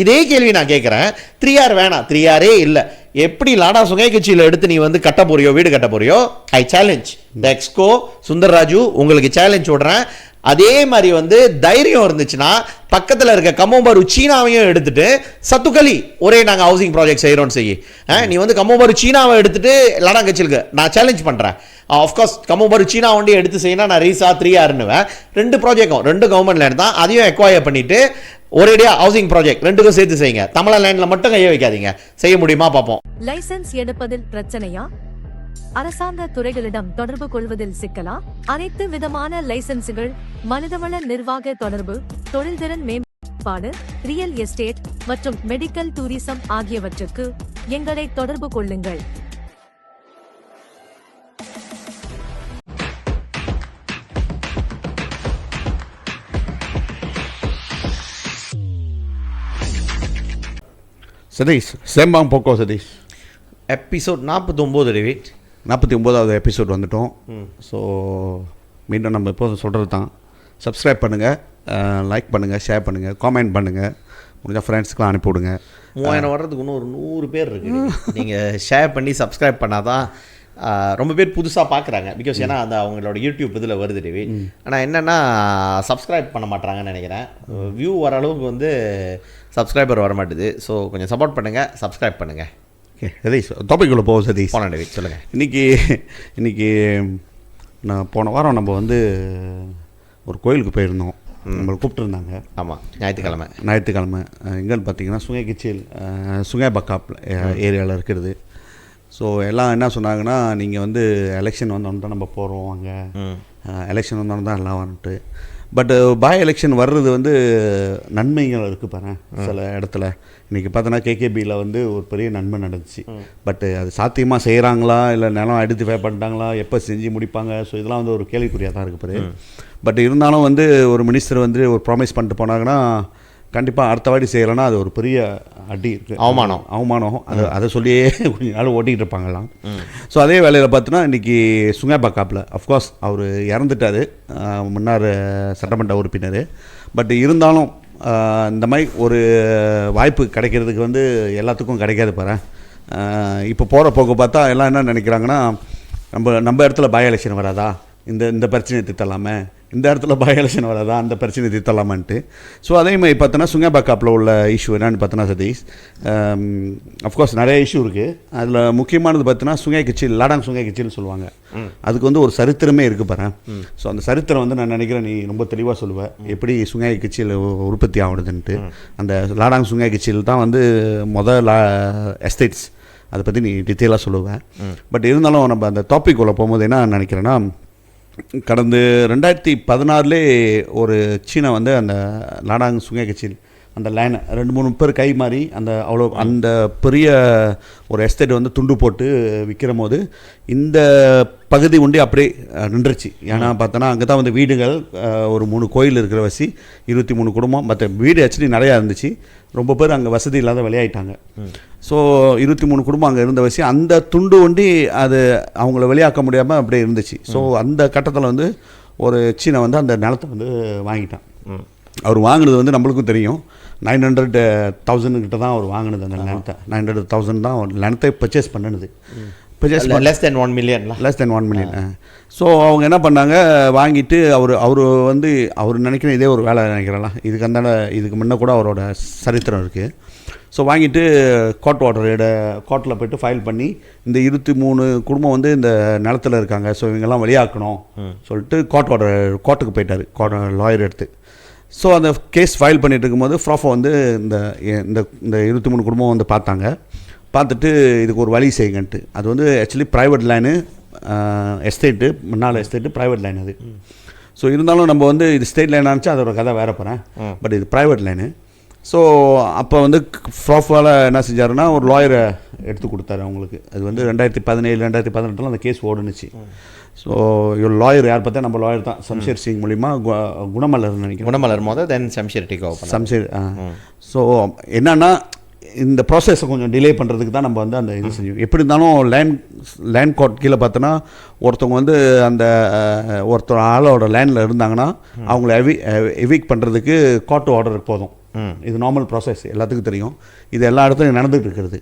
இதே கேள்வி நான் கேட்குறேன். 3R வேணாம், 3Rே இல்லை, எப்படி லாடா சுங்கை கட்சியில் எடுத்து நீ வந்து கட்ட போறியோ, வீடு கட்ட போறியோ, ஐ சேலஞ்ச் த எக்ஸ்கோ சுந்தர்ராஜு, உங்களுக்கு சேலஞ்ச் விடுறேன். அதே மாதிரி வந்து தைரியம் இருந்துச்சுன்னா பக்கத்தில் இருக்க கம்மோபாரு சீனாவையும் எடுத்துட்டு சத்துக்களி ஒரே நாங்கள் ஹவுசிங் ப்ராஜெக்ட் செய்கிறோன்னு செய்யி. நீ வந்து கம்மோபாரு சீனாவை எடுத்துட்டு லடாக் கட்சியிலுக்கு நான் சேலஞ்ச் பண்ணுறேன். ஆஃப்கோர்ஸ் கம்மோபாரு சீனா வண்டி எடுத்து செய்யணும், நான் ரீசா 3Rன்னுவேன். 2 ப்ராஜெக்டும் 2 கவர்மெண்ட் லேண்ட் தான், அதையும் எக்வயர் பண்ணிட்டு ஒரேடியா ஹவுசிங் ப்ராஜெக்ட் 2க்கும் சேர்த்து செய்யுங்க. தமிழ் லேண்ட்ல மட்டும் கைய வைக்காதீங்க. செய்ய முடியுமா பார்ப்போம். லைசன்ஸ் எடுப்பதில் பிரச்சனையா? அரசாங்க துறைகளிடம் தொடர்பு கொள்வதில் சிக்கலா? அனைத்து விதமான லைசன்ஸுகள், மனிதவள நிர்வாக தொடர்பு, தொழில்திறன் மேம்பாடு, ரியல் எஸ்டேட் மற்றும் மெடிக்கல் டூரிசம் ஆகியவற்றுக்கு எங்களை தொடர்பு கொள்ளுங்கள். சதீஷ், சேம்பாங் போக்கோ சதீஷ், எபிசோட் 49 டேவிட், 49வது எபிசோட் வந்துட்டோம். ஸோ மீண்டும் நம்ம எப்போதும் சொல்கிறது தான், சப்ஸ்கிரைப் பண்ணுங்கள், லைக் பண்ணுங்கள், ஷேர் பண்ணுங்கள், காமெண்ட் பண்ணுங்கள், முடிஞ்சால் ஃப்ரெண்ட்ஸ்க்குலாம் அனுப்பிவிடுங்க. 3000 வர்றதுக்கு இன்னும் ஒரு 100 பேர் இருக்குது. நீங்கள் ஷேர் பண்ணி சப்ஸ்கிரைப் பண்ணாதான் ரொம்ப பேர் புதுசாக பார்க்குறாங்க. பிகாஸ் ஏன்னா அந்த அவங்களோட யூடியூப் இதில் வருது டேவிட். ஆனால் என்னென்னா சப்ஸ்கிரைப் பண்ண மாட்டாங்கன்னு நினைக்கிறேன். வியூ வர அளவுக்கு வந்து சப்ஸ்கிரைபர் வர மாட்டுது. ஸோ கொஞ்சம் சப்போர்ட் பண்ணுங்கள், சப்ஸ்கிரைப் பண்ணுங்கள். ஓகே சதீஷ், டாபிக்குள்ளே போவோம் சதீஷ். போன டேவிட் சொல்லுங்கள். இன்றைக்கி நான் போன வாரம் நம்ம வந்து ஒரு கோயிலுக்கு போயிருந்தோம். நம்மளை கூப்பிட்டுருந்தாங்க. ஆமாம், ஞாயிற்றுக்கிழமை. எங்கன்னு பார்த்தீங்கன்னா சுங்கை கிச்சில், சுங்கை பக்காப் ஏரியாவில் இருக்கிறது. ஸோ எல்லாம் என்ன சொன்னாங்கன்னா, நீங்கள் வந்து எலெக்ஷன் வந்தோன்னு தான் நம்ம போகிறோம், அங்கே எலெக்ஷன் வந்தோன்னு தான் எல்லாம் வந்துட்டு. பட் பாய் எலெக்ஷன் வர்றது வந்து நன்மைகள் இருக்குது பாரு சில இடத்துல. இன்றைக்கி பார்த்தோன்னா கேகேபியில் வந்து ஒரு பெரிய நன்மை நடந்துச்சு. பட்டு அது சாத்தியமாக செய்கிறாங்களா, இல்லை நிலம் ஐடென்டிஃபை பண்ணிட்டாங்களா, எப்போ செஞ்சு முடிப்பாங்க? ஸோ இதெல்லாம் வந்து ஒரு கேள்விக்குறியாக தான் இருக்குது பாரு. பட் இருந்தாலும் வந்து ஒரு மினிஸ்டர் வந்து ஒரு ப்ராமிஸ் பண்ணிட்டு போனாங்கன்னா கண்டிப்பாக அடுத்த வாட்டி செய்யலைன்னா அது ஒரு பெரிய அடி இருக்குது, அவமானம். அதை சொல்லியே கொஞ்ச நாள் ஓட்டிகிட்டு இருப்பாங்கலாம். ஸோ அதே வேலையில் பார்த்தோன்னா இன்றைக்கி சுங்கை பக்காப்பில் அஃப்கோர்ஸ் அவர் இறந்துட்டார், முன்னாள் சட்டமன்ற உறுப்பினர். பட் இருந்தாலும் இந்த மாதிரி ஒரு வாய்ப்பு கிடைக்கிறதுக்கு வந்து எல்லாத்துக்கும் கிடைக்காது பாரு. இப்போ போகிற போக்கு பார்த்தா எல்லாம் என்ன நினைக்கிறாங்கன்னா, நம்ம இடத்துல பாய் எலெக்ஷன் வராதா, இந்த பிரச்சனையை திட்டலாமே, இந்த இடத்துல பாய் எலெக்ஷன் வராதா, அந்த பிரச்சனை திட்டலாமான்ட்டு. ஸோ அதே மாதிரி பார்த்தோன்னா சுங்கை பக்காப்பில் உள்ள இஷ்யூ என்னென்னு பார்த்தோன்னா சதீஷ், அஃப்கோர்ஸ் நிறைய இஷ்யூ இருக்குது. அதில் முக்கியமானது பார்த்தோன்னா சுங்கை கிச்சில், லாடாங் சுங்கை கிச்சில்னு சொல்லுவாங்க. அதுக்கு வந்து ஒரு சரித்திரமே இருக்குது பாரு. ஸோ அந்த சரித்திரம் வந்து நான் நினைக்கிறேன் நீ ரொம்ப தெளிவாக சொல்லுவேன், எப்படி சுங்கை கிச்சில் உற்பத்தி ஆகுதுன்ட்டு. அந்த லாடாங் சுங்கை கிச்சில் தான் வந்து முதல் எஸ்டேட்ஸ், அதை பற்றி நீ டீட்டெயிலாக சொல்லுவேன். பட் இருந்தாலும் நம்ம அந்த டாபிக் உள்ள போகும்போது என்ன நினைக்கிறேன்னா, கடந்த 2016 ஒரு சீனா வந்து அந்த லாடாங் சுங்கை கட்சியில் அந்த லைனை 2-3 பேர் கை மாறி அந்த பெரிய ஒரு எஸ்டேட் வந்து துண்டு போட்டு விற்கிற போது இந்த பகுதி உண்டி அப்படியே நின்றுச்சு. ஏன்னா பார்த்தோன்னா அங்கே தான் வந்து வீடுகள் ஒரு 3 கோயில் இருக்கிற வசி 23 குடும்பம், மற்ற வீடு ஆக்சுவலி நிறையா இருந்துச்சு. ரொம்ப பேர் அங்கே வசதி இல்லாத வெளியாயிட்டாங்க. ஸோ 23 குடும்பம் அங்கே இருந்த வசி அந்த துண்டு ஒண்டி அது அவங்கள வெளியாக்க முடியாமல் அப்படியே இருந்துச்சு. ஸோ அந்த கட்டத்தில் வந்து ஒரு சீனை வந்து அந்த நிலத்தை வந்து வாங்கிட்டான். அவர் வாங்கினது வந்து நம்மளுக்கும் தெரியும், 900,000 கிட்ட தான் அவர் வாங்கினது அந்த நிலத்தை. 900,000 தான் அவர் நிலத்தை பர்ச்சேஸ் பண்ணினது. Less than 1 million. ஸோ அவங்க என்ன பண்ணாங்க, வாங்கிட்டு அவர் வந்து அவர் நினைக்கிற இதே ஒரு வேலை நினைக்கிறலாம். இதுக்கு முன்னே கூட அவரோட சரித்திரம் இருக்குது. ஸோ வாங்கிட்டு கோர்ட்டில் போய்ட்டு ஃபைல் பண்ணி இந்த 23 குடும்பம் வந்து இந்த நிலத்தில் இருக்காங்க, ஸோ இவங்கெல்லாம் வெளியாக்கணும் சொல்லிட்டு கோர்ட்டுக்கு போயிட்டார், லாயர் எடுத்து. ஸோ அந்த கேஸ் ஃபைல் பண்ணிட்டு இருக்கும்போது ஃப்ராஃபோ வந்து இந்த 23 குடும்பம் வந்து பார்த்துட்டு இதுக்கு ஒரு வழி செய்யுங்கன்ட்டு. அது வந்து ஆக்சுவலி ப்ரைவேட் லைனு, எஸ்டேட்டு, முன்னாள் எஸ்டேட்டு ப்ரைவேட் லைன் அது. ஸோ இருந்தாலும் நம்ம வந்து இது ஸ்டேட் லைன் ஆனிச்சு அதோட கதை வேறு போகிறேன். பட் இது ப்ரைவேட் லைனு. ஸோ அப்போ வந்து ஃப்ராஃபால் என்ன செஞ்சாருன்னா ஒரு லாயரை எடுத்து கொடுத்தாரு அவங்களுக்கு. அது வந்து 2017 2018 அந்த கேஸ் ஓடுனுச்சு. ஸோ இவர் லாயர் யார் பார்த்தா நம்ம லாயர் தான், சம்ஷேர் சிங் மூலிமா குணமலர் நினைக்கிறேன். குணமலர் மோதல் தென் சம்ஷேர். ஸோ என்னன்னா இந்த ப்ராசஸை கொஞ்சம் டிலே பண்ணுறதுக்கு தான் நம்ம வந்து அந்த இது செஞ்சோம். எப்படி இருந்தாலும் லேண்ட் கோர்ட் கீழே பார்த்தோன்னா ஒருத்தவங்க வந்து ஒருத்தர் ஆளோட லேண்டில் இருந்தாங்கன்னா அவங்கள எவிக் பண்ணுறதுக்கு கோர்ட் ஆர்டர் போதும். இது நார்மல் ப்ராசஸ், எல்லாத்துக்கும் தெரியும். இது எல்லா இடத்துலையும் நடந்துகிட்டு இருக்கிறது.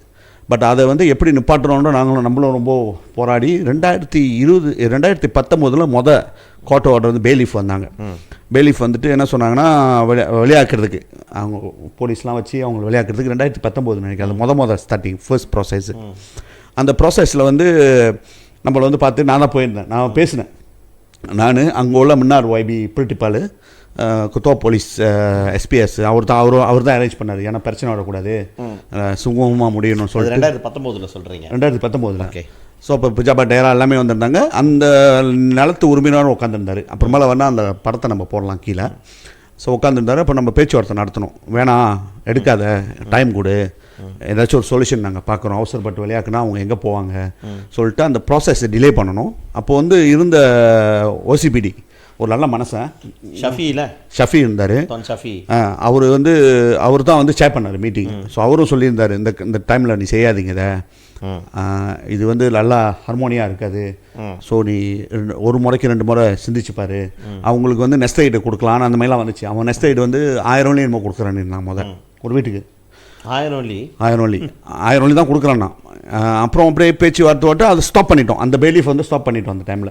பட் அதை வந்து எப்படி நிப்பாட்டுறோன்ற நம்மளும் ரொம்ப போராடி 2019 கோர்ட் ஆர்டர் வந்து பெயிலிஃப் வந்தாங்க. பெயிலிஃப் வந்துட்டு என்ன சொன்னாங்கன்னா, வெளியாக்குறதுக்கு அவங்க போலீஸ்லாம் வச்சு அவங்க வெளியாக்குறதுக்கு 2019 நினைக்கிறேன் அது ஸ்டார்டிங் ஃபர்ஸ்ட் ப்ராசஸ். அந்த ப்ராசஸில் வந்து நம்மளை வந்து பார்த்து நான் தான் போயிருந்தேன், நான் பேசினேன். நான் அங்கே உள்ள முன்னாள் ஒய்பி பிரிட்டிப்பால் குத்தோ போலீஸ் எஸ்பிஎஸ் அவர் தான் அரேஞ்ச் பண்ணார். ஏன்னா பிரச்சனை வரக்கூடாது, சுமூகமாக முடியணும்னு சொல்லிட்டு 2019 சொல்கிறீங்க. 2019 ஓகே. ஸோ இப்போ பிஜாபா டேரா எல்லாமே வந்திருந்தாங்க. அந்த நிலத்து உரிமையாளரும் உட்காந்துருந்தார். அப்புறமேல வேணால் அந்த படத்தை நம்ம போடலாம் கீழே. ஸோ உட்காந்துருந்தாரு. அப்போ நம்ம பேச்சுவார்த்தை நடத்தணும். வேணாம், எடுக்காத, டைம் கொடு, ஏதாச்சும் ஒரு சொல்யூஷன் நாங்கள் பார்க்குறோம், அவசரப்பட்டு விளையாக்குனா அவங்க எங்கே போவாங்க சொல்லிட்டு அந்த ப்ராசஸை டிலே பண்ணணும். அப்போது வந்து இருந்த ஓசிபிடி ஒரு நல்ல மனசன் ஷஃபி இருந்தார். அவர் தான் வந்து சேர் பண்ணார் மீட்டிங். ஸோ அவரும் சொல்லியிருந்தார், இந்த டைமில் நீ செய்யாதீங்க, இது வந்து நல்லா ஹார்மோனியாக இருக்காது. ஸோ நீ ஒரு முறைக்கு 2 முறை சிந்திச்சுப்பார். அவங்களுக்கு வந்து நெஸ்ட் ரைடு கொடுக்கலான்னு அந்த மாதிரிலாம் வந்துச்சு. அவன் நெஸ்ட் ரைடு வந்து 1000 என்னமோ கொடுக்குறான்னு நான் ஒரு வீட்டுக்கு 1000 தான் கொடுக்குறான்னா. அப்புறம் அப்படியே பேச்சுவார்த்தை அதை ஸ்டாப் பண்ணிட்டோம். அந்த பெயிலிஃப் வந்து ஸ்டாப் பண்ணிட்டோம் அந்த டைமில்,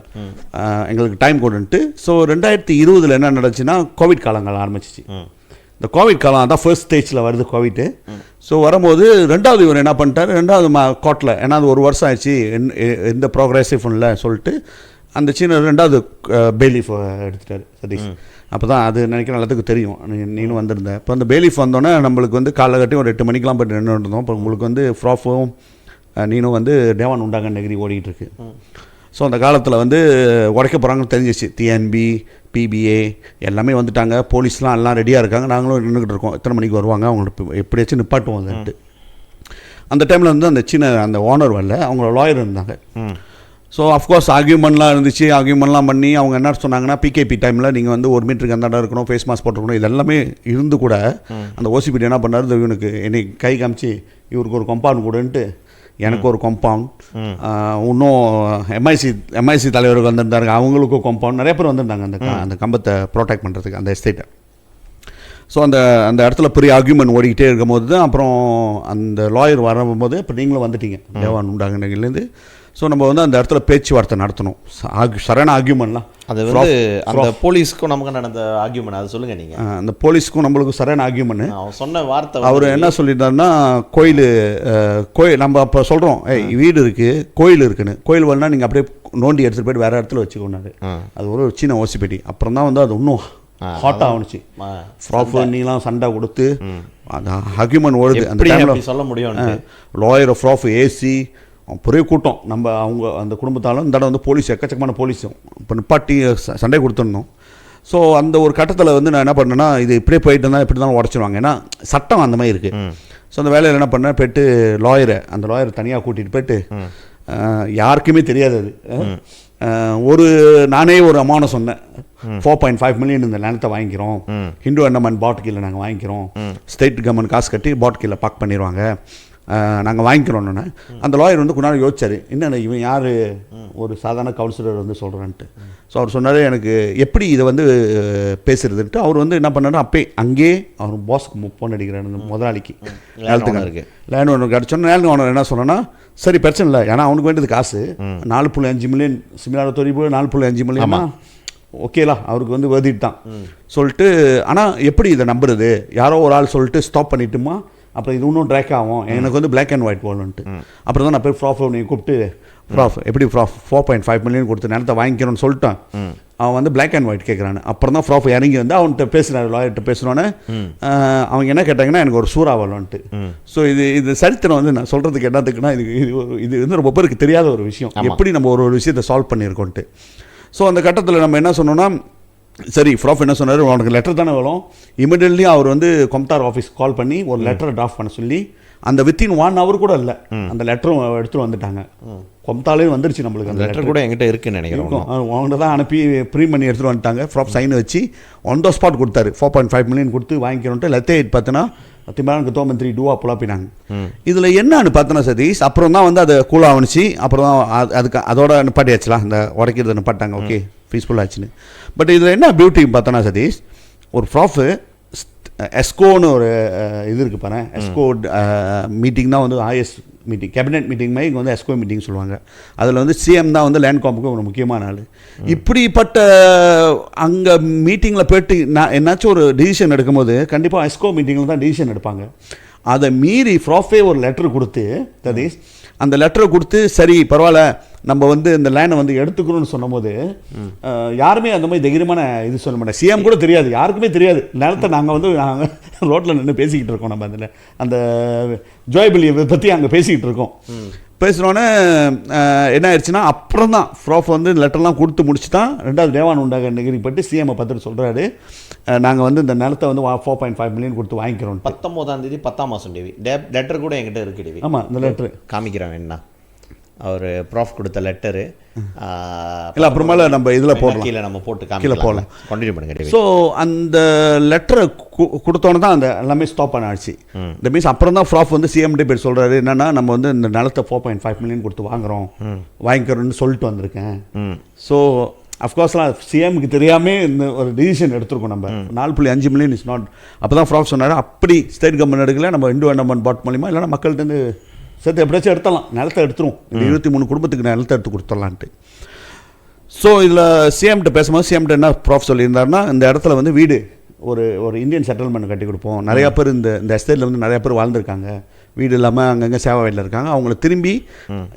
எங்களுக்கு டைம் கொடுன்ட்டு. ஸோ 2020 என்ன நடந்துச்சுன்னா, கோவிட் காலங்கள் ஆரம்பிச்சிச்சு. இந்த கோவிட் காலம் தான் ஃபர்ஸ்ட் ஸ்டேஜில் வருது கோவிட்டு. ஸோ வரும்போது ரெண்டாவது இவர் என்ன பண்ணிட்டார், ரெண்டாவது கோர்ட்டில், ஏன்னா அது 1 வருஷம் ஆச்சு, எந்த ப்ரோக்ரெசிவ் இல்லை சொல்லிட்டு அந்த சின்ன ரெண்டாவது பெயிலிஃப் எடுத்துட்டார் சதீஷ். அப்போ தான் அது நினைக்கிற எல்லாத்துக்கும் தெரியும், நீனும் வந்திருந்தேன். இப்போ அந்த பெயிலிஃப் வந்தோன்னே நம்மளுக்கு வந்து காலைல கட்டி ஒரு 8 மணிக்கெலாம் போய்ட்டு நின்று இருந்தோம். இப்போ உங்களுக்கு வந்து ஃப்ராஃபும் நீனும் வந்து தேவான் உண்டாங்கன் நெகிரி ஓடிக்கிட்டு இருக்கு. ஸோ அந்த காலத்தில் வந்து உடைக்க போகிறாங்கன்னு தெரிஞ்சிச்சு. டிஎன்பி, பிபிஏ எல்லாமே வந்துட்டாங்க, போலீஸ்லாம் எல்லாம் ரெடியாக இருக்காங்க. நாங்களும் நின்றுக்கிட்டு இருக்கோம், எத்தனை மணிக்கு வருவாங்க, அவங்களுக்கு எப்படியாச்சும் நிப்பாட்டுவோம் அதுன்ட்டு. அந்த டைமில் வந்து அந்த ஓனர் வரல, அவங்களோட லாயர் இருந்தாங்க. ஸோ அஃப்கோர்ஸ் ஆர்கியூமெண்ட்லாம் இருந்துச்சு. ஆர்கியூமெண்ட்லாம் பண்ணி அவங்க என்ன சொன்னாங்கன்னா, பிகேபி டைமில் நீங்கள் வந்து 1 மீட்டருக்கு அந்த இடம் இருக்கணும், ஃபேஸ் மாஸ்க் போட்டுருக்கணும், இதெல்லாமே இருந்து கூட அந்த ஓசிபிடி என்ன பண்ணார், இவனுக்கு என்னை கை காமிச்சு இவருக்கு ஒரு கம்பவுண்ட் கொடுன்ட்டு எனக்கு ஒரு கம்பவுண்ட், இன்னும் எம்ஐசி தலைவருக்கு வந்திருந்தாங்க, அவங்களுக்கும் கம்பவுண்ட், நிறைய பேர் வந்திருந்தாங்க அந்த கம்பத்தை ப்ரொடெக்ட் பண்ணுறதுக்கு அந்த எஸ்டேட்டை. ஸோ அந்த இடத்துல பெரிய ஆர்கியூமெண்ட் ஓடிக்கிட்டே இருக்கும் போது தான் அப்புறம் அந்த லாயர் வரும்போது இப்போ நீங்களும் வந்துட்டீங்க தேவான் உண்டாங்கலேருந்து. ஸோ நம்ம வந்து அந்த இடத்துல பேச்சுவார்த்தை நடத்தணும். சரியான ஆர்கியூமெண்ட்லாம் அது வந்து அந்த போலீஸ்க்கும் நமக்கு நடந்த ஆர்கியூமெண்ட், அது சொல்லுங்கள் நீங்கள். அந்த போலீஸ்க்கும் நம்மளுக்கும் சரியான ஆர்கியூமெண்ட். அவன் சொன்ன வார்த்தை அவர் என்ன சொல்லியிருந்தாருன்னா, கோயில் நம்ம அப்போ சொல்கிறோம், வீடு இருக்குது, கோயில் இருக்குன்னு. கோயில் வரலாம் நீங்கள் அப்படியே நோண்டி எடுத்துகிட்டு போய்ட்டு வேறு இடத்துல வச்சுக்கோனாரு. அது ஒரு சின்ன ஓசிபிடி. அப்புறம் தான் வந்து அது இன்னும் ஹாட்டாக ஆகுனுச்சு. ஃப்ராஃப் நீலாம் சண்டை கொடுத்து அந்த ஆர்கியூமெண்ட் ஓடுது. அந்த டைமில் சொல்ல முடியும். லாயர் ஃப்ராஃப் ஏசி பெரிய கூட்டம். நம்ம அவங்க அந்த குடும்பத்தாலும் இந்த இடம் வந்து போலீஸ், எக்கச்சக்கமான போலீஸும் இப்போ நிப்பாட்டி சண்டை கொடுத்துருந்தோம். ஸோ அந்த ஒரு கட்டத்தில் வந்து நான் என்ன பண்ணேன்னா, இது இப்படியே போயிட்டு இருந்தால் எப்படி இருந்தாலும் உடச்சிடுவாங்க, ஏன்னா சட்டம் அந்த மாதிரி இருக்குது. ஸோ அந்த வேலையில் என்ன பண்ணேன், போய்ட்டு அந்த லாயரை தனியாக கூட்டிகிட்டு போய்ட்டு, யாருக்குமே தெரியாது அது, நானே ஒரு அமௌண்ட் சொன்னேன், 4.5 மில்லியன் இந்த நிலத்தை வாங்கிக்கிறோம், ஹிந்து அண்டமான் பாட்கீழ நாங்கள் வாங்கிக்கிறோம், ஸ்டேட் கவர்மெண்ட் காசு கட்டி பாட்கீழ பார்க் பண்ணிடுவாங்க, நாங்கள் வாங்கிக்கிறோன்னு. அந்த லாயர் வந்து கொஞ்ச நாள் யோசிச்சார், என்னென்ன இவன் யார் ஒரு சாதாரண கவுன்சிலர் வந்து சொல்கிறான்ட்டு. ஸோ அவர் சொன்னார், எனக்கு எப்படி இதை வந்து பேசுறதுன்ட்டு. அவர் வந்து என்ன பண்ணாரு, அங்கேயே அவர் பாஸ்க்கு ஃபோன் அடிக்கிறார், முதலாளிக்கு, நிலத்துக்கு லேண்ட் ஓனர் கிடச்சோன்னா. லேண்ட் ஓனர் என்ன சொன்னோன்னா, சரி பிரச்சனை இல்லை, ஏன்னா அவனுக்கு வேண்டியது காசு 4.5 மில்லியன், சிமிலார் தொழில் 4.5 மில்லியன் ஓகேலா, அவருக்கு வந்து வேதிட்டு தான் சொல்லிட்டு. ஆனால் எப்படி இதை நம்புறது, யாரோ ஒரு ஆள் சொல்லிட்டு ஸ்டாப் பண்ணிட்டுமா, அப்புறம் இது இன்னும் ட்ராக் ஆகும், எனக்கு வந்து பிளாக் அண்ட் ஒயிட் போகணுன்ட்டு. அப்புறம் தான் நான் போய் ஃப்ராஃப் நீங்கள் கூப்பிட்டு, ஃப்ராஃப் எப்படி ஃப்ராஃப் 4.5 மில்லியன் கொடுத்து நிலத்தை வாங்கிக்கிறோன்னு சொல்லிட்டான். அவன் வந்து பிளாக் அண்ட் ஒயிட் கேட்குறான்னு. அப்புறம் தான் ஃப்ராஃப் இறங்கி வந்து அவன்கிட்ட பேசுகிறாரு, லாயர்கிட்ட பேசுகிறோன்னே. அவங்க என்ன கேட்டாங்கன்னா, எனக்கு ஒரு சூறா வரணுன்ட்டு. ஸோ இது சரித்திரம் வந்து நான் சொல்கிறதுக்கு என்னத்துக்குன்னா, இது வந்து ரொம்ப பேருக்கு தெரியாத ஒரு விஷயம், எப்படி நம்ம ஒரு விஷயத்தை சால்வ் பண்ணியிருக்கோன்ட்டு. ஸோ அந்த கட்டத்தில் நம்ம என்ன சொன்னோன்னா, சரி ஃப்ராஃப் என்ன சொன்னார், உனக்கு லெட்டர் தானே வரும், இமிடியட்லி அவர் வந்து கொம்தார் ஆஃபீஸ் கால் பண்ணி ஒரு லெட்டரை டிராஃப்ட் பண்ண சொல்லி, அந்த வித்தின் 1 hour கூட இல்லை, அந்த லெட்டரும் எடுத்துகிட்டு வந்துட்டாங்க. கொம்தாலே வந்துருச்சு நம்மளுக்கு. அந்த லெட்டர் கூட என்கிட்ட இருக்குன்னு நினைக்கிறேன். அவங்கள்ட்ட தான் அனுப்பி ப்ரீ பண்ணி எடுத்துகிட்டு வந்துட்டாங்க. ஃப்ராஃப் சைன் வச்சு ஆன் த ஸ்பாட் கொடுத்தாரு, 4.5 மில்லியன் கொடுத்து வாங்கிக்கிறோன்ட்டு. லெத்தேட் பார்த்தோன்னா திமானுக்கு தோமந்திரி டூவா புலாப்பினாங்க. இதில் என்னன்னு பார்த்தோன்னா சதீஷ், அப்புறம் தான் வந்து அதை கூலாக ஆவணிச்சு. அப்புறம் தான் அதுக்கு அதோட நிப்பாட்டியாச்சுலாம், அந்த உடைக்கிறத நிப்பாட்டாங்க, ஓகே பீஸ்ஃபுல்லாக ஆச்சுன்னு. பட் இதில் என்ன பியூட்டி பார்த்தோன்னா சதீஷ், ஒரு ஃப்ராஃபு எஸ்கோன்னு ஒரு இது இருக்குது பாரு, எஸ்கோ மீட்டிங் தான் வந்து IS மீட்டிங், கேபினெட் மீட்டிங் மாதிரி இங்கே வந்து எஸ்கோ மீட்டிங் சொல்லுவாங்க. அதில் வந்து CM தான் வந்து லேண்ட் காம்புக்கு ஒரு முக்கியமான ஆள். இப்படிப்பட்ட அங்கே மீட்டிங்கில் போய்ட்டு நான் என்னாச்சும் ஒரு டிசிஷன் எடுக்கும்போது கண்டிப்பாக எஸ்கோ மீட்டிங்கில் தான் டிசிஷன் எடுப்பாங்க. அதை மீறி ஃப்ராஃபே ஒரு லெட்டர் கொடுத்து, தட் இஸ் அந்த லெட்டரை கொடுத்து சரி பரவாயில்ல நம்ம வந்து இந்த லேண்டை வந்து எடுத்துக்கணும்னு சொன்னபோது யாருமே அந்த மாதிரி தைரியமான இது சொல்ல மாட்டேன். CM கூட தெரியாது, யாருக்குமே தெரியாது. நேரத்தை நாங்கள் வந்து நாங்கள் ரோட்டில் நின்று பேசிக்கிட்டு இருக்கோம். நம்ம அதில் அந்த ஜோயபிலியை பற்றி அங்கே பேசிக்கிட்டு இருக்கோம். பேசுகிறோன்னே என்ன ஆயிடுச்சுன்னா அப்புறம் தான் ஃப்ராஃப் வந்து லெட்டர்லாம் கொடுத்து முடிச்சு தான் 2வது தேவான் உண்டாக நெகிரிப்பட்டு CM பார்த்துட்டு சொல்கிறாரு, நாங்கள் வந்து இந்த நிலத்தை வந்து 4.5 மில்லியன் கொடுத்து வாங்கிக்கிறோம். 19ஆம் தேதி 10ஆம் மாதம் டேவி லெட்டர் கூட என்கிட்ட இருக்கு டேவி. ஆமாம், இந்த லெட்ரு காமிக்கிறேன் என்ன அவர் ப்ராஃப் கொடுத்த லெட்டரு. இல்லை அப்புறமேல நம்ம இதில் போடலாம், கீழே நம்ம போட்டு கீழே போடலாம். கண்டினியூ பண்ணுங்க. ஸோ அந்த லெட்டரை கொடுத்தோன்னு தான் அந்த எல்லாமே ஸ்டாப் பண்ண ஆச்சு. இந்த மீன்ஸ் அப்புறம் தான் ஃப்ராஃப் வந்து CM பேர் சொல்கிறாரு என்னன்னா நம்ம வந்து இந்த நிலத்தை 4.5 மில்லியன் கொடுத்து வாங்கிக்கிறோன்னு சொல்லிட்டு வந்திருக்கேன். ஸோ அஃப்கோர்ஸ்லாம் CMக்கு தெரியாமல் இந்த ஒரு டிசிஷன் எடுத்திருக்கோம். நம்ம 4.5 மில்லியன் இஸ் நாட். அப்போ தான் ஃப்ராஃப் சொன்னார் அப்படி ஸ்டேட் கவர்மெண்ட் எடுக்கல, நம்ம இண்டோ அண்டமான் பாட் மூலிமா இல்லைனா மக்கள்கிட்ட சேர்த்து எப்படியாச்சும் எடுத்துடலாம், நிலத்தை எடுத்துரும், இந்த 23 குடும்பத்துக்கு நிலத்தை எடுத்து கொடுத்துடலான்ட்டு. ஸோ இதில் CMகிட்ட பேசும்போது CMகிட்ட என்ன ப்ராஃப் சொல்லியிருந்தாருன்னா, இந்த இடத்துல வந்து வீடு ஒரு இந்தியன் செட்டில்மெண்ட் கட்டி கொடுப்போம். நிறையா பேர் இந்த எஸ்டேட்டில் வந்து நிறையா பேர் வாழ்ந்துருக்காங்க, வீடு இல்லாமல் அங்கங்கே சேவை வீட்டில் இருக்காங்க. அவங்கள திரும்பி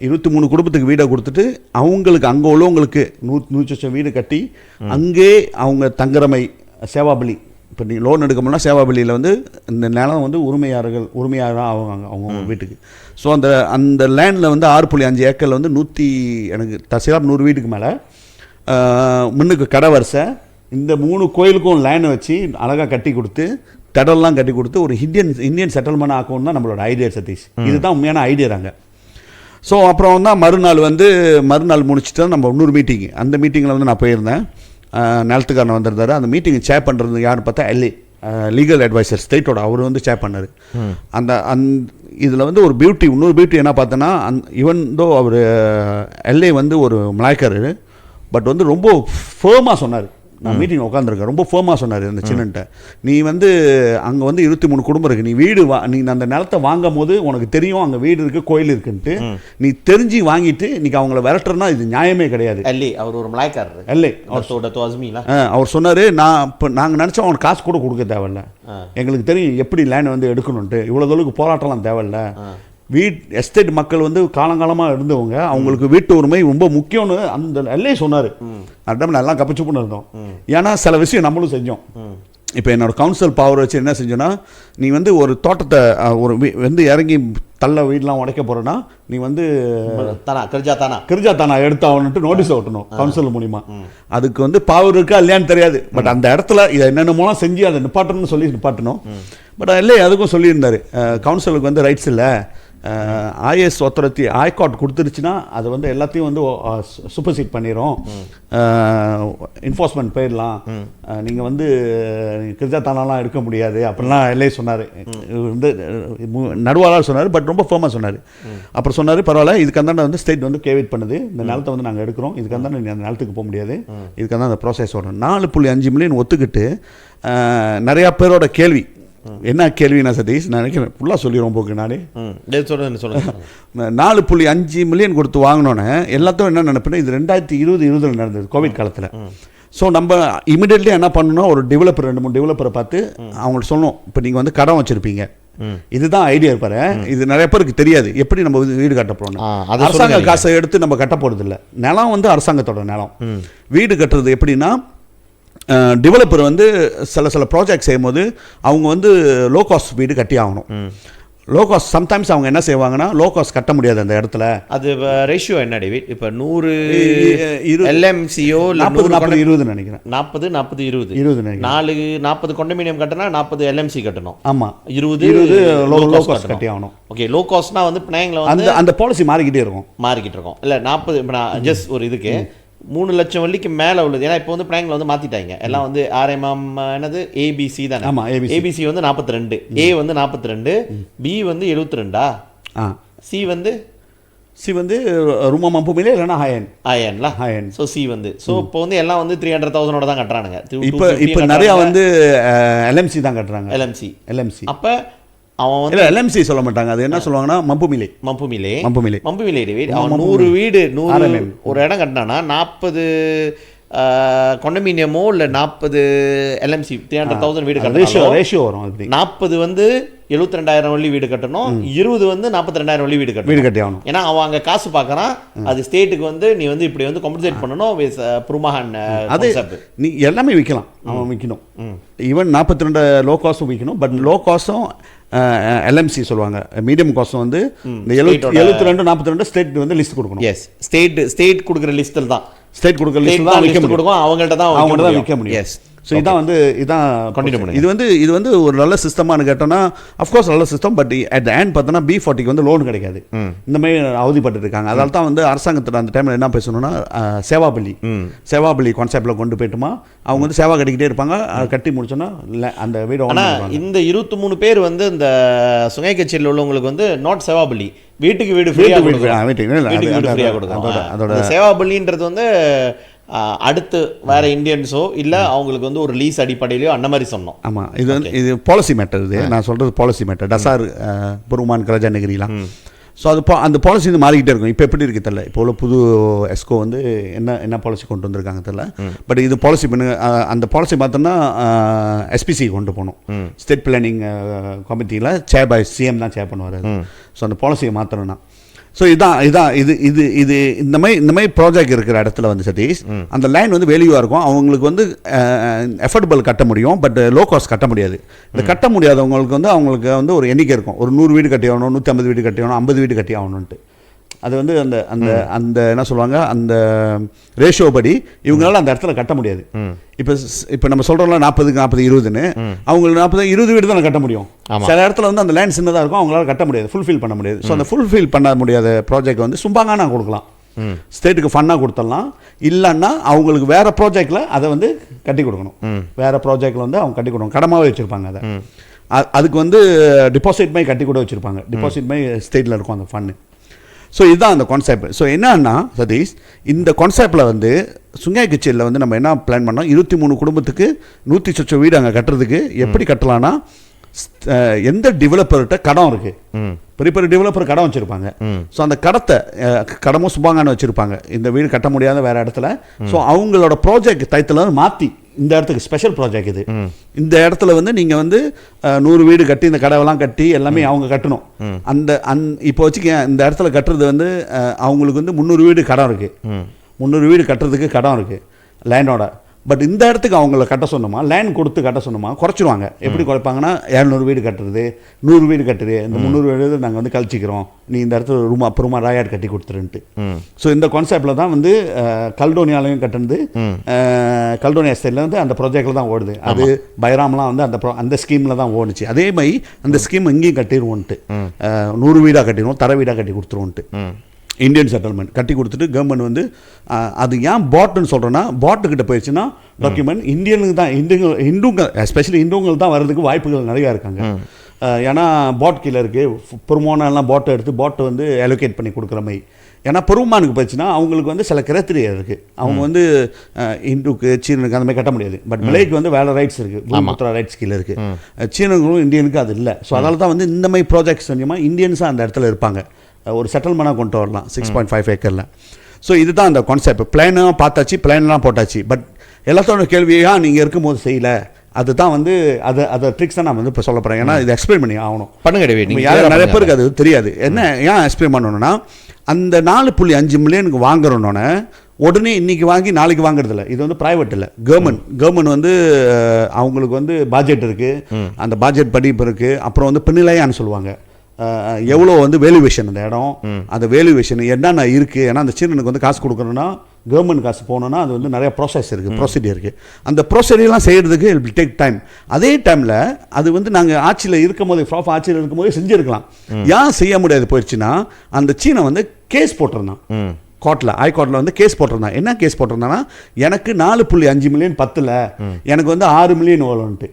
23 குடும்பத்துக்கு வீடை கொடுத்துட்டு அவங்களுக்கு அங்கே உள்ளவங்களுக்கு 100 வீடு கட்டி அங்கே அவங்க தங்குறமை சேவாபலி. இப்போ நீங்கள் லோன் எடுக்கணும்னா சேவாபலியில் வந்து இந்த நிலம் வந்து உரிமையாளராக ஆவாங்க அவங்க வீட்டுக்கு. ஸோ அந்த லேண்டில் வந்து 6.5 ஏக்கரில் வந்து எனக்கு தசிலாப் 100 வீட்டுக்கு மேலே முன்னுக்கு கடை வரிசை இந்த 3 கோயிலுக்கும் லேண்ட் வச்சு அழகாக கட்டி கொடுத்து தடல்லாம் கட்டி கொடுத்து ஒரு இந்தியன் செட்டில்மெண்ட் ஆக்கணும் தான் நம்மளோட ஐடியா சதீஷ். இதுதான் உண்மையான ஐடியா தாங்க. ஸோ அப்புறம் தான் மறுநாள் முடிச்சுட்டு நம்ம இன்னொரு மீட்டிங், அந்த மீட்டிங்கில் வந்து நான் போயிருந்தேன். நிலத்துக்காரன் வந்திருந்தாரு. அந்த மீட்டிங்கை சேர் பண்ணுறது யாருன்னு பார்த்தா LA லீகல் அட்வைசர் ஸ்டேட்டோட அவர் வந்து சேர் பண்ணார். இதில் வந்து இன்னொரு பியூட்டி என்ன பார்த்தோன்னா, ஈவன் தோ அவர் LA வந்து ஒரு மலாய்க்கார், பட் வந்து ரொம்ப ஃபேமாக சொன்னார். நான் மீட்டிங் உட்காந்துருக்கேன், ரொம்ப ஃபேமாக சொன்னார் அந்த சின்னன்ட்ட, நீ வந்து அங்கே வந்து 23 குடும்பம் இருக்குது, நீ அந்த நிலத்தை வாங்கும் போது உனக்கு தெரியும் அங்கே வீடு இருக்குது கோயில் இருக்குன்ட்டு, நீ தெரிஞ்சு வாங்கிட்டு இன்னைக்கு அவங்கள விரட்டுறனா இது நியாயமே கிடையாது. அவர் ஒரு மலாய்க்காரர் அவர் சொன்னார், நாங்கள் நினச்சோம் அவனுக்கு காசு கூட கொடுக்க தேவையில்ல, எங்களுக்கு தெரியும் எப்படி லேண்ட் வந்து எடுக்கணுன்ட்டு, இவ்வளோ தூரத்துக்கு போராட்டம்லாம் தேவையில்ல. எஸ்டேட் மக்கள் வந்து காலங்காலமாக இருந்தவங்க, அவங்களுக்கு வீட்டு உரிமை ரொம்ப முக்கியம்னு அந்த LA சொன்னார். அதான் நல்லா கப்பிச்சு பண்ணி இருந்தோம். ஏன்னா சில விஷயம் நம்மளும் செஞ்சோம். இப்போ என்னோட கவுன்சில் பவர் வச்சு என்ன செஞ்சோன்னா, நீ வந்து ஒரு தோட்டத்தை வந்து இறங்கி தள்ள வீடெலாம் உடைக்க போகிறேன்னா நீ வந்து கிரிஜா தானா எடுத்தாகணுன்ட்டு நோட்டீஸ் ஓட்டணும் கவுன்சில் மூலிமா. அதுக்கு வந்து பவர் இருக்கா இல்லையான்னு தெரியாது, பட் அந்த இடத்துல இதை என்னென்னமோலாம் செஞ்சு அதை நிப்பாட்டணும்னு சொல்லி நிப்பாட்டணும். பட் LA அதுக்கும் சொல்லியிருந்தார், கவுன்சிலுக்கு வந்து ரைட்ஸ் இல்லை, IS authority ஹைகோர்ட் கொடுத்துருச்சுன்னா அது வந்து எல்லாத்தையும் வந்து சூப்பர்சீட் பண்ணிடும், என்ஃபோர்ஸ்மெண்ட் போயிடலாம், நீங்கள் வந்து கிரிஜாத்தானாலாம் எடுக்க முடியாது அப்படிலாம் LA சொன்னார். வந்து நடுவாளாக சொன்னார், பட் ரொம்ப ஃபேமாக சொன்னார். அப்புறம் சொன்னார், பரவாயில்ல இதுக்கு வந்து ஸ்டேட் வந்து கேவிட் பண்ணுது, இந்த நிலத்தை வந்து நாங்கள் எடுக்கிறோம், இதுக்கு அந்த நிலத்துக்கு போக முடியாது, இதுக்கு அந்த ப்ராசஸ் வரும். 4.5 மில்லியன் ஒத்துக்கிட்டு நிறையா பேரோட கேள்வி என்ன கேள்வினா சதீஷ், நான் நினைக்கிறேன் ஃபுல்லாக சொல்லிடுவோம் போக்கு நானே. 4.5 மில்லியன் கொடுத்து வாங்கினோன்னே எல்லாத்தையும் என்ன நினைப்பேன்னா, இது 2020 நடந்தது கோவிட் காலத்தில். ஸோ நம்ம இமீடியட்லி என்ன பண்ணணும், ஒரு டெவலப்பர் 2-3 டெவலப்பரை பார்த்து அவங்களுக்கு சொல்லணும், இப்போ நீங்கள் வந்து கடன் வச்சுருப்பீங்க, இதுதான் ஐடியா இருப்பாரு, இது நிறைய பேருக்கு தெரியாது, எப்படி நம்ம வீடு கட்ட போறோம். அரசாங்க காசை எடுத்து நம்ம கட்ட போகிறது இல்லை, நிலம் வந்து அரசாங்கத்தோட நிலம். வீடு கட்டுறது எப்படின்னா, டெவலப்பர் வந்து சில ப்ராஜெக்ட் செய்யும்போது அவங்க வந்து லோ காஸ்ட் வீடு கட்டி ஆகணும். லோ காஸ்ட் சம்டைம்ஸ் அவங்க என்ன செய்வாங்கன்னா, லோ காஸ்ட் கட்ட முடியாது அந்த இடத்துல. அது ரேஷியோ என்ன டேவிட்? இப்போ 100 LMCO 40-20 நினைக்கிறேன், 40-20 40 கொண்டோமினியம் கட்டினா 40 LMC கட்டணும். ஆமாம், 20 லோ காஸ்ட் கட்டி ஆகணும். ஓகே, லோ காஸ்ட்னா வந்து பினாங்கில் வந்து அந்த பாலிசி மாறிக்கிட்டே இருக்கும் இல்லை 40. இப்போ நான் ஜஸ்ட் ஒரு இதுக்கு 3 லட்சம் வள்ளிக்கு மேலே உள்ளது, ஏன்னா இப்போ வந்து பிராங்கில் வந்து மாற்றிட்டாங்க எல்லாம் வந்து RMM என்னது ABC தானே. ஆமாம், ABC வந்து 42, A வந்து 42, B வந்து 72, C வந்து சி வந்து ரூமா மம்புமிலே இல்லைன்னா ஹையன்ல ஹையன். ஸோ சி வந்து ஸோ இப்போ வந்து எல்லாம் வந்து 300,000 தான் கட்டுறானுங்க. இப்போ நிறையா வந்து எல்எம்சி தான் கட்டுறாங்க. எல்எம்சி அப்போ அவன் வந்து இல்லை எல்எம்சி சொல்ல மாட்டாங்க, அது என்ன சொல்லுவாங்கன்னா மம்புமிலே டேவிட். அவன் 100 வீடு 100 ஒரு இடம் கட்டினானா 40 கொண்டமினியமோ இல்லை 40 எல்எம்சி 300,000 வீடு கட்டணும். ரேஷியோ வரும். அப்படி 40 வந்து 72,000 வள்ளி வீடு கட்டணும், 20 வந்து 42,000 வள்ளி வீடு கட்டி ஆகணும். ஏன்னா அவன் அங்கே காசு பார்க்குறான், அது ஸ்டேட்டுக்கு வந்து நீ வந்து இப்படி வந்து காம்பன்சேட் பண்ணணும். புருமஹான் அது நீ எல்லாமே விற்கலாம், அவன் விற்கணும். ஈவன் 42 லோ காஸ்ட்டும் விற்கணும். பட் லோ காஸ்ட்டும் எல்எம்சி சொல்லுவாங்க, மீடியம் காஸ்ட்டும் வந்து இந்த 72 42 ஸ்டேட் வந்து லிஸ்ட் கொடுக்கணும். எஸ், ஸ்டேட் கொடுக்குற லிஸ்ட்டில் தான் ஸ்டேட் கொடுக்குற லிஸ்ட் தான் விற்க முடியும், அவங்கள்ட்ட தான் விற்க முடியும். எஸ். ஸோ இதான் வந்து இது வந்து ஒரு நல்ல சிஸ்டமானு கேட்டோம்னா அஃப்கோர்ஸ் நல்ல system. But at the end பார்த்தோன்னா B40க்கு வந்து லோன் கிடைக்காது. இந்த மாதிரி அவதிப்பட்டு இருக்காங்க. அதனால தான் வந்து அரசாங்கத்தில் அந்த டைமில் என்ன பேசணும்னா சேவாபலி கான்செப்டில் கொண்டு போயிட்டுமா அவங்க வந்து சேவா கட்டிக்கிட்டே இருப்பாங்க. கட்டி முடிச்சோன்னா அந்த வீடு. ஆனால் இந்த 23 பேர் வந்து இந்த சுங்கை கட்சியில் உள்ளவங்களுக்கு வந்து நாட் சேவாபலி, வீட்டுக்கு வீடு ஃப்ரீயாக கொடுக்கும். அதோட சேவாபலின்றது வந்து அடுத்து வேற இந்தியன்ஸோ இல்லை அவங்களுக்கு வந்து ஒரு லீஸ் அடிப்படையிலையோ அந்த மாதிரி சொன்னோம். ஆமாம், இது வந்து இது பாலிசி மேட்டர். இது நான் சொல்கிறது பாலிசி மேட்டர். டசார் புருமான் கரஜாநகிரிலாம். ஸோ அது அந்த பாலிசி வந்து மாறிக்கிட்டே இருக்கும். இப்போ எப்படி இருக்குது தெரியல, இப்போ உள்ள புது எஸ்கோ வந்து என்ன பாலிசி கொண்டு வந்திருக்காங்க தெரியல. பட் இது பாலிசி பண்ணு அந்த பாலிசி பார்த்தோம்னா எஸ்பிசி கொண்டு போகணும். ஸ்டேட் பிளானிங் கமிட்டியில் சேர் பை சிஎம் தான் சேர் பண்ணுவார். ஸோ அந்த பாலிசியை மாற்றணும்னா ஸோ இது இந்த மாதிரி ப்ராஜெக்ட் இருக்கிற இடத்துல வந்து சதீஷ் அந்த லைன் வந்து வேல்யூவாக இருக்கும். அவங்களுக்கு வந்து எஃபர்டபுள் கட்ட முடியும், பட் லோ காஸ்ட் கட்ட முடியாது. இந்த கட்ட முடியாதவங்களுக்கு வந்து அவங்களுக்கு வந்து ஒரு எண்ணிக்கை இருக்கும், ஒரு 100 வீடு கட்டி ஆகணும், 150 வீடு கட்டி ஆகணும், 50 வீடு கட்டி ஆகணுன்ட்டு. அது வந்து அந்த அந்த அந்த என்ன சொல்லுவாங்க, அந்த ரேஷியோ படி இவங்களால அந்த இடத்துல கட்ட முடியாது. இப்போ நம்ம சொல்கிறோம்ல 40க்கு 40 20ன்னு, அவங்களுக்கு 20 வீடு தான் கட்ட முடியும். சில இடத்துல வந்து அந்த லேண்ட் சின்னதாக இருக்கும், அவங்களால கட்ட முடியாது, ஃபுல்ஃபில் பண்ண முடியாது. ஸோ அந்த ஃபுல்ஃபில் பண்ண முடியாத ப்ராஜெக்ட் வந்து சும்பாங்க நான் கொடுக்கலாம், ஸ்டேட்டுக்கு ஃபன்னாக கொடுத்துடலாம். இல்லைன்னா அவங்களுக்கு வேறு ப்ராஜெக்டில் அதை வந்து கட்டி கொடுக்கணும். வேறு ப்ராஜெக்டில் வந்து அவங்க கட்டி கொடுக்கணும், கடமாகவே வச்சுருப்பாங்க. அதை அதுக்கு வந்து டிபாசிட் மாதிரி கட்டி கூட வச்சுருப்பாங்க. டிபாசிட் மாதிரி ஸ்டேட்டில் இருக்கும் அந்த ஃபண்டு. ஸோ இதுதான் அந்த கான்செப்ட். ஸோ என்னன்னா சதீஷ், இந்த கான்செப்டில் வந்து சுங்கை கச்சேரியில் வந்து நம்ம என்ன பிளான் பண்ணோம், 23 குடும்பத்துக்கு 100 சொச்ச வீடு அங்கே கட்டுறதுக்கு எப்படி கட்டலான்னா, எந்த டெவலப்பர்கிட்ட கடம் இருக்குது, பெரிய பெரிய டெவலப்பர் கடன் வச்சுருப்பாங்க. ஸோ அந்த கடமும் சுபாங்கன்னு வச்சுருப்பாங்க, இந்த வீடு கட்ட முடியாத வேறு இடத்துல. ஸோ அவங்களோட ப்ராஜெக்ட் டைத்தில் மாற்றி இந்த இடத்துக்கு ஸ்பெஷல் ப்ராஜெக்ட் இது, இந்த இடத்துல வந்து நீங்கள் வந்து 100 வீடு கட்டி இந்த கடவெல்லாம் கட்டி எல்லாமே அவங்க கட்டணும். இப்போ வச்சுக்க இந்த இடத்துல கட்டுறது வந்து அவங்களுக்கு வந்து 300 வீடு கடன் இருக்குது, 300 வீடு கட்டுறதுக்கு கடன் இருக்குது லேண்டோட. பட் இந்த இடத்துக்கு அவங்கள கட்ட சொன்னோமா, லேண்ட் கொடுத்து கட்ட சொன்னோமா, குறைச்சிருவாங்க. எப்படி குறைப்பாங்கன்னா 200 வீடு கட்டுறது, 100 வீடு கட்டுறது, இந்த 300 வீடு நாங்கள் வந்து கழிச்சிக்கிறோம், நீ இந்த இடத்துல அப்புறமா ராயாட் கட்டி கொடுத்துருன்ட்டு. ஸோ இந்த கான்செப்டில் தான் வந்து கல்டோனியாலையும் கட்டுறது, கல்டோனியா ஸ்டைலில் வந்து அந்த ப்ராஜெக்டில் தான் ஓடுது. அது பைராம்லாம் வந்து அந்த ஸ்கீமில் தான் ஓடுச்சு. அதே மாதிரி அந்த ஸ்கீம் இங்கேயும் கட்டிடுவோன்ட்டு, 100 வீடாக கட்டிடுவோம், தர வீடாக கட்டி கொடுத்துருவோன்ட்டு. இந்தியன் செட்டில்மெண்ட் கட்டி கொடுத்துட்டு கவர்மெண்ட் வந்து அது ஏன் பாட்டுன்னு சொல்கிறேன்னா, பாட்டுக்கிட்ட போயிடுச்சுன்னா டாக்குமெண்ட் இந்தியனுக்கு தான், இந்துங்க எஸ்பெஷலி இந்துங்களுக்கு தான் வர்றதுக்கு வாய்ப்புகள் நிறையா இருக்காங்க. ஏன்னா பாட் கீழே இருக்குது, பெருமானெல்லாம் பாட்டை எடுத்து பாட்டை வந்து அலோகேட் பண்ணி கொடுக்குற மாதிரி. ஏன்னா பெருமானுக்கு போயிடுச்சுன்னா அவங்களுக்கு வந்து சில கிரைட்டீரியா இருக்குது. அவங்க வந்து இந்துக்கு சீனனுக்கு அந்த மாதிரி கட்ட முடியாது. பட் மலேக்கு வந்து வேலை ரைட்ஸ் இருக்குது, பூமிபுத்திரா ரைட்ஸ் கீழே இருக்குது. சீனங்களும் இந்தியனுக்கு அது இல்லை. ஸோ அதனால தான் வந்து இந்த மாதிரி ப்ராஜெக்ட்ஸ் செஞ்சோமா இந்தியன்ஸாக அந்த இடத்துல இருப்பாங்க, ஒரு செட்டில்மெண்ட்டாக கொண்டு வரலாம் 6.5 ஏக்கரில். ஸோ இதுதான் அந்த கான்செப்ட். பிளானாக பார்த்தாச்சு, பிளான்லாம் போட்டாச்சு. பட் எல்லாத்தோட கேள்வியா நீங்கள் இருக்கும்போது செய்யலை, அதுதான் வந்து அதை ட்ரிக்ஸ் தான் நான் வந்து இப்போ சொல்ல போகிறேன். ஏன்னா இது எக்ஸ்பிளைன் பண்ணி ஆகணும். பண்ணுங்க, யாரும் நிறைய பேருக்கு அது தெரியாது. என்ன ஏன் எக்ஸ்பிளைன் பண்ணணும்னா, அந்த 4.5 மில்லியனுக்கு வாங்குறோன்னொன்னே உடனே இன்றைக்கி வாங்கி நாளைக்கு வாங்குறதில்ல. இது வந்து ப்ரைவேட் இல்லை, கவர்மெண்ட் வந்து அவங்களுக்கு வந்து பட்ஜெட் இருக்குது, அந்த பட்ஜெட் படிப்பு இருக்குது. அப்புறம் வந்து பின்னிலையான்னு சொல்லுவாங்க, எவ்வளோ வந்து வேல்யூவேஷன் அந்த இடம், அந்த வேல்யூவேஷன் என்னென்ன இருக்குது. ஏன்னா அந்த சீனனுக்கு வந்து காசு கொடுக்கணுன்னா, கவர்மெண்ட் காசு போகணுன்னா அது வந்து நிறைய ப்ராசஸ் இருக்குது, ப்ரொசீஜர் இருக்குது. அந்த ப்ரொசீஜர்லாம் செய்கிறதுக்கு இட் வில் டேக் டைம். அதே டைமில் அது வந்து நாங்கள் ஆட்சியில் இருக்கும்போது, ப்ராஃப் ஆட்சியில் இருக்கும்போது செஞ்சுருக்கலாம். ஏன் செய்ய முடியாது போயிடுச்சுன்னா, அந்த சீனை வந்து கேஸ் போட்டிருந்தான் கோர்ட்டில், ஹைகோர்ட்டில் வந்து கேஸ் போட்டிருந்தான். என்ன கேஸ் போட்டிருந்தான்னா, எனக்கு 4.5 மில்லியன் பத்தில், எனக்கு வந்து 6 மில்லியன் வேணும்ன்ட்டு.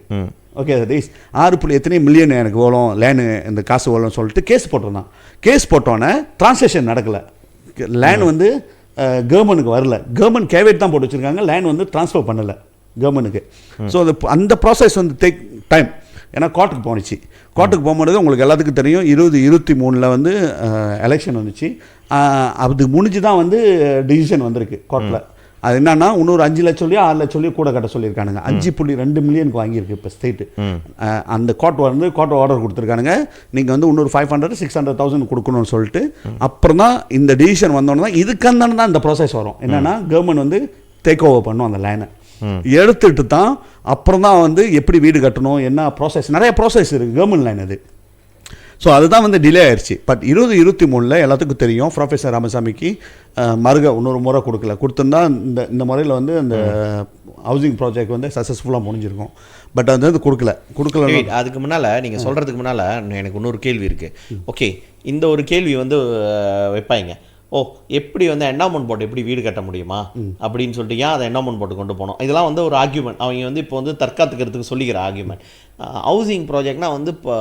ஓகே சதீஷ் 6 எத்தனை மில்லியன் எனக்கு வேணும் லேனு இந்த காசு வேணும்னு சொல்லிட்டு கேஸ் போட்டிருந்தான். கேஸ் போட்டோன்னே ட்ரான்ஸ்லேஷன் நடக்கலை. லேண்ட் வந்து கவர்மெண்ட்டுக்கு வரல. கவர்மெண்ட் கேவேட் தான் போட்டு வச்சுருக்காங்க, லேண்ட் வந்து ட்ரான்ஸ்ஃபர் பண்ணலை கவர்மெண்ட்டுக்கு. ஸோ அந்த ப்ராசஸ் வந்து டேக் டைம். ஏன்னா கோர்ட்டுக்கு போணுச்சு. கோர்ட்டுக்கு போகும்போது உங்களுக்கு எல்லாத்துக்கும் தெரியும் 2023 வந்து எலெக்ஷன் வந்துச்சு. அது முடிஞ்சு தான் வந்து டிசிஷன் வந்திருக்கு கோர்ட்டில். அது என்னன்னா இன்னொரு 5 லட்சம் 6 லட்சம் கூட கட்ட சொல்லியிருக்கானுங்க. 5.2 மில்லியனுக்கு வாங்கியிருக்கு இப்போ ஸ்டேட்டு. அந்த கோர்ட் ஆர்டர் கொடுத்துருக்கானுங்க, நீங்கள் வந்து இன்னொரு 500,000-600,000 கொடுக்கணும்னு சொல்லிட்டு. அப்புறம் தான் இந்த டிசிஷன் வந்தோன்னா தான் இதுக்கான தான் இந்த ப்ராசஸ் வரும். என்னென்னா கவர்மெண்ட் வந்து டேக் ஓவர் பண்ணும் அந்த லைனை எடுத்துட்டு தான் அப்புறம் தான் வந்து எப்படி வீடு கட்டணும் என்ன ப்ராசஸ், நிறைய ப்ராசஸ் இருக்குது கவர்மெண்ட் லைன் அது. ஸோ அதுதான் வந்து டிலே ஆயிடுச்சு. பட் 2023 எல்லாத்துக்கும் தெரியும் ப்ரொஃபஸர் ராமசாமிக்கு இன்னொரு முறை கொடுத்துருந்தா இந்த முறையில் வந்து அந்த ஹவுசிங் ப்ராஜெக்ட் வந்து சக்ஸஸ்ஃபுல்லாக முடிஞ்சிருக்கும். பட் அது வந்து கொடுக்கல. அதுக்கு முன்னால் நீங்கள் சொல்கிறதுக்கு முன்னால் எனக்கு இன்னொரு கேள்வி இருக்குது. ஓகே, இந்த ஒரு கேள்வி வந்து வைப்பாங்க, எப்படி வந்து என்டோமெண்ட் போட்டு எப்படி வீடு கட்ட முடியுமா அப்படின்னு சொல்லிட்டு ஏன் அதை என்டோமெண்ட் போட்டு கொண்டு போனோம். இதெல்லாம் வந்து ஒரு ஆர்கியூமெண்ட். அவங்க வந்து இப்போ வந்து தற்காத்துக்கிறதுக்கு சொல்லிக்கிற ஆர்கியூமெண்ட். ஹவுசிங் ப்ராஜெக்ட்னா வந்து இப்போ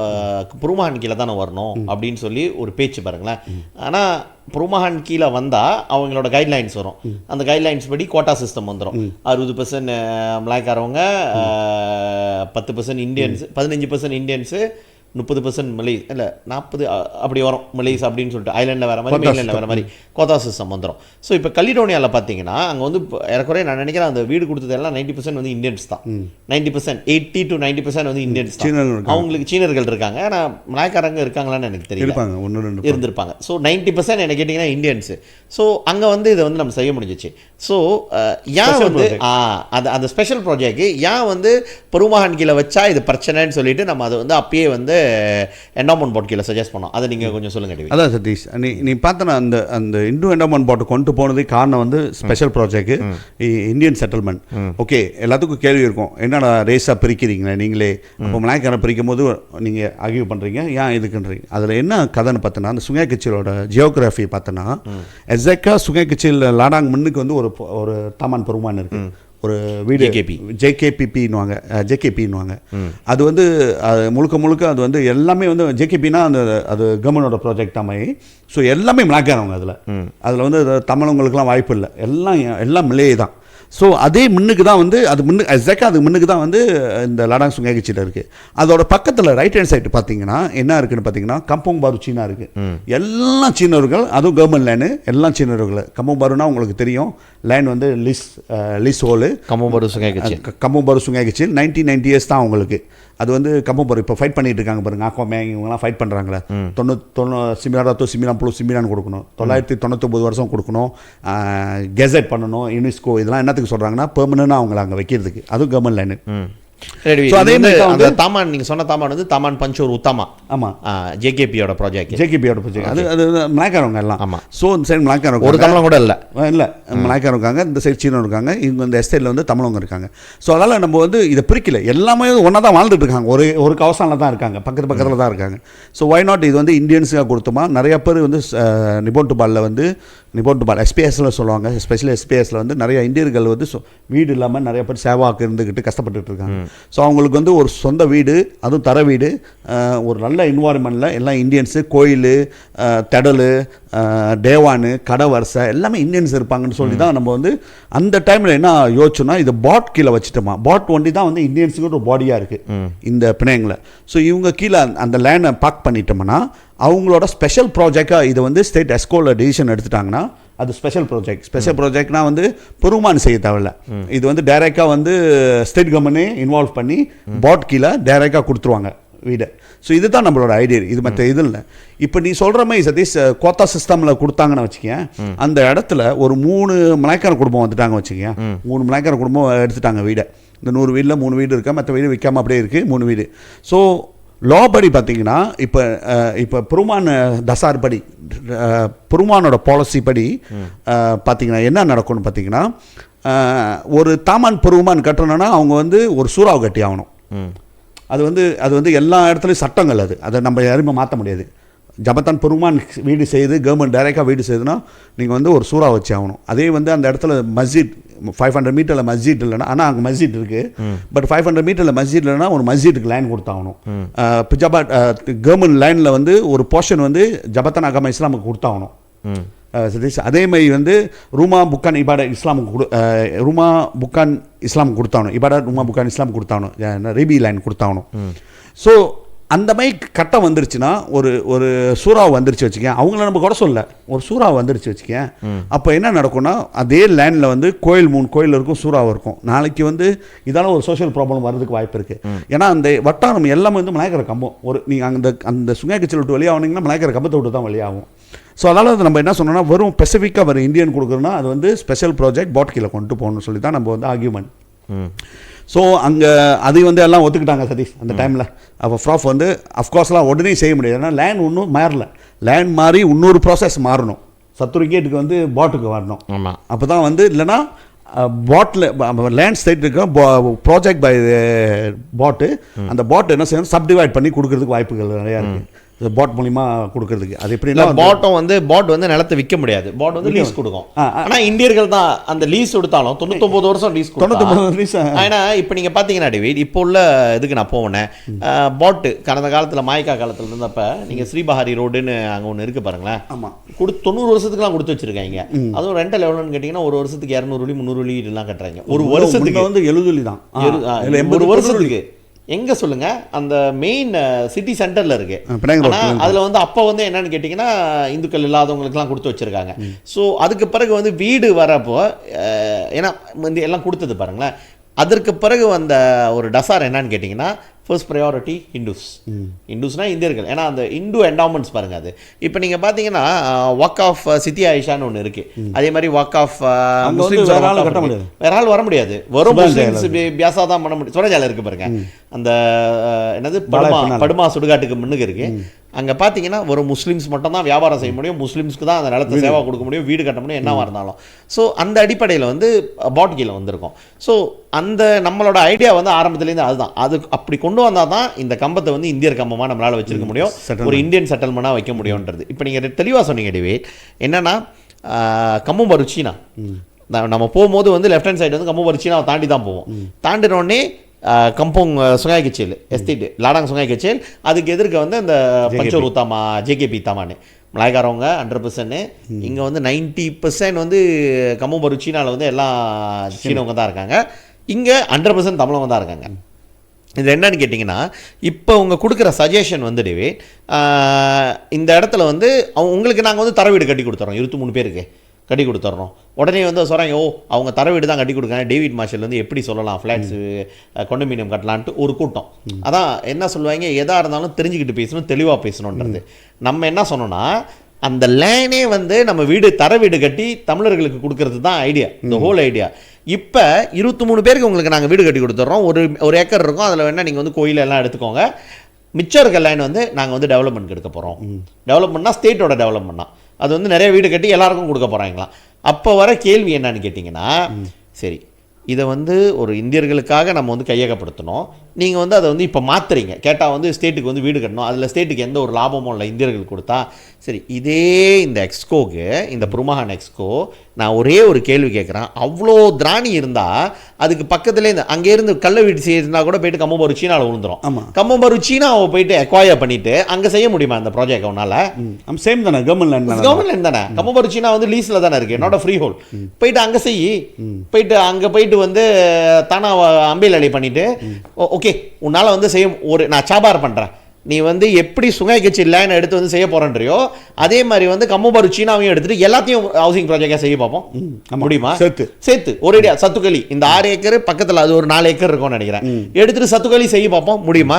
புருமஹான் கீழே தானே வரணும் அப்படின்னு சொல்லி ஒரு பேச்சு பாருங்களேன். ஆனால் புருமஹான் கீழே வந்தால் அவங்களோட கைட்லைன்ஸ் வரும். அந்த கைட்லைன்ஸ் படி கோட்டா சிஸ்டம் வந்துடும். 60% மலாய்க்காரவங்க, 10% இந்தியன்ஸ், 15% இந்தியன்ஸு, 30% மலேஸ், இல்லை 40 அப்படி வரும் மலேஸ் அப்படின்னு சொல்லிட்டு. ஐலாண்டில் வேறு மாதிரி, மெயின்லேண்டில் வேறு மாதிரி கோத்தா சிஸ்டம் வந்துடும். ஸோ இப்போ கலிடோனியாவில் பார்த்தீங்கன்னா அங்கே வந்து ஏறக்குறைய நான் நினைக்கிறேன் அந்த வீடு கொடுத்தது எல்லாம் 90% வந்து இந்தியன்ஸ் தான். 90%, 80 to 90% வந்து இந்தியன்ஸ் தான். அவங்களுக்கு சீனர்கள் இருக்காங்க, ஆனால் மலாய்க்காரங்க இருக்காங்களான்னு எனக்கு தெரியல, இருந்திருப்பாங்க. ஸோ 90% என்ன கேட்டிங்கன்னா இந்தியன்ஸு. ஸோ அங்கே வந்து இதை வந்து நம்ம செய்ய முடிஞ்சிச்சு. ஸோ ஏன் வந்து அந்த ஸ்பெஷல் ப்ராஜெக்ட் ஏன் வந்து புருமஹான் கீழே வச்சா இது பிரச்சனைன்னு சொல்லிட்டு நம்ம அதை வந்து அப்பயே வந்து என்டோமெண்ட் போர்ட் கீழே சஜஸ்ட் பண்ணோம். அதை நீங்கள் கொஞ்சம் சொல்லுங்க. அதான் சதீஷ், நீ பார்த்தனா அந்த இந்து என்டோமெண்ட் போர்ட்டை கொண்டு போனதுக்கு காரணம் வந்து special project Indian settlement. Okay, எல்லாத்துக்கும் கேள்வி இருக்கும், என்னடா ரேஸாக பிரிக்கிறீங்களே நீங்களே, அப்போ மலாய்க்காரன் பிரிக்கும் போது நீங்கள் ஆர்கியூ பண்ணுறீங்க ஏன் இதுக்குன்றீங்க. அதில் என்ன கதைன்னு பார்த்தோன்னா அந்த சுங்கை கட்சியோட ஜியோகிராஃபி பார்த்தோன்னா எக்ஸாக்டாக சுங்கை கட்சியில் லாடாங் முன்னுக்கு வந்து ஒரு தாமான் பெருமான் இருக்குது. ஒரு வீடு ஜேகேபிபின்னுவாங்க. அது வந்து முழுக்க அது வந்து எல்லாமே வந்து ஜேகேபின்னா அது கவர்மெண்டோட ப்ராஜெக்ட் மாதிரி. ஸோ எல்லாமே மலாய்க்காரவங்க அதில் வந்து தமிழவங்களுக்குலாம் வாய்ப்பு இல்லை, எல்லாம் மிலே தான். ஸோ அதே முன்னுக்கு தான் வந்து எக்ஸாக்டாக அது முன்னுக்கு தான் வந்து இந்த லடாங் சுங்கை கட்சியில் இருக்குது. அதோட பக்கத்தில் ரைட் ஹேண்ட் சைடு பார்த்தீங்கன்னா என்ன இருக்குன்னு பார்த்தீங்கன்னா கம்போங் பாரு சீனா இருக்குது. எல்லாம் சீனர்கள், அதுவும் கவர்மெண்ட் லேண்டு, எல்லாம் சீனர்கள். கம்போங் பாருன்னா உங்களுக்கு தெரியும், லேண்ட் வந்து லிஸ் ஹோலு கம்போங் பாரு சுங்கை கட்சி 1990 இயர்ஸ் தான் அவங்களுக்கு. அது வந்து கம்போங் பாரு இப்போ ஃபைட் பண்ணிட்டு இருக்காங்க பாருங்க, ஆக்கோமேங் இவங்கலாம் ஃபைட் பண்ணுறாங்களே. 90 சிமிலான்னு கொடுக்கணும், 999 வருஷம் கொடுக்கணும், கெசட் பண்ணணும், யுனெஸ்கோ இதெல்லாம் என்னத்துக்கு சொல்கிறாங்கன்னா பெர்மனன்ட்டாக அவங்கள அங்கே வைக்கிறதுக்கு. அதுவும் கவர்மெண்ட் லைனு. அதே மாதிரி தாமான் நீங்கள் சொன்ன தாமான் வந்து தாமான் பஞ்சூர் உத்தாமா. ஆமாம், ஜேகேபியோட ப்ராஜெக்ட். அது மலாய்க்காரவங்க எல்லாம். ஆமாம். ஸோ இந்த சைடு மலாய்க்காரவங்க ஒரு தமிழம் கூட இல்லை மலாய்க்காரங்க இருக்காங்க, இந்த சைடு சீனம் இருக்காங்க, இவங்க இந்த எஸ்டேட்டில் வந்து தமிழவங்க இருக்காங்க. ஸோ அதனால் நம்ம வந்து இதை பிரிக்கல, எல்லாமே ஒன்றா தான் வாழ்ந்துட்டு இருக்காங்க, ஒரு கவசானில் தான் இருக்காங்க, பக்கத்தில் தான் இருக்காங்க. ஸோ ஒய் நாட் இது வந்து இந்தியன்ஸுக்காக கொடுத்தோமா. நிறைய பேர் வந்து நிபோட்டுபால் எஸ்பிஎஸில் சொல்லுவாங்க, ஸ்பெஷலி எஸ்பிஎஸில் வந்து நிறைய இந்தியர்கள் வந்து வீடு இல்லாமல் நிறைய பேர் சேவாக்கு இருந்துக்கிட்டு கஷ்டப்பட்டுட்டு இருக்காங்க. ஸோ அவங்களுக்கு வந்து ஒரு சொந்த வீடு, அதுவும் தர வீடு, ஒரு நல்ல என்வாயர்மெண்ட்டில் எல்லாம் இந்தியன்ஸு, கோயில், தெடல், டேவானு, கடை வரிசை எல்லாமே இந்தியன்ஸ் இருப்பாங்கன்னு சொல்லி தான் நம்ம வந்து அந்த டைமில் என்ன யோசிச்சோன்னா இது பாட் கீழே வச்சுட்டோமா. பாட் ஒண்டி தான் வந்து இந்தியன்ஸுக்கு ஒரு பாடியாக இருக்குது இந்த பிணையங்களை. ஸோ இவங்க கீழே அந்த லேண்டை பார்க் பண்ணிட்டோம்னா அவங்களோட ஸ்பெஷல் ப்ராஜெக்டாக இதை வந்து ஸ்டேட் எஸ்கோவில் டிசிஷன் எடுத்துட்டாங்கன்னா அது ஸ்பெஷல் ப்ராஜெக்ட்னா வந்து பெருமான் செய்ய தேவையில்ல. இது வந்து டைரெக்டாக வந்து ஸ்டேட் கவர்மெண்ட்டே இன்வால்வ் பண்ணி பாட் கீழே டைரெக்டாக கொடுத்துருவாங்க வீடு. ஸோ இதுதான் நம்மளோட ஐடியா. இது மற்ற இது இல்லை. இப்போ நீ சொல்கிற மாதிரி சதீஷ் கோத்தா சிஸ்டமில் கொடுத்தாங்கன்னு வச்சுக்கேன், அந்த இடத்துல ஒரு 3 மலாய்க்கார குடும்பம் வந்துட்டாங்க வச்சுக்கேன். 3 மலாய்க்கார குடும்பம் எடுத்துட்டாங்க வீடை. இந்த 100 வீட்டில் 3 வீடு இருக்கா, மற்ற வீடு விற்காமல் அப்படியே இருக்குது 3 வீடு. ஸோ லா படி பார்த்தீங்கன்னா இப்போ பெருமான் தசார் படி பெருமானோட பாலிசி படி பார்த்தீங்கன்னா என்ன நடக்கும்னு பார்த்தீங்கன்னா ஒரு தாமான் பெருமான் கட்டணும்னா அவங்க வந்து ஒரு சூறாவை கட்டி ஆகணும். அது வந்து எல்லா இடத்துலையும் சட்டங்கள், அதை நம்ம யாருமே மாற்ற முடியாது. ஜபத்தான் பெருமான் வீடு செய்து கவர்மெண்ட் டைரெக்டாக வீடு செய்யுதுன்னா நீங்கள் வந்து ஒரு சூறா வச்சு ஆகணும். அதே வந்து அந்த இடத்துல மஸ்ஜித் 500 மீட்டரில் மஸ்ஜித் இல்லைன்னா, ஆனால் அங்கே மஸ்ஜித் இருக்குது, பட் 500 மீட்டரில் மஸ்ஜித் இல்லைன்னா ஒரு மஸ்ஜித்துக்கு லைன் கொடுத்தாகணும். கவர்மெண்ட் லைனில் வந்து ஒரு போர்ஷன் வந்து ஜபத்தான் அகம இஸ்லாமுக்கு கொடுத்தாகணும். அதே மாதிரி வந்து ரூமா புக்கான் இபாடா இஸ்லாமுக்கு ரூமா புக்கான் இஸ்லாமுக்கு கொடுத்தாகணும். இபாடா ரூமா புக்கான் இஸ்லாமுக்கு கொடுத்தாகணும். ரீபி லைன் கொடுத்தாகணும். ஸோ அந்த மாதிரி கட்டம் வந்துருச்சுன்னா ஒரு சூறாவை வந்துருச்சு வச்சுக்கேன், அவங்கள நம்ம கூட சொல்ல, ஒரு சூறாவை வந்துருச்சு வச்சுக்கேன், அப்போ என்ன நடக்கும்னா அதே லேண்டில் வந்து கோயில் 3 கோயில் இருக்கும், சூறாவை இருக்கும். நாளைக்கு வந்து இதால் ஒரு சோஷியல் ப்ராப்ளம் வர்றதுக்கு வாய்ப்பு இருக்குது. ஏன்னா அந்த வட்டாரம் எல்லாமே வந்து மலைக்கரை கம்பம். நீங்கள் அந்த சுங்காய்க்கச்சல் விட்டு வெளியாகனீங்கன்னா மலைக்கரை கம்பத்தை விட்டு தான் வெளியாகும். ஸோ அதனால் நம்ம என்ன சொன்னோம்னா வெறும் ஸ்பெசிஃபிக்காக வரும் இந்தியன் கொடுக்குறோன்னா அது வந்து ஸ்பெஷல் ப்ராஜெக்ட் பாட்கியில் கொண்டு போகணும்னு சொல்லி தான் நம்ம வந்து ஆர்கியூமெண்ட். ஸோ அங்கே அதை வந்து எல்லாம் ஒத்துக்கிட்டாங்க சதீஷ் அந்த டைமில். அப்போ ஃப்ராஃப் வந்து அஃப்கோர்ஸ்லாம் உடனே செய்ய முடியாது, ஏன்னா லேண்ட் இன்னும் மாறல. லேண்ட் மாறி இன்னொரு ப்ராசஸ் மாறணும், சத்துரிகேட்டுக்கு வந்து பாட்டுக்கு வரணும். ஆமாம், அப்போ தான் வந்து இல்லைன்னா பாட்டில் லேண்ட் ஸ்டேட் இருக்க ப்ராஜெக்ட் பை பாட்டு, அந்த பாட்டு என்ன செய்யணும் சப்டிவைட் பண்ணி கொடுக்கறதுக்கு வாய்ப்புகள் நிறையா இருக்குது பாட் மூலிமா கொடுக்கறதுக்கு. அது எப்படின்னா பாட்டும் வந்து பாட் வந்து நிலத்தை விற்க முடியாது, பாட் வந்து லீஸ் கொடுக்கும். ஆனால் இந்தியர்கள் தான் அந்த லீஸ் கொடுத்தாலும் 99 வருஷம் லீஸ் 99 லீஸ். ஏன்னா இப்போ நீங்கள் பார்த்தீங்கன்னா டேவிட், இப்போ உள்ள இதுக்கு நான் போனேன், பாட்டு கடந்த காலத்தில் மாய்க்கா காலத்தில் இருந்தப்ப நீங்கள் ஸ்ரீபஹாரி ரோடுன்னு அங்கே ஒன்று இருக்குது பாருங்களேன். ஆமாம், 90 வருஷத்துக்குலாம் கொடுத்து வச்சிருக்காங்க. அதுவும் ரெண்டல் எவ்வளோன்னு கேட்டிங்கன்னா ஒரு வருஷத்துக்கு 200 வழி 300 வழி இதெல்லாம் கட்டுறாங்க. ஒரு வருஷத்துக்கு வந்து 70 வழி தான், ஒரு வருஷத்துக்கு. எங்க சொல்லுங்க, அந்த மெயின் சிட்டி சென்டர்ல இருக்கு. அதுல வந்து அப்ப வந்து என்னன்னு கேட்டீங்கன்னா இந்துக்கள் இல்லாதவங்களுக்குலாம் கொடுத்து வச்சிருக்காங்க. ஸோ அதுக்கு பிறகு வந்து வீடு வரப்போ ஏன்னா வந்து எல்லாம் கொடுத்தது பாருங்களேன். அதற்கு பிறகு வந்த ஒரு டசார் என்னன்னு கேட்டிங்கன்னா ஃபர்ஸ்ட் ப்ரையாரிட்டி இந்துஸ்னால் இந்தியர்கள். ஏன்னா அந்த இந்து என்டவுமெண்ட்ஸ் பாருங்கள். அது இப்போ நீங்கள் பார்த்தீங்கன்னா வாக் ஆஃப் சித்தி ஆயிஷான்னு ஒன்று இருக்குது. அதே மாதிரி வாக் ஆஃப் முஸ்லீம்ஸ் வேற ஆள் வர முடியாது, வரும் முஸ்லீம்ஸ் பியாசா தான் பண்ண முடியும். சுரஜால இருக்குது பாருங்க, அந்த என்னது படுமா சுடுகாட்டுக்கு முன்னுக்கு இருக்குது. அங்கே பார்த்தீங்கன்னா ஒரு முஸ்லீம்ஸ் மட்டும் தான் வியாபாரம் செய்ய முடியும், முஸ்லீம்ஸ்க்கு தான் அந்த நிலத்தை சேவா கொடுக்க முடியும், வீடு கட்ட முடியும், என்னவா இருந்தாலும். ஸோ அந்த அடிப்படையில் வந்து பாட்கியில் வந்திருக்கும். ஸோ அந்த நம்மளோட ஐடியா வந்து ஆரம்பத்துலேருந்து அதுதான். அது அப்படி கொண்டு வந்தால் தான் இந்த கம்பத்தை வந்து இந்தியர் கம்பமாக நம்மளால் வச்சிருக்க முடியும், ஒரு இந்தியன் செட்டில்மெண்ட்டாக வைக்க முடியும்ன்றது. இப்போ நீங்கள் தெளிவாக சொன்னீங்க டிவேட். என்னன்னா கம்பம்பரு சீனா, நம்ம போகும்போது வந்து லெஃப்ட் ஹேண்ட் சைடு வந்து கம்பம்பரு சீனாவை தாண்டி தான் போவோம். தாண்டினோடனே கம்போங் சுங்காய் கச்சேல் எஸ்டேட் லாடாங் சுங்காய் கச்சேல், அதுக்கு எதிர்க்க வந்து அந்த பஞ்சோர் உத்தாமா ஜேகேபி தாமான்னு மலாய்க்காரவங்க 100%. இங்கே வந்து 90% வந்து கம்பம்பரு சீனாவில் வந்து எல்லாம் சீனவங்க தான் இருக்காங்க. இங்கே 100% தமிழவங்க தான் இருக்காங்க. இது என்னன்னு கேட்டிங்கன்னா இப்போ அவங்க கொடுக்குற சஜஷன் வந்து இந்த இடத்துல வந்து உங்களுக்கு நாங்கள் வந்து தர வீடு கட்டி கொடுத்துறோம், 23 பேருக்கு கட்டி கொடுத்துட்றோம். உடனே வந்து சொல்கிறாங்க, ஓ அவங்க தர வீடு தான் கட்டி கொடுக்குறாங்க, டேவிட் மார்ஷல் வந்து எப்படி சொல்லலாம் ஃப்ளாட்ஸு கொண்டோமினியம் கட்டலான்ட்டு ஒரு கூட்டம். அதான் என்ன சொல்லுவாங்க, எதாக இருந்தாலும் தெரிஞ்சுக்கிட்டு பேசணும், தெளிவாக பேசணுன்றது. நம்ம என்ன சொன்னோன்னா அந்த லேனே வந்து நம்ம வீடு தர வீடு கட்டி தமிழர்களுக்கு கொடுக்கறது தான் ஐடியா, இந்த ஹோல் ஐடியா. இப்போ 23 பேருக்கு உங்களுக்கு நாங்கள் வீடு கட்டி கொடுத்துட்றோம், ஒரு ஏக்கர் இருக்கும், அதில் வேணால் நீங்கள் வந்து கோயிலெல்லாம் எடுத்துக்கோங்க. மிச்சம் இருக்க லைன் வந்து நாங்கள் வந்து டெவலப்மெண்ட் எடுக்க போகிறோம். டெவலப்மெண்ட்னா ஸ்டேட்டோட டெவலப்மெண்ட்னா அது வந்து நிறைய வீடு கட்டி எல்லாருக்கும் கொடுக்க போகிறாங்களாம். அப்போ வர கேள்வி என்னன்னு கேட்டிங்கன்னா, சரி இதை வந்து ஒரு இந்தியர்களுக்காக நம்ம வந்து கையகப்படுத்தணும், நீங்கள் வந்து அதை வந்து இப்போ மாற்றுறீங்க, கேட்டால் வந்து ஸ்டேட்டுக்கு வந்து வீடு கட்டணும், அதில் ஸ்டேட்டுக்கு எந்த ஒரு லாபமும் இல்லை இந்தியர்கள் கொடுத்தா. சரி, இதே இந்த எக்ஸ்கோக்கு, இந்த புருமஹான் எக்ஸ்கோ, நான் ஒரே ஒரு கேள்வி கேட்குறேன். அவ்வளோ திராணி இருந்தால் அதுக்கு பக்கத்துலேருந்து அங்கேருந்து கள்ள வீடு செய்யறதுனா கூட போயிட்டு கம்பம்பரு சீனாவில் விழுந்துடும். ஆமாம், கம்பம்பரு சீனாவை போயிட்டு எக்வாயர் பண்ணிவிட்டு அங்கே செய்ய முடியுமா அந்த ப்ராஜெக்ட் அவனால்? சேம் தானே, கவர்மெண்ட் தானே. கம்பம்பரு சீனா வந்து லீஸில் தானே இருக்குது, என்னோட ஃப்ரீ ஹோல். போயிட்டு அங்கே போயிட்டு அங்கே போயிட்டு வந்து தானா அம்பேல் அடி பண்ணிவிட்டு, ஓகே உன்னால் வந்து செய்ய நான் சாபார் பண்ணுறேன், நீ வந்து எப்படி சுங்காய் கட்சி லைனை எடுத்து வந்து செய்ய போறன்றியோ அதே மாதிரி வந்து கம்பம்பரு சீனாவையும் எடுத்துட்டு எல்லாத்தையும் ஹவுசிங் ப்ராஜெக்டாக செய்ய பார்ப்போம். முடியுமா? சேர்த்து ஒரேடியா சத்துக்களி இந்த 6 ஏக்கர் பக்கத்தில் அது ஒரு 4 ஏக்கர் இருக்கும்னு நினைக்கிறேன், எடுத்துட்டு சத்துக்களி செய்ய பார்ப்போம். முடியுமா?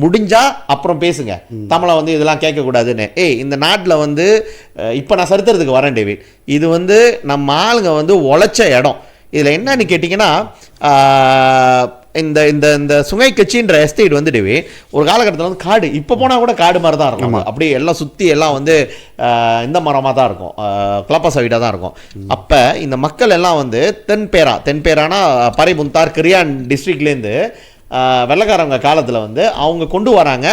முடிஞ்சா அப்புறம் பேசுங்க, தமிழை வந்து இதெல்லாம் கேட்கக்கூடாதுன்னு. இந்த நாட்டில் வந்து இப்போ நான் சரித்திரத்துக்கு வரேன் டேவிட், இது வந்து நம்ம ஆளுங்க வந்து உழைச்ச இடம். இதில் என்னன்னு கேட்டிங்கன்னா இந்த இந்த இந்த சுங்கை கட்சின்ற எஸ்டேட் வந்து ஒரு காலகட்டத்தில் வந்து காடு, இப்போ போனால் கூட காடு மாதிரி தான் இருக்கும். அப்படியே எல்லாம் சுற்றி எல்லாம் வந்து இந்த மரமாக தான் இருக்கும், கிளப்பாசா வீடாக தான் இருக்கும். அப்போ இந்த மக்கள் எல்லாம் வந்து தென்பேரானா பறைமுந்தார் கிரியான் டிஸ்ட்ரிக்ட்லேருந்து வெள்ளைக்காரங்க காலத்தில் வந்து அவங்க கொண்டு வராங்க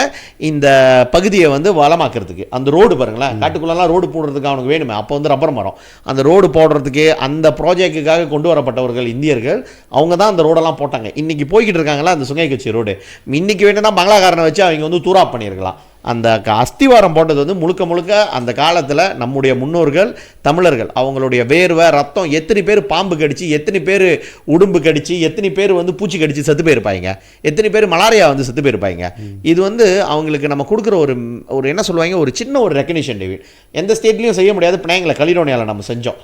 இந்த பகுதியை வந்து வளமாக்குறதுக்கு. அந்த ரோடு பாருங்களேன், காட்டுக்குள்ளெல்லாம் ரோடு போடுறதுக்கு அவனுக்கு வேணுமே, அப்போ வந்து ரப்பர் மரம், அந்த ரோடு போடுறதுக்கு அந்த ப்ராஜெக்டுக்காக கொண்டு வரப்பட்டவர்கள் இந்தியர்கள், அவங்க தான் அந்த ரோடெல்லாம் போட்டாங்க. இன்றைக்கி போய்கிட்டு இருக்காங்களா அந்த சுங்கைக்கச்சி ரோடு, இன்றைக்கி வேணும்னா பங்களாக்காரனை வச்சு அவங்க வந்து தூரா பண்ணியிருக்கலாம். அந்த அஸ்திவாரம் போட்டது வந்து முழுக்க முழுக்க அந்த காலத்தில் நம்முடைய முன்னோர்கள் தமிழர்கள் அவங்களுடைய வேர்வை ரத்தம், எத்தனை பேர் பாம்பு கடிச்சு, எத்தனை பேர் உடும்பு கடிச்சு, எத்தனை பேர் வந்து பூச்சி கடிச்சு செத்து போயிருப்பாங்க, எத்தனை பேர் மலாரியா வந்து செத்து போயிருப்பாங்க. இது வந்து அவங்களுக்கு நம்ம கொடுக்குற ஒரு என்ன சொல்லுவாங்க, ஒரு சின்ன ஒரு ரெக்கக்னிஷன். டேவிட், எந்த ஸ்டேட்லேயும் செய்ய முடியாது. பினாங்கில் கலிடோனியாவில் நம்ம செஞ்சோம்.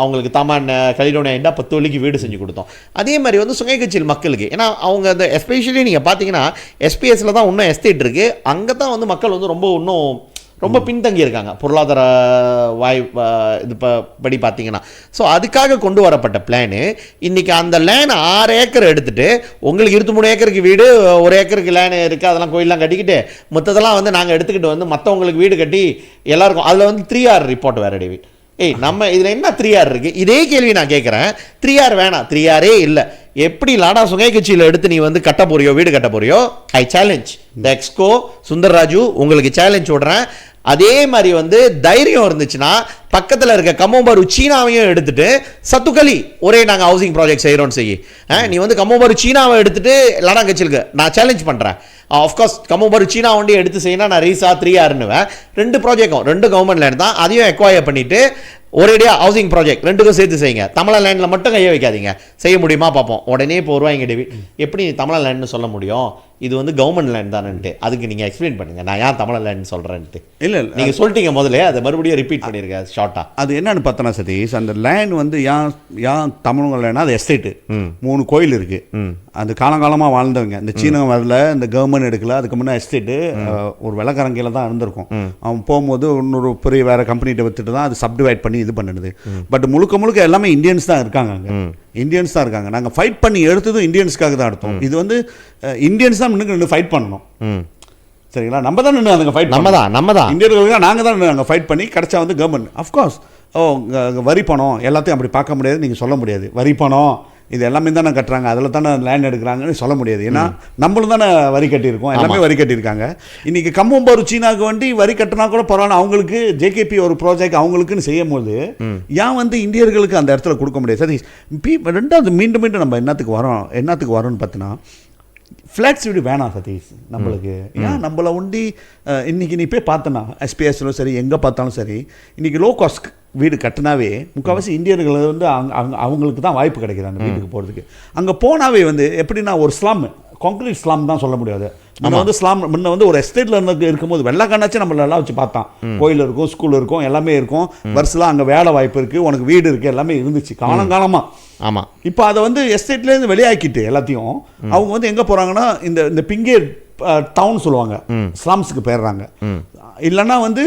அவங்களுக்கு தமான் கலிடோனியா 10 வழிக்கு வீடு செஞ்சு கொடுத்தோம். அதே மாதிரி வந்து சுங்கைக்கச்சியில் மக்களுக்கு, ஏன்னா அவங்க அந்த எஸ்பெஷலி நீங்கள் பார்த்தீங்கன்னா எஸ்பிஎஸ்ல தான் இன்னும் எஸ்டேட் இருக்குது, அங்கே தான் வந்து மக்கள் வந்து ரொம்ப பின்தங்கி இருக்காங்க பொருளாதார இது படி பார்த்தீங்கன்னா. ஸோ அதுக்காக கொண்டு வரப்பட்ட பிளானு இன்றைக்கி அந்த லேன் 6 ஏக்கர் எடுத்துகிட்டு உங்களுக்கு 23 ஏக்கருக்கு வீடு, 1 ஏக்கருக்கு லேன் இருக்குது, அதெல்லாம் கோயிலெலாம் கட்டிக்கிட்டு மொத்தத்தெல்லாம் வந்து நாங்கள் எடுத்துக்கிட்டு வந்து மற்றவங்களுக்கு வீடு கட்டி எல்லாருக்கும் அதில் வந்து 3R ரிப்போர்ட் வேறு. டேவிட், நம்ம இதில் என்ன 3R இருக்குது? இதே கேள்வி நான் கேட்குறேன். 3R வேணாம், 3Rே இல்லை. எப்படி லாடா சுங்கைக்கச்சியில் எடுத்து நீ வந்து கட்ட போறியோ, வீடு கட்ட போறியோ, ஐ சேலஞ்ச் த எக்ஸ்கோ சுந்தர்ராஜு, உங்களுக்கு சேலஞ்ச் விடுறேன். அதே மாதிரி வந்து தைரியம் இருந்துச்சுன்னா பக்கத்தில் இருக்க கம்மோபாரு சீனாவையும் எடுத்துட்டு சத்துக்களி ஒரே நாங்கள் ஹவுசிங் ப்ராஜெக்ட் செய்கிறோன்னு செய்யி. நீ வந்து கம்மோபாரு சீனாவை எடுத்துட்டு லடாக்கச்சிலுக்கு நான் சேலஞ்ச் பண்ணுறேன். ஆஃப்கோர்ஸ் கம்மோபாரு சீனா வண்டி எடுத்து செய்யணும், நான் ரீசா 3Rன்னுவேன். 2 ப்ராஜெக்டும் 2 கவர்மெண்ட் லேண்ட் தான், அதையும் எக்வயர் பண்ணிவிட்டு ஒரேடியாக ஹவுசிங் ப்ராஜெக்ட் 2க்கும் சேர்த்து செய்யுங்க. தமிழ லேண்டில் மட்டும் கையை வைக்காதீங்க. செய்ய முடியுமா பார்ப்போம். உடனே இப்போ வருவாங்க டேவிட், எப்படி நீ தமிழ லேண்ட்னு சொல்ல முடியும், இது வந்து கவர்மெண்ட் லேண்ட் தானேன்ட்டு. அதுக்கு நீங்கள் எக்ஸ்பிளைன் பண்ணுங்கள், நான் ஏன் தமிழ லேண்ட் சொல்கிறேன்ட்டு. இல்லை நீங்கள் சொல்லிட்டீங்க முதல்ல, அதை மறுபடியும் ரிப்பீட் பண்ணியிருக்கேன் ஷார்ட்டாக. அது என்னன்னு பார்த்தோன்னா சதீஷ், அந்த லேண்ட் வந்து ஏன் தமிழக லேண்ட்னா அது எஸ்டேட்டு. 3 கோயில் இருக்குது, அது காலங்காலமாக வாழ்ந்தவங்க. இந்த சீனம் வரல, இந்த கவர்மெண்ட் எடுக்கல, அதுக்கு முன்னே எஸ்டேட்டு ஒரு வெள்ளக்காரங்கையில் தான் இருந்திருக்கும். அவன் போகும்போது இன்னொரு பெரிய வேறு கம்பெனிகிட்ட வித்துட்டு தான் அது சப்டிவைட் பண்ணி இது பண்ணுது. பட் முழுக்க எல்லாமே இந்தியன்ஸ் தான் இருக்காங்க அங்கே, இந்தியன்ஸ் தான் இருக்காங்க. நாங்கள் ஃபைட் பண்ணி எடுத்ததும் இந்தியன்ஸ்க்காக தான் எடுத்தோம். இது வந்து இந்தியன்ஸ் தான் நின்று ஃபைட் பண்ணணும். சரிங்களா, நம்ம தான் நின்று அதுங்க ஃபைட், நம்ம தான் இந்தியர்களுக்கு நாங்கள் தான் அங்கே ஃபைட் பண்ணி கிடச்சா வந்து கவர்மெண்ட். அஃப்கோர்ஸ் வரி பணம் எல்லாத்தையும் அப்படி பார்க்க முடியாது, நீங்கள் சொல்ல முடியாது. வரி பணம் இது எல்லாமே தானே கட்டுறாங்க, அதில் தானே லேண்ட் எடுக்கிறாங்கன்னு சொல்ல முடியாது. ஏன்னா நம்மளும் தானே வரி கட்டியிருக்கோம், எல்லாமே வரி கட்டியிருக்காங்க. இன்றைக்கி கம்மோபாரு சீனாவுக்கு வண்டி வரி கட்டினா கூட பரவாயில்ல, அவங்களுக்கு ஜேகேபி ஒரு ப்ராஜெக்ட் அவங்களுக்குன்னு செய்யும் போது ஏன் வந்து இந்தியர்களுக்கு அந்த இடத்துல கொடுக்க முடியாது? சரி, ரெண்டாவது மீண்டும் நம்ம என்னத்துக்கு வரோம்னு பார்த்தீங்கன்னா, ஃப்ளாட்ஸ் வீடு வேணாம் சதீஷ் நம்மளுக்கு. ஏன் நம்மளை ஒண்டி இன்றைக்கி நீ போய் பார்த்தனா எஸ்பிஎஸ்லும் சரி எங்கே பார்த்தாலும் சரி, இன்றைக்கி லோ காஸ்ட் வீடு கட்டினாவே முக்கால்வாசி இந்தியர்கள் வந்து அவங்களுக்கு தான் வாய்ப்பு கிடைக்குது அந்த வீட்டுக்கு போகிறதுக்கு. அங்கே போனாவே வந்து எப்படின்னா ஒரு ஸ்லாம், கான்க்ரீட் ஸ்லாம் தான் சொல்ல முடியாது. நம்ம வந்து ஸ்லாம் முன்ன வந்து ஒரு எஸ்டேட்டில் இருக்கும்போது வெள்ளைக்கானாச்சும் நம்மள எல்லாம் வச்சு பார்த்தான். கோயில் இருக்கும், ஸ்கூல் இருக்கும், எல்லாமே இருக்கும், வருஷலாம் அங்கே வேலை வாய்ப்பு இருக்குது, உனக்கு வீடு இருக்குது, எல்லாமே இருந்துச்சு காலங்காலமாக. ஆமாம், இப்போ அதை வந்து எஸ்டேட்லேருந்து வெளியாக்கிட்டு எல்லாத்தையும் அவங்க வந்து எங்கே போகிறாங்கன்னா இந்த பிங்கேர் டவுன் சொல்லுவாங்க, ஸ்லாம்ஸுக்கு போயிடுறாங்க. இல்லைன்னா வந்து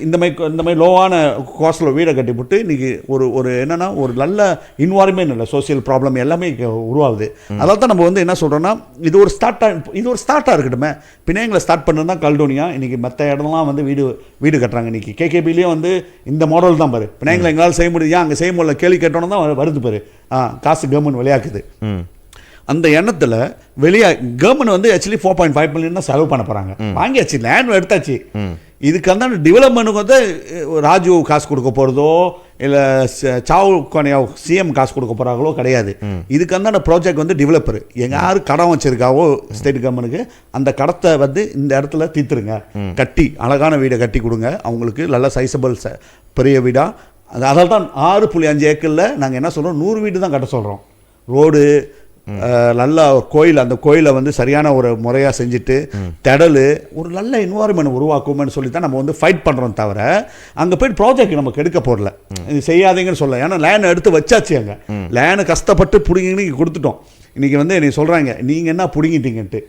இந்த மாதிரி லோவான காஸ்டில் வீடை கட்டி போட்டு இன்றைக்கி ஒரு என்னென்னா ஒரு நல்ல இன்வால்மெண்ட் இல்லை, சோசியல் ப்ராப்ளம் எல்லாமே உருவாகுது. அதால் தான் நம்ம வந்து என்ன சொல்கிறோன்னா இது ஒரு ஸ்டார்ட்டாக இருக்கட்டுமே. பிணையங்களை ஸ்டார்ட் பண்ணது தான் கல்டோனியா. இன்றைக்கி மற்ற இடம்லாம் வந்து வீடு கட்டுறாங்க. இன்றைக்கி கேகேபிலேயே வந்து இந்த மாடல் தான் பாரு, பிணையங்களை எங்களால் செய்ய முடியாது, ஏன் அங்கே செய்ய முடியல கேள்வி கேட்டோன்னு தான் வருது பாரு. காசு கவர்மெண்ட் விளையாக்குது. அந்த எண்ணத்தில் கவர்மெண்ட் வந்து ஆக்சுவலி 4.5 மில்லியன் தான் செலவு பண்ண போகிறாங்க. வாங்கியாச்சு, லேண்ட் எடுத்தாச்சு. இதுக்கு அந்த டெவலப்மெண்ட்டுக்கு வந்து ராஜு காசு கொடுக்க போகிறதோ இல்லை சாவு கொனையா சிஎம் காசு கொடுக்க போகிறாங்களோ கிடையாது. இதுக்கு அந்த ப்ராஜெக்ட் வந்து டெவலப்பர் யார் கடன் வச்சுருக்காவோ ஸ்டேட் கவர்மெண்ட்டுக்கு அந்த கடத்தை வந்து இந்த இடத்துல தீர்த்துருங்க, கட்டி அழகான வீடை கட்டி கொடுங்க அவங்களுக்கு, நல்ல சைஸபிள் பெரிய வீடாக. அதால் தான் 6.5 ஏக்கரில் நாங்கள் என்ன சொல்கிறோம், 100 வீடு தான் கட்ட சொல்கிறோம். ரோடு நல்ல கோயில், அந்த கோயிலை வந்து சரியான ஒரு முறையாக செஞ்சுட்டு திடல் ஒரு நல்ல என்வாயர்மெண்ட் உருவாக்கும்னு சொல்லி தான் நம்ம வந்து ஃபைட் பண்ணுறோம். தவிர அங்கே போய்ட்டு ப்ராஜெக்ட் நமக்கு எடுக்க போடல, இது செய்யாதீங்கன்னு சொல்ல. ஏன்னா லேன் எடுத்து வச்சாச்சு, அங்கே லேனு கஷ்டப்பட்டு பிடிங்கின்னு கொடுத்துட்டோம். இன்றைக்கி வந்து என்னை சொல்கிறாங்க நீங்கள் என்ன பிடிங்கிட்டீங்கன்ட்டு.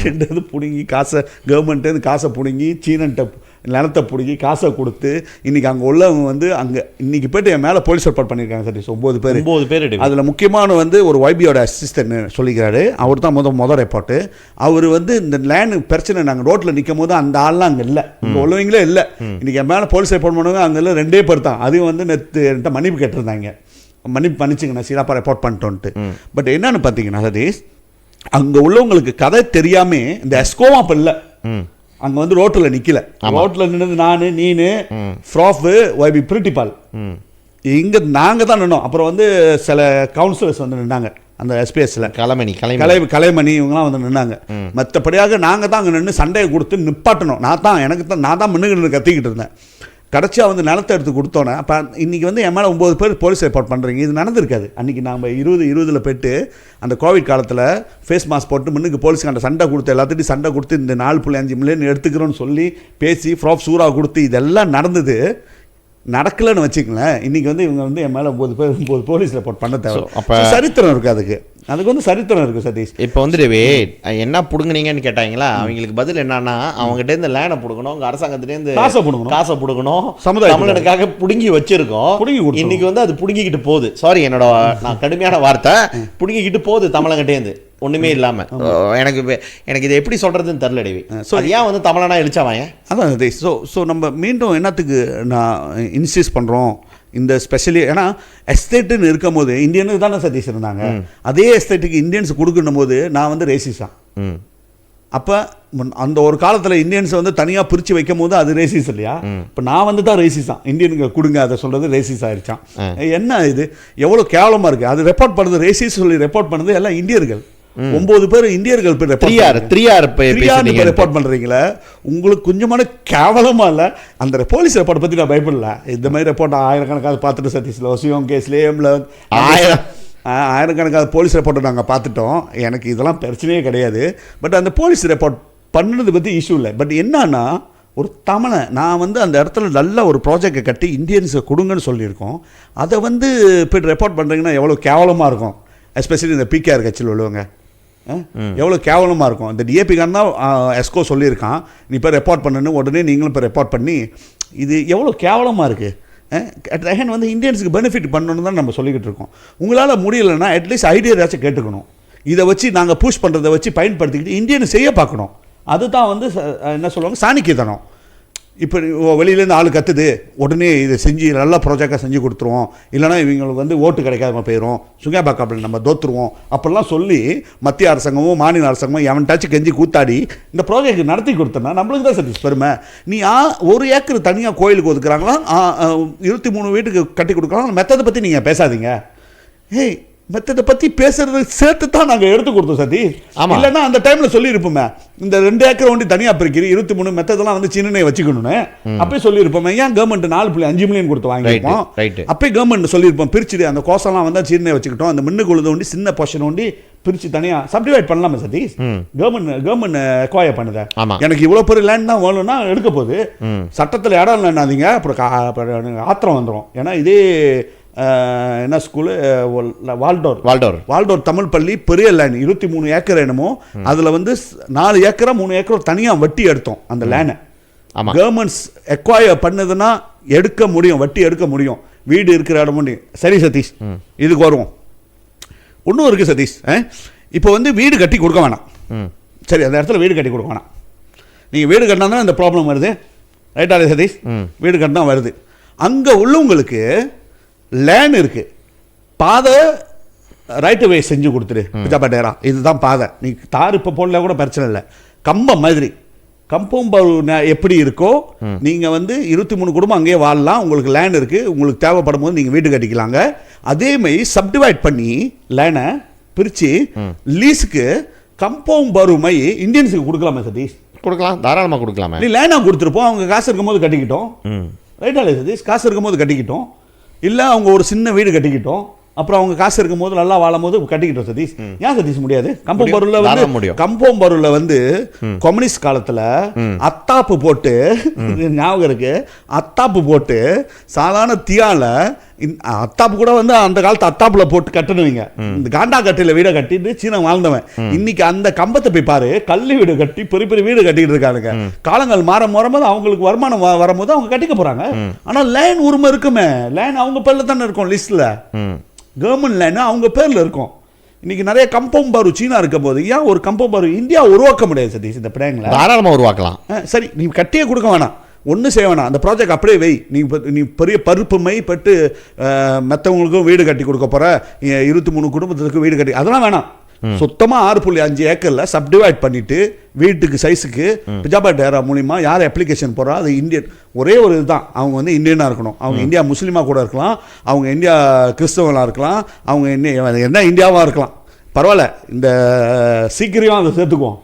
ரெண்டு பிடுங்கி காசை கவர்மெண்ட்டு காசை பிடுங்கி சீனன்ட்ட நிலத்தை பிடுங்கி காசை கொடுத்து இன்றைக்கி அங்கே உள்ளவங்க வந்து அங்கே இன்றைக்கி போய்ட்டு என் மேலே போலீஸ் ரிப்போர்ட் பண்ணியிருக்காங்க சார். 9 பேர். அதில் முக்கியமான வந்து ஒரு YBயோட அசிஸ்டன்ட் சொல்லிக்கிறாரு, அவர் தான் முதல் ரிப்போர்ட்டு. அவர் வந்து இந்த லேண்டு பிரச்சனை நாங்கள் ரோட்டில் நிற்கும் போது அந்த ஆள்லாம் அங்கே இல்லை, இங்கே உள்ளவங்களே இல்லை. இன்றைக்கி என் மேலே போலீஸ் ரிப்போர்ட் பண்ணுவாங்க, அங்கே இல்லை 2 பேர் தான். அதையும் வந்து என்கிட்ட மன்னிப்பு கேட்டிருந்தாங்க, மன்னிப்பு பண்ணிச்சுங்க நான் சீராப்பா ரிப்போர்ட் பண்ணிட்டோன்ட்டு. பட் என்னன்னு பார்த்தீங்கன்னா சதீஷ், அங்கே உள்ளவங்களுக்கு கதை தெரியாமே இந்த எஸ்கோவும் அப்போ இல்லை. அங்கே வந்து ரோட்டில் நிற்கல, ரோட்டில் நின்னது நான், நீனு, ஃப்ராஃபு, ஒய்பி பிரிட்டிபால், இங்கே நாங்கள் தான் நின்னோம். அப்புறம் வந்து சில கவுன்சிலர்ஸ் வந்து நின்னாங்க அந்த எஸ்பிஎஸ்ல, கலைமணி இவங்கலாம் வந்து நின்னாங்க. மற்றபடியாக நாங்கள் தான் அங்கே நின்று சண்டையை கொடுத்து நிப்பாட்டணும். நான் தான் முன்னுக்கு கத்திக்கிட்டு இருந்தேன். கடைசியாக வந்து நிலத்தை எடுத்து கொடுத்தோன்னே, அப்போ இன்றைக்கி வந்து என் மேலே 9 பேர் போலீஸ் ரிப்போர்ட் பண்ணுறீங்க. இது நடந்திருக்காது. அன்றைக்கி நாம் 2020 போய்ட்டு அந்த கோவிட் காலத்தில் ஃபேஸ் மாஸ்க் போட்டு முன்னுக்கு போலீஸ்காண்ட சண்டை கொடுத்து எல்லாத்துட்டையும் சண்டை கொடுத்து இந்த 4.5 மில்லியன் எடுத்துக்கிறோன்னு சொல்லி பேசி ஃப்ராப் சூறா கொடுத்து இதெல்லாம் நடந்தது. நடக்கலைன்னு வச்சுக்கங்களேன், இன்றைக்கி வந்து இவங்க வந்து என் மேலே 9 போலீஸ் ரிப்போர்ட் பண்ண தேவை. அப்போ சரித்திரம் இருக்குது, அதுக்கு வந்து சரித்திரம் இருக்குது சதீஷ். இப்போ வந்துட்டு என்ன பிடுங்குனீங்கன்னு கேட்டாங்களா, அவங்களுக்கு பதில் என்னன்னா, அவங்ககிட்ட இருந்து லேனை பிடுங்கணும், உங்கள் அரசாங்கத்திலேருந்து காசை பிடுங்கணும், தமிழனுக்காக பிடுங்கி வச்சிருக்கோம். இன்னைக்கு வந்து அது பிடுங்கிக்கிட்டு போகுது. சாரி, நான் கடுமையான வார்த்தை, பிடுங்கிக்கிட்டு போகுது தமிழங்கிட்டேருந்து ஒன்றுமே இல்லாமல். எனக்கு இதை எப்படி சொல்கிறதுன்னு தெரில டேவி. ஸோ ஏன் வந்து தமிழனா எழுச்சாவாங்க? அதான் சதீஷ். ஸோ நம்ம மீண்டும் என்னத்துக்கு நான் இன்சிஸ்ட் பண்ணுறோம் இந்த ஸ்பெஷலி, ஏன்னா எஸ்டேட்டுன்னு இருக்கும் போது இந்தியனுக்கு தானே சதீஷ் இருந்தாங்க. அதே எஸ்டேட்டுக்கு இந்தியன்ஸ் கொடுக்கணும் போது நான் வந்து ரேசிஸா. அப்போ அந்த ஒரு காலத்தில் இந்தியன்ஸை வந்து தனியாக பிரித்து வைக்கும் போது அது ரேசிஸ் இல்லையா? இப்போ நான் வந்து தான் ரேசிஸான், இந்தியனுக்கு கொடுங்க அதை சொல்கிறது ரேசிஸ் ஆகிடுச்சான். என்ன இது எவ்வளோ கேவலமாக இருக்குது. அது ரெப்போர்ட் பண்ணுறது, ரேசிஸ் சொல்லி ரெப்போர்ட் பண்ணுறது எல்லாம் இந்தியர்கள். 9 பேர் இந்தியர்கள் ரெப்போர்ட் பண்றீங்களா? உங்களுக்கு கொஞ்சமான கேவலமா இல்ல? அந்த போலீஸ் ரெப்போர்ட் பத்தி நான் பயப்படல. இந்த மாதிரி ரெப்போர்ட் ஆயிரக்கணக்காக பார்த்துட்டு சதீஷ்ல ஒசியம் கேஸ்லேயம்ல ஆயிரக்கணக்கான போலீஸ் ரெப்போர்ட்டை நாங்கள் பார்த்துட்டோம். எனக்கு இதெல்லாம் பிரச்சனையே கிடையாது. பட் அந்த போலீஸ் ரெப்போர்ட் பண்ணது பற்றி இஷ்யூ இல்லை. பட் என்னன்னா, ஒரு தமிழை நான் வந்து அந்த இடத்துல நல்ல ஒரு ப்ராஜெக்டை கட்டி இந்தியன்ஸை கொடுங்கன்னு சொல்லியிருக்கோம். அதை வந்து போய் ரெப்போர்ட் பண்ணுறீங்கன்னா எவ்வளோ கேவலமாக இருக்கும். எஸ்பெஷலி இந்த பிகேஆர் கட்சியில் உள்ளவங்க எவ்வளோ கேவலமாக இருக்கும். இந்த டிஏபிகாரன் தான் எஸ்கோ சொல்லியிருக்கான், நீ இப்போ ரெப்போர்ட் பண்ணுன்னு. உடனே நீங்களும் இப்போ ரெப்போர்ட் பண்ணி, இது எவ்வளோ கேவலமாக இருக்குது. வந்து இந்தியன்ஸுக்கு பெனிஃபிட் பண்ணணுன்னு தான் நம்ம சொல்லிக்கிட்டு இருக்கோம். உங்களால் முடியலைன்னா அட்லீஸ்ட் ஐடியா ஏதாச்சும் கேட்டுக்கணும். இதை வச்சு நாங்கள் புஷ் பண்ணுறதை வச்சு பயன்படுத்திக்கிட்டு இந்தியனை செய்ய பார்க்கணும். அதுதான் வந்து என்ன சொல்லுவாங்க, சாணிக்கியத்தனம். இப்போ வெளியிலேருந்து ஆள் கற்றுது, உடனே இதை செஞ்சு நல்ல ப்ராஜெக்டாக செஞ்சு கொடுத்துருவோம், இல்லைனா இவங்களுக்கு வந்து ஓட்டு கிடைக்காம போயிடும், சுங்காபாக்காப்பில் நம்ம தோற்றுருவோம் அப்படிலாம் சொல்லி மத்திய அரசாங்கமும் மாநில அரசாங்கமும் எவன்ட்டாச்சும் கெஞ்சி கூத்தாடி இந்த ப்ராஜெக்ட் நடத்தி கொடுத்தோன்னா நம்மளுக்கு தான் சர்வீஸ் பெருமை. நீ 1 ஏக்கர் தனியாக கோயிலுக்கு ஒதுக்குறாங்களா, 23 வீட்டுக்கு கட்டி கொடுக்குறாங்க. மெத்ததை பற்றி நீங்கள் பேசாதீங்க. ஏய், மெத்தடை பற்றி பேசுறது சேர்த்து தான் நாங்கள் எடுத்து கொடுத்தோம் சதி. இல்லைன்னா அந்த டைமில் சொல்லியிருப்போமே, இந்த 2 ஏக்கர் ஒண்டி தனியாக பிரிக்கிறீ, 23 மெத்ததெல்லாம் வந்து சின்னனை வச்சுக்கணும்னு அப்பயே சொல்லியிருப்போமே. ஏன் கவர்மெண்ட் 4.5 மில்லியன் கொடுத்து வாங்கியிருப்போம். அப்பயே கவர்மெண்ட் சொல்லியிருப்போம், பிரிச்சுட்டு அந்த கோசம்லாம் வந்து சின்ன வச்சுக்கிட்டோம், அந்த மின்னு கொழுது ஒண்டி சின்ன போர்ஷன் ஒண்டி பிரித்து தனியாக சப்டிவைட் பண்ணலாமா சதீஷ்? கவர்மெண்ட் அக்வயர் பண்ணுது. எனக்கு இவ்வளோ பெரிய லேண்ட் தான் வேணும்னா எடுக்க போகுது. சட்டத்தில் இடம் இல்லைன்னாதீங்க, அப்புறம் ஆத்திரம் வந்துடும். ஏன்னா இதே என்ன ஸ்கூலு, வால்டோர் தமிழ் பள்ளி பெரிய லேண்ட் 23 ஏக்கர் என்னமோ, அதில் வந்து 4 ஏக்கரா 3 ஏக்கர் தனியாக வட்டி எடுத்தோம். அந்த லேண்டை கவர்மெண்ட்ஸ் எக்வயர் பண்ணதுன்னா எடுக்க முடியும், வட்டி எடுக்க முடியும், வீடு இருக்கிற இடம் முடியும். சரி சதீஷ், இதுக்கு வருவோம். ஒன்றும் இருக்குது சதீஷ். இப்போ வந்து வீடு கட்டி கொடுக்க வேணாம். சரி, அந்த இடத்துல வீடு கட்டி கொடுக்க வேணாம். நீங்கள் வீடு கட்டினா தான் இந்த ப்ராப்ளம் வருது. ரைட்டா சதீஷ்? வீடு கட்டினா வருது. அங்கே உள்ளவங்களுக்கு லேண்ட் இருக்கு, பாதை ரைட்டு வே செஞ்சு கொடுத்துரு, பிஜாபாட்டேரா இதுதான் பாதை, நீ தார் இப்போ போடல கூட பிரச்சனை இல்லை. கம்பம் மாதிரி கம்பவுண்ட் எப்படி இருக்கோ, நீங்கள் வந்து 23 குடும்பம் அங்கேயே வாழலாம். உங்களுக்கு லேண்ட் இருக்குது, உங்களுக்கு தேவைப்படும் போது நீங்கள் வீடு கட்டிக்கலாங்க. அதே மாதிரி சப்டிவைட் பண்ணி லேண்டை பிரித்து லீஸுக்கு கம்பவுண்ட் வறுமை இந்தியன்ஸுக்கு கொடுக்கலாமா சதீஷ்? கொடுக்கலாம், தாராளமாக கொடுக்கலாமா. நீ லேண்டாக கொடுத்துருப்போம், அவங்க காசு இருக்கும்போது கட்டிக்கிட்டோம். ரைட்டா சதீஷ்? காசு இருக்கும்போது கட்டிக்கிட்டோம், இல்லை அவங்க ஒரு சின்ன வீடு கட்டிக்கிட்டோம், அப்புறம் அவங்க காசு இருக்கும் போது நல்லா வாழும் போது கட்டிக்கிட்டோம் சதீஷ். ஏன் சதீஷ் முடியாது? கம்பம் பருவில் வந்து கம்யூனிஸ்ட் காலத்தில் அத்தாப்பு போட்டு, ஞாபகம் இருக்கு, அத்தாப்பு போட்டு சாதாரண தியால அத்தாப்பு கூட வந்து அந்த காலத்து அத்தாப்புல போட்டு கட்டணுவீங்க. இந்த காண்டா கட்டில வீடை கட்டிட்டு சீனா வாழ்ந்தவன் இன்னைக்கு அந்த கம்பத்தை போய் பாரு, கல்லு வீடு கட்டி பெரிய பெரிய வீடு கட்டிட்டு இருக்கானுங்க. காலங்கள் வரும்போது அவங்களுக்கு வருமானம் வரும்போது அவங்க கட்டிக்க போறாங்க. ஆனா லேண்ட் உரிமை இருக்குமே, லேண்ட் அவங்க பேர்ல தானே இருக்கும், லிஸ்ட்ல கவர்மெண்ட் லேண்ட் அவங்க பேர்ல இருக்கும். இன்னைக்கு நிறைய கம்பவுண்ட் பாரு சீனா இருக்கும் போது ஏன் ஒரு கம்பவுண்ட் பாரு இந்தியா உருவாக்க முடியாது சதீஷ்? இந்த பிள்ளைங்களை தாராளமாக உருவாக்கலாம். சரி, நீ கட்டியே கொடுக்க வேணாம், ஒன்றும் செய்ய வேணாம், அந்த ப்ராஜெக்ட் அப்படியே வை. நீ பெரிய பருப்பு மை பட்டு மற்றவங்களுக்கும் வீடு கட்டி கொடுக்க போகிற, 23 குடும்பத்துக்கு வீடு கட்டி, அதெல்லாம் வேணாம். சுத்தமாக 6.5 ஏக்கரில் சப்டிவைட் பண்ணிட்டு வீட்டுக்கு சைஸுக்கு பிஜாபா டேரா மூலிமா யார் அப்ளிகேஷன் போடுறா அது இந்தியன். ஒரே ஒரு இதுதான், அவங்க வந்து இந்தியனாக இருக்கணும். அவங்க இந்தியா முஸ்லீமாக கூட இருக்கலாம், அவங்க இந்தியா கிறிஸ்தவங்களாக இருக்கலாம், அவங்க என்ன இந்தியாவாக இருக்கலாம், பரவாயில்ல. இந்த சீக்கிரம் அதை சேர்த்துக்குவோம்.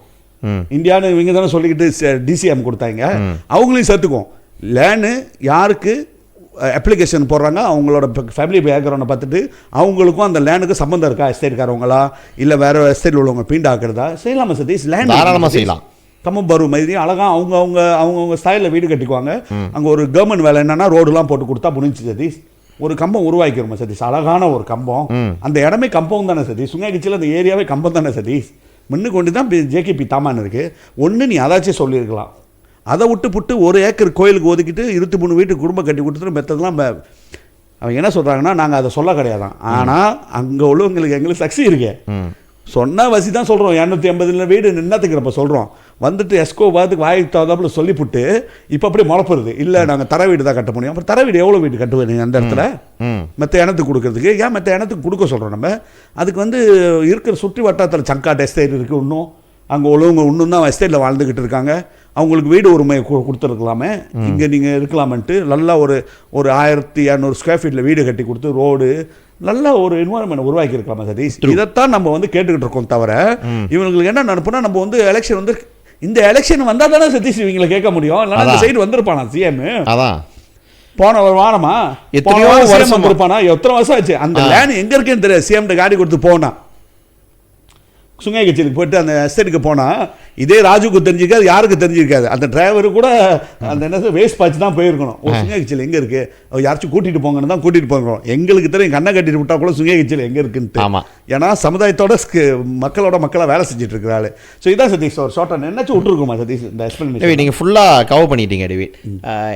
இந்தியான்னு இவங்க தானே சொல்லிக்கிட்டு டிசிஎம் கொடுத்தாங்க, அவங்களையும் சேர்த்துக்குவோம். லேண்டு யாருக்கு அப்ளிகேஷன் போடுறாங்க அவங்களோட ஃபேமிலி பேக்ரவுண்டை பார்த்துட்டு அவங்களுக்கும் அந்த லேண்டுக்கு சம்மந்தம் இருக்கா, எஸ்டேட்காரவங்களா இல்லை வேறு எஸ்டேட்டில் உள்ளவங்க பீண்டாக்குறதா செய்யலாமா சதீஷ்? லேண்ட் தாராளமாக செய்யலாம். கம்மம்பரு மாதிரி அழகாக அவங்கவுங்க ஸ்டைலில் வீடு கட்டிக்குவாங்க. அங்கே ஒரு கவர்மெண்ட் வேலை என்னென்னா ரோடுலாம் போட்டு கொடுத்தா முடிஞ்சு சதீஷ். ஒரு கம்பம் உருவாக்கிடுமா சதீஷ், அழகான ஒரு கம்பம். அந்த இடமே கம்பம் தானே சதீஷ், சுங்காய்கிச்சியில் அந்த ஏரியாவே கம்பம் தானே சதீஷ். முன்னு கொண்டு தான் ஜேகேபி தாமான் இருக்குது. ஒன்று நீ அதாச்சும் சொல்லியிருக்கலாம், அதை விட்டு புட்டு 1 ஏக்கர் கோயிலுக்கு ஒதுக்கிட்டு 23 வீட்டுக்கு குடும்பம் கட்டி கொடுத்துட்டு மெத்ததெல்லாம் அவங்க என்ன சொல்கிறாங்கன்னா நாங்கள் அதை சொல்ல கிடையாதான். ஆனால் அங்கே உள்ளவங்களுக்கு எங்களுக்கு சக்தி இருக்கு. சொன்ன வசி தான் சொல்கிறோம், 250 வீடு நின்னத்துக்கிறப்ப சொல்கிறோம். வந்துட்டு எஸ்கோ பார்த்துக்கு வாய்க்கு தகுந்தாப்புல சொல்லிவிட்டு இப்போ அப்படியே முளப்புறது இல்லை நாங்கள் தர வீடு தான் கட்ட முடியும். அப்புறம் தர வீடு எவ்வளோ வீடு கட்டுவேன் அந்த இடத்துல மற்ற இனத்துக்கு கொடுக்கறதுக்கு? ஏன் மற்ற இனத்துக்கு கொடுக்க சொல்கிறோம் நம்ம? அதுக்கு வந்து இருக்கிற சுற்றி வட்டாரத்தில் சங்காட் எஸ்டேட் இருக்குது, இன்னும் அங்கே உள்ளவங்க இன்னும் தான் எஸ்டேட்டில் வாழ்ந்துக்கிட்டு இருக்காங்க. அவங்களுக்கு வீடு உரிமை கொடுத்துருக்கலாமே, இங்கே நீங்கள் இருக்கலாமன்ட்டு நல்லா ஒரு 1200 ஸ்கொயர் ஃபீட்டில் வீடு கட்டி கொடுத்து ரோடு நல்ல ஒரு என்வாரன்மெண்ட் உருவாக்கி இருக்கலாமா சதீஷ்? இதைத்தான் நம்ம வந்து கேட்டுக்கிட்டு இருக்கோம். தவிர இவங்களுக்கு என்ன நினைப்புனா நம்ம வந்து எலெக்ஷன் வந்து இந்த எலெக்ஷன் வந்தால் தானே சதீஷ் இவங்களை கேட்க முடியும். இல்லைன்னா இந்த சைடு வந்திருப்பானா சிஎம்? அதான் போன ஒரு வாரமா எத்தனை வருஷம் வந்திருப்பானா? எத்தனை வருஷம் ஆச்சு? அந்த லேண்ட் எங்கே இருக்குன்னு தெரியாது. சிஎம்கிட்ட காடி கொடுத்து போனா சுங்காய்கிச்சிலுக்கு போய்ட்டு அந்த எஸ்டேட்டுக்கு போனால் இதே ராஜுக்கு தெரிஞ்சிருக்காது, யாருக்கு தெரிஞ்சிருக்காது. அந்த டிரைவரு கூட அந்த என்ன வேஸ்ட் பாய்ச்சி தான் போயிருக்கணும். ஒரு சுங்காய்கிச்சில் எங்கே இருக்குது, யாராச்சும் கூட்டிகிட்டு போங்கன்னு தான் கூட்டிகிட்டு போகிறோம். எங்களுக்கு தெரியும், கண்ணை கட்டிட்டு விட்டா கூட சுங்காய்கிச்சில் எங்கே இருக்குன்ட்டு. ஆமாம், ஏன்னா சமுதாயத்தோட மக்களாக வேலை செஞ்சுட்டு இருக்கிறாள். ஸோ இதான் சதீஷ் ஒரு ஷார்ட் என்னாச்சும் விட்டுருக்குமா சதீஷ் இந்த எக்ஸ்பிளனேஷன்? நீங்கள் ஃபுல்லாக கவர் பண்ணிட்டீங்க டேவிட்.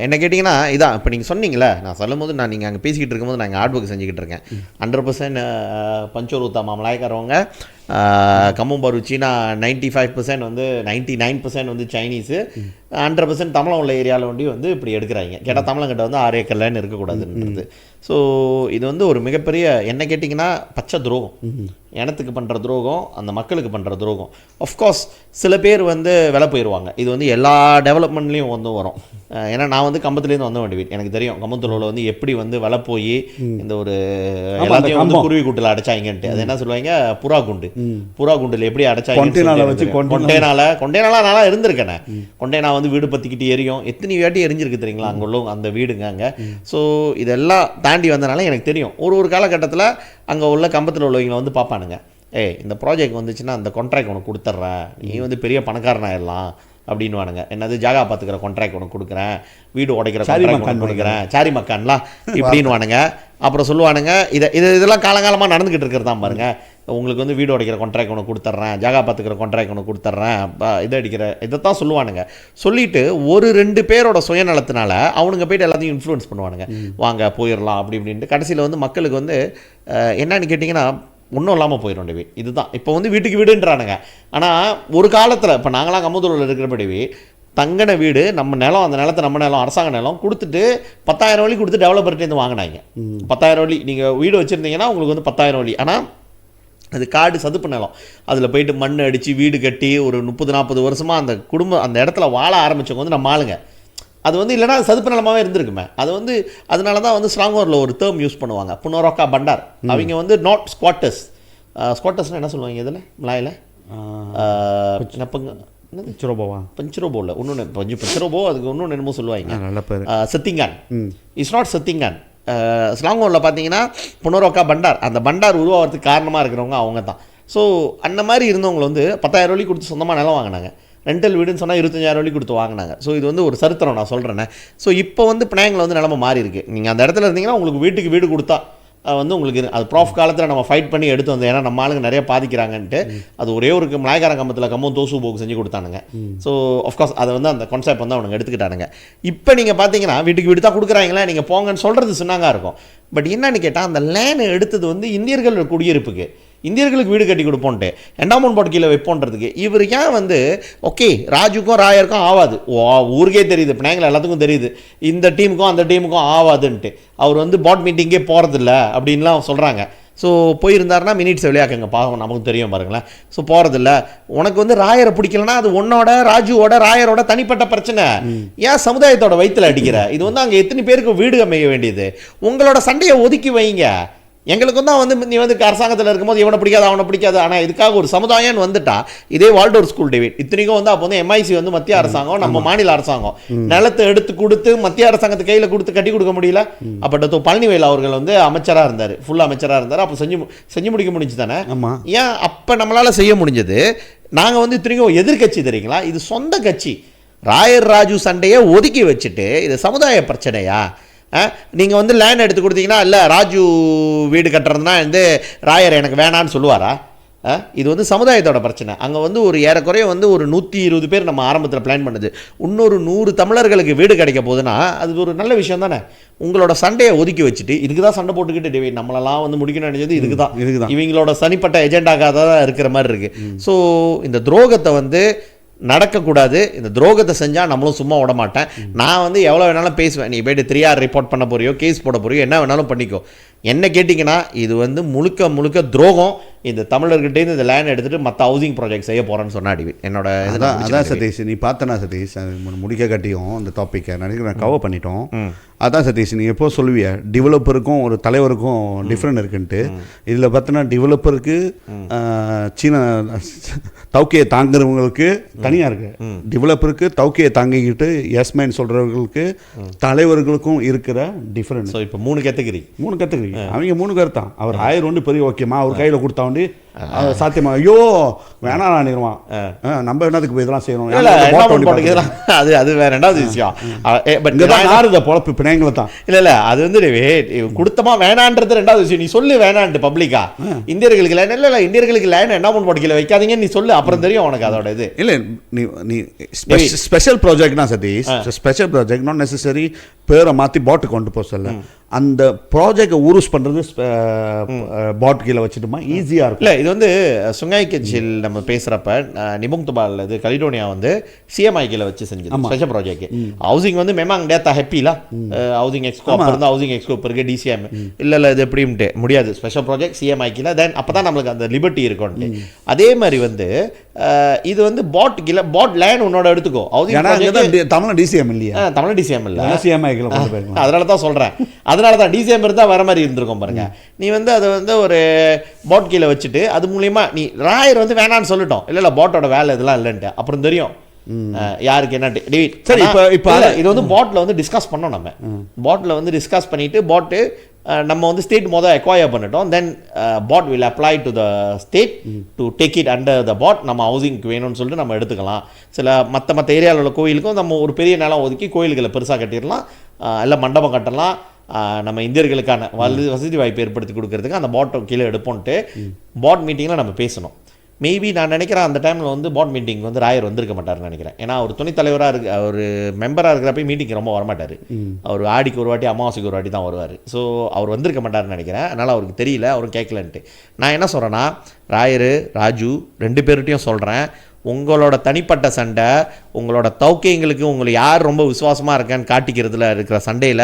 என்ன கேட்டிங்கன்னா இதான் இப்போ நீங்கள் சொன்னீங்களே, நான் சொல்லும் போது நான் நீங்கள் அங்கே பேசிக்கிட்டு இருக்கும்போது நான் ஹார்ட் ஒர்க் செஞ்சுக்கிட்டு இருக்கேன். 100% பஞ்சோர் ஊத்தா மாமலாய்க்காரவங்க, கம்மம்பரு சீனா 95% வந்து 99% வந்து சைனீஸு, 100% தமிழம் உள்ள ஏரியாவில் வந்து இப்படி எடுக்கிறாங்க. கேட்டால் தமிழங்கிட்ட வந்து 6 ஏக்கர் லேண்ட் இருக்கக்கூடாதுன்றது. ஸோ இது வந்து ஒரு மிகப்பெரிய என்ன கேட்டிங்கன்னா பச்சை துரோகம், இனத்துக்கு பண்ணுற துரோகம், அந்த மக்களுக்கு பண்ணுற துரோகம். ஆஃப்கோர்ஸ் சில பேர் வந்து விலை போயிடுவாங்க. இது வந்து எல்லா டெவலப்மெண்ட்லேயும் வந்து வரும். ஏன்னா நான் வந்து கம்பத்துலேருந்து வந்த வேண்டிய எனக்கு தெரியும் கம்பத்தூரில் வந்து எப்படி வந்து விலை போய் இந்த ஒரு எல்லாத்தையும் வந்து குருவி கூட்டில் அடைச்சாங்கன்ட்டு. அது என்ன சொல்லுவாங்க, புறா குண்டில் எப்படி அடைச்சாங்க, கொண்டேனால நல்லா இருந்திருக்கேன். கொண்டேனா வந்து வீடு பற்றிக்கிட்டு எரியும், எத்தனை வாட்டி எரிஞ்சிருக்கு தெரியுங்களா அங்கே உள்ள அந்த வீடுங்க அங்கே. ஸோ இதெல்லாம் தாண்டி வந்தனால எனக்கு தெரியும். ஒரு காலகட்டத்தில் அங்கே உள்ள கம்பத்தில் உள்ளவங்களை வந்து பார்ப்பானுங்க, இந்த ப்ராஜெக்ட் வந்துச்சுன்னா அந்த கான்ட்ராக்ட் உனக்கு கொடுத்துட்றேன், நீ வந்து பெரிய பணக்காரனாயிடலாம் அப்படின்வானுங்க. என்னது ஜாகா பார்த்துக்கிற கான்ட்ராக்ட் உனக்கு கொடுக்குறேன், வீடு உடைக்கிற கான்ட்ராக்ட் கொடுக்குறேன், சாரி மக்கான்லாம் இப்படின்வானுங்க. அப்புறம் சொல்லுவானுங்க இதெல்லாம் காலங்காலமாக நடந்துக்கிட்டு இருக்கிறது தான் பாருங்கள். உங்களுக்கு வந்து வீடு உடைக்கிற கான்ட்ராக்ட் ஒன்று கொடுத்துட்றேன், ஜாகா பார்த்துக்கிற கான்ட்ராக்ட் ஒன்று கொடுத்துட்றேன், இதைத்தான் சொல்லுவானுங்க. சொல்லிவிட்டு 1-2 பேரோட சுயநலத்தினால அவனுங்க போய்ட்டு எல்லாத்தையும் இன்ஃப்ளூயன்ஸ் பண்ணுவானுங்க, வாங்க போயிடலாம் அப்படி இப்படின்ட்டு. கடைசியில் வந்து மக்களுக்கு வந்து என்னன்னு கேட்டிங்கன்னா ஒன்றும் இல்லாமல் போயிடும் டேவி. இதுதான் இப்போ வந்து வீட்டுக்கு வீடுன்றானுங்க. ஆனால் ஒரு காலத்தில் இப்போ நாங்களாம் கம்மத்தூரில் இருக்கிறபடி தங்கன வீடு நம்ம நிலம், அந்த நிலத்தை நம்ம நிலம் அரசாங்க நிலம் கொடுத்துட்டு 10,000 வழி கொடுத்து டெவலப்பர்கிட்டேருந்து வாங்கினாங்க. 10,000 வழி நீங்கள் வீடு வச்சுருந்தீங்கன்னா உங்களுக்கு வந்து 10,000 வழி. ஆனால் அது காடு சதுப்பு நிலம், அதில் போயிட்டு மண் அடித்து வீடு கட்டி ஒரு 30-40 வருஷமாக அந்த குடும்பம் அந்த இடத்துல வாழ ஆரம்பித்தவங்க வந்து நம்ம ஆளுங்க. அது வந்து இல்லைனா சதுப்பு நிலமாகவே இருந்திருக்குமே. அது வந்து அதனால தான் வந்து ஸ்ட்ராங்கோரில் ஒரு டேர்ம் யூஸ் பண்ணுவாங்க, புனரோக்கா பண்டார். அவங்க வந்து நாட் ஸ்குவாட்டர்ஸ். ஸ்குவாட்டர்ஸ்னால் என்ன சொல்லுவாங்க இதில் மலாயில்? பஞ்சுரோபோ இல்லை, இன்னொன்று பஞ்சுரோபோ, அதுக்கு இன்னொன்று என்னமோ சொல்லுவாங்க, சத்திங்கான். It's not சத்திங்கான். ஸ்லாங்கோரில் பார்த்தீங்கன்னா புனரோக்கா பண்டார். அந்த பண்டார் உருவாகிறதுக்கு காரணமாக இருக்கிறவங்க அவங்க தான். ஸோ அந்த மாதிரி இருந்தவங்க வந்து 10,000 வழி கொடுத்து சொந்தமாக நிலம் வாங்கினாங்க. ரெண்டல் வீடுன்னு சொன்னால் 25,000 வழி கொடுத்து வாங்கினாங்க. ஸோ இது வந்து ஒரு சரித்திரம் நான் சொல்கிறேன்னே. ஸோ இப்போ வந்து பினாங்கில் வந்து நிலமை மாறி இருக்குது. நீங்கள் அந்த இடத்துல இருந்தீங்கன்னா உங்களுக்கு வீட்டுக்கு வீடு கொடுத்தா வந்து உங்களுக்கு அது ப்ராஃப் காலத்தில் நம்ம ஃபைட் பண்ணி எடுத்து வந்தோம். ஏன்னா நம்ம ஆளுங்க நிறைய பாதிக்கிறாங்கன்ட்டு அது ஒரே ஒரு மலாய்க்கார கம்பத்தில் கம்பம் தோசு போக்கு செஞ்சு கொடுத்தானுங்க. ஸோ ஆஃப்கோர்ஸ் அதை வந்து அந்த கான்செப்ட் வந்து அவனுங்க எடுத்துக்கிட்டானுங்க. இப்போ நீங்கள் பார்த்தீங்கன்னா வீட்டுக்கு வீடு தான் கொடுக்குறாங்களா, நீங்கள் போங்கன்னு சொல்கிறது சொன்னாங்க இருக்கும். பட் என்னன்னு கேட்டால் அந்த லேண்ட் எடுத்தது வந்து இந்தியர்கள் குடியிருப்புக்கு, இந்தியர்களுக்கு வீடு கட்டி கொடுப்போன்ட்டு எண்டாமௌண்ட் போட்டு கீழே வைப்போன்றதுக்கு. இவர் ஏன் வந்து ஓகே ராஜுக்கும் ராயருக்கும் ஆகாது, ஊருக்கே தெரியுது, பினாங்கில் எல்லாத்துக்கும் தெரியுது, இந்த டீமுக்கும் அந்த டீமுக்கும் ஆகாதுன்ட்டு அவர் வந்து பாட் மீட்டிங்கே போகிறதில்ல அப்படின்லாம் சொல்கிறாங்க. ஸோ போயிருந்தாருன்னா மினிட்ஸ் விளையாக்குங்க பாவம், நமக்கு தெரியும் பாருங்களேன். ஸோ போகிறதில்ல. உனக்கு வந்து ராயரை பிடிக்கலன்னா அது உன்னோட ராஜுவோட ராயரோட தனிப்பட்ட பிரச்சனை. ஏன் சமுதாயத்தோட வயிற்றுல அடிக்கிற? இது வந்து அங்கே எத்தனை பேருக்கு வீடு அமைய வேண்டியது. உங்களோட சண்டையை ஒதுக்கி வைங்க. எங்களுக்கு தான் வந்து நீ வந்து அரசாங்கத்தில் இருக்கும்போது இவனை பிடிக்காது அவனை பிடிக்காது. ஆனால் இதுக்காக ஒரு சமுதாயம்னு வந்துட்டா இதே வால்டோர் ஸ்கூல் டேவிட் இத்தனைக்கும் வந்து அப்போ வந்து MIC வந்து மத்திய அரசாங்கம், நம்ம மாநில அரசாங்கம் நிலத்தை எடுத்து கொடுத்து மத்திய அரசாங்கத்து கையில் கொடுத்து கட்டி கொடுக்க முடியல. அப்போ பழனிவேல் அவர்கள் வந்து அமைச்சராக இருந்தார், ஃபுல் அமைச்சராக இருந்தார். அப்போ செஞ்சு முடிக்க முடிஞ்சு தானே. ஏன் அப்போ நம்மளால் செய்ய முடிஞ்சது? நாங்கள் வந்து இத்தனைக்கும் எதிர்கட்சி தெரியுங்களா, இது சொந்த கட்சி. ராயர் ராஜு சண்டையை ஒதுக்கி வச்சுட்டு இது சமுதாய பிரச்சனையா? நீங்கள் வந்து லேண்ட் எடுத்து கொடுத்தீங்கன்னா இல்லை ராஜு வீடு கட்டுறதுனா வந்து ராயர் எனக்கு வேணான்னு சொல்லுவாரா? இது வந்து சமுதாயத்தோட பிரச்சனை. அங்கே வந்து ஒரு ஏறக்குறைய வந்து ஒரு 120 பேர் நம்ம ஆரம்பத்தில் பிளான் பண்ணுது. இன்னொரு 100 தமிழர்களுக்கு வீடு கிடைக்க போகுதுன்னா அது ஒரு நல்ல விஷயம் தானே. உங்களோட சண்டையை ஒதுக்கி வச்சுட்டு இதுக்கு தான் சண்டை போட்டுக்கிட்டு டேவிட் நம்மளெல்லாம் வந்து முடிக்கணும்னு நினைச்சது இதுக்கு தான். இவங்களோட தனிப்பட்ட எஜெண்டாக்காக தான் இருக்கிற மாதிரி இருக்குது. ஸோ இந்த துரோகத்தை வந்து நடக்கக்கூடாது. இந்த துரோகத்தை செஞ்சால் நம்மளும் சும்மா விட மாட்டேன். நான் வந்து எவ்வளோ வேணாலும் பேசுவேன். நீ போய்ட்டு 3R ரிப்போர்ட் பண்ண போறியோ, கேஸ் போட போறியோ, என்ன வேணாலும் பண்ணிக்கோ. என்ன கேட்டிங்கன்னா இது வந்து முழுக்க துரோகம். இந்த தமிழர்கிட்டேருந்து இந்த லேண்ட் எடுத்துகிட்டு மற்ற ஹவுசிங் ப்ராஜெக்ட் செய்ய போகிறேன்னு சொன்னாடி என்னோட அதான் சதீஷ், நீ பார்த்தனா சதீஷ் முடிக்க கட்டியும் இந்த டாப்பிக்கை நான் கவர் பண்ணிட்டோம். அதான் சதீஷ், நீ எப்போ சொல்லுவிய டெவலப்பருக்கும் ஒரு தலைவருக்கும் டிஃப்ரெண்ட் இருக்குன்ட்டு. இதில் பார்த்தோன்னா டெவலப்பருக்கு சீன தௌக்கையை தாங்குறவங்களுக்கு தனியாக இருக்கு, டெவலப்பருக்கு தௌக்கையை தாங்கிக்கிட்டு எஸ்மேன் சொல்கிறவர்களுக்கு தலைவர்களுக்கும் இருக்கிற டிஃப்ரெண்ட். ஸோ இப்போ 3 கேட்டகரி அவங்க 3 பேர் தான். அவர் 1000 ஒன்று பெரிய ஓகேமா அவர் கையில் கொடுத்தா வந்து சாத்தியமா ஐயோ வேணாம் நினைடுவான். நம்ம என்னதுக்கு இதெல்லாம் செய்யணும், அது வேற ரெண்டாவது விஷயம். பொழப்பு பிணைங்களை தான் இல்ல அது வந்து கொடுத்தமா வேணான்றது ரெண்டாவது விஷயம். நீ சொல்லு வேணான்ட்டு பப்ளிக்கா இந்தியர்களுக்கு லேண்ட் இல்ல இந்தியர்களுக்கு லேண்ட் என்ன போட்டிக்கல வைக்காதீங்க நீ சொல்லு, அப்புறம் தெரியும் உனக்கு அதோட இது. இல்ல நீ ஸ்பெஷல் ப்ராஜெக்ட்னா Satish, special project not necessary பேரை மாற்றி பாட்டு கொண்டு போக சொல்ல. அந்த ப்ராஜெக்டை ஊருஸ் பண்ணுறது பாட் கீழே வச்சுட்டுமா ஈஸியாக இருக்கும். இல்லை இது வந்து சுங்காய் கட்சியில் நம்ம பேசுகிறப்ப நிபுங் துபால் இது கலிடோனியா வந்து CMI கீழே வச்சு செஞ்சது ஸ்பெஷல் ப்ராஜெக்ட். ஹவுசிங் வந்து மேமாங் டேத்தா ஹெப்பிலா ஹவுசிங் எக்ஸ்கோப் இருந்து ஹவுசிங் எக்ஸ்கோப் இருக்கு DCM இல்லை இது எப்படின்ட்டு முடியாது. ஸ்பெஷல் ப்ராஜெக்ட் CMI கீழே தென் அப்போ தான் நம்மளுக்கு அந்த லிபர்ட்டி இருக்கும்ட்டு. அதே மாதிரி வந்து இது வந்து பாட் கீழே பாட் லேண்ட் உன்னோட எடுத்துக்கோ. ஹவுசிங் தமிழ் DCM இல்லையா? தமிழ் DCM இல்லை, CMI அதனால தான் சொல்கிறேன். அதனால தான் DCM இருந்தால் வர மாதிரி இருந்திருக்கும் பாருங்க. நீ வந்து அதை வந்து ஒரு பாட் கீழே வச்சுட்டு அது மூலியமா நீ ராயர் வந்து வேணான்னு சொல்லிட்டோம். இல்லை பாட்டோட வேலை இதெல்லாம் இல்லைன்ட்டு அப்புறம் தெரியும் யாருக்கு என்ன. சரி இப்போ இது வந்து பாட்டில் வந்து டிஸ்கஸ் பண்ணோம். நம்ம பாட்டில் வந்து டிஸ்கஸ் பண்ணிட்டு பாட்டு நம்ம வந்து ஸ்டேட் மொதல் எக்வயர் பண்ணிட்டோம். Then board will apply to the state to take it under the board. நம்ம ஹவுசிங்க்கு வேணும்னு சொல்லிட்டு நம்ம எடுத்துக்கலாம். சில மற்ற ஏரியாவில் உள்ள கோயிலுக்கும் நம்ம ஒரு பெரிய நிலம் ஒதுக்கி கோயில்களை பெருசாக கட்டிடலாம், இல்லை மண்டபம் கட்டலாம். நம்ம இந்தியர்களுக்கான வசதி வாய்ப்பு ஏற்படுத்தி கொடுக்கறதுக்கு அந்த பாட்டை கீழே எடுப்போன்ட்டு பாட் மீட்டிங்கில் நம்ம பேசணும். மேபி நான் நினைக்கிறேன் அந்த டைமில் வந்து போர்ட் மீட்டிங் வந்து ராயர் வந்திருக்க மாட்டார்னு நினைக்கிறேன். ஏன்னா அவர் துணைத் தலைவராக இருக்கு, அவர் மெம்பராக இருக்கிறப்ப மீட்டிங் ரொம்ப வரமாட்டார். அவர் ஆடிக்கு ஒரு வாட்டி அமாவாசைக்கு ஒரு வாட்டி தான் வருவார். ஸோ அவர் வந்திருக்க மாட்டார்னு நினைக்கிறேன். அதனால் அவருக்கு தெரியல, அவரும் கேட்கலன்ட்டு. நான் என்ன சொல்கிறேன்னா ராயர் ராஜு 2 பேர்கிட்டையும் சொல்கிறேன், உங்களோட தனிப்பட்ட சண்டை, உங்களோட தௌக்கியங்களுக்கு உங்களை யார் ரொம்ப விசுவாசமாக இருக்கேன்னு காட்டிக்கிறதுல இருக்கிற சண்டையில்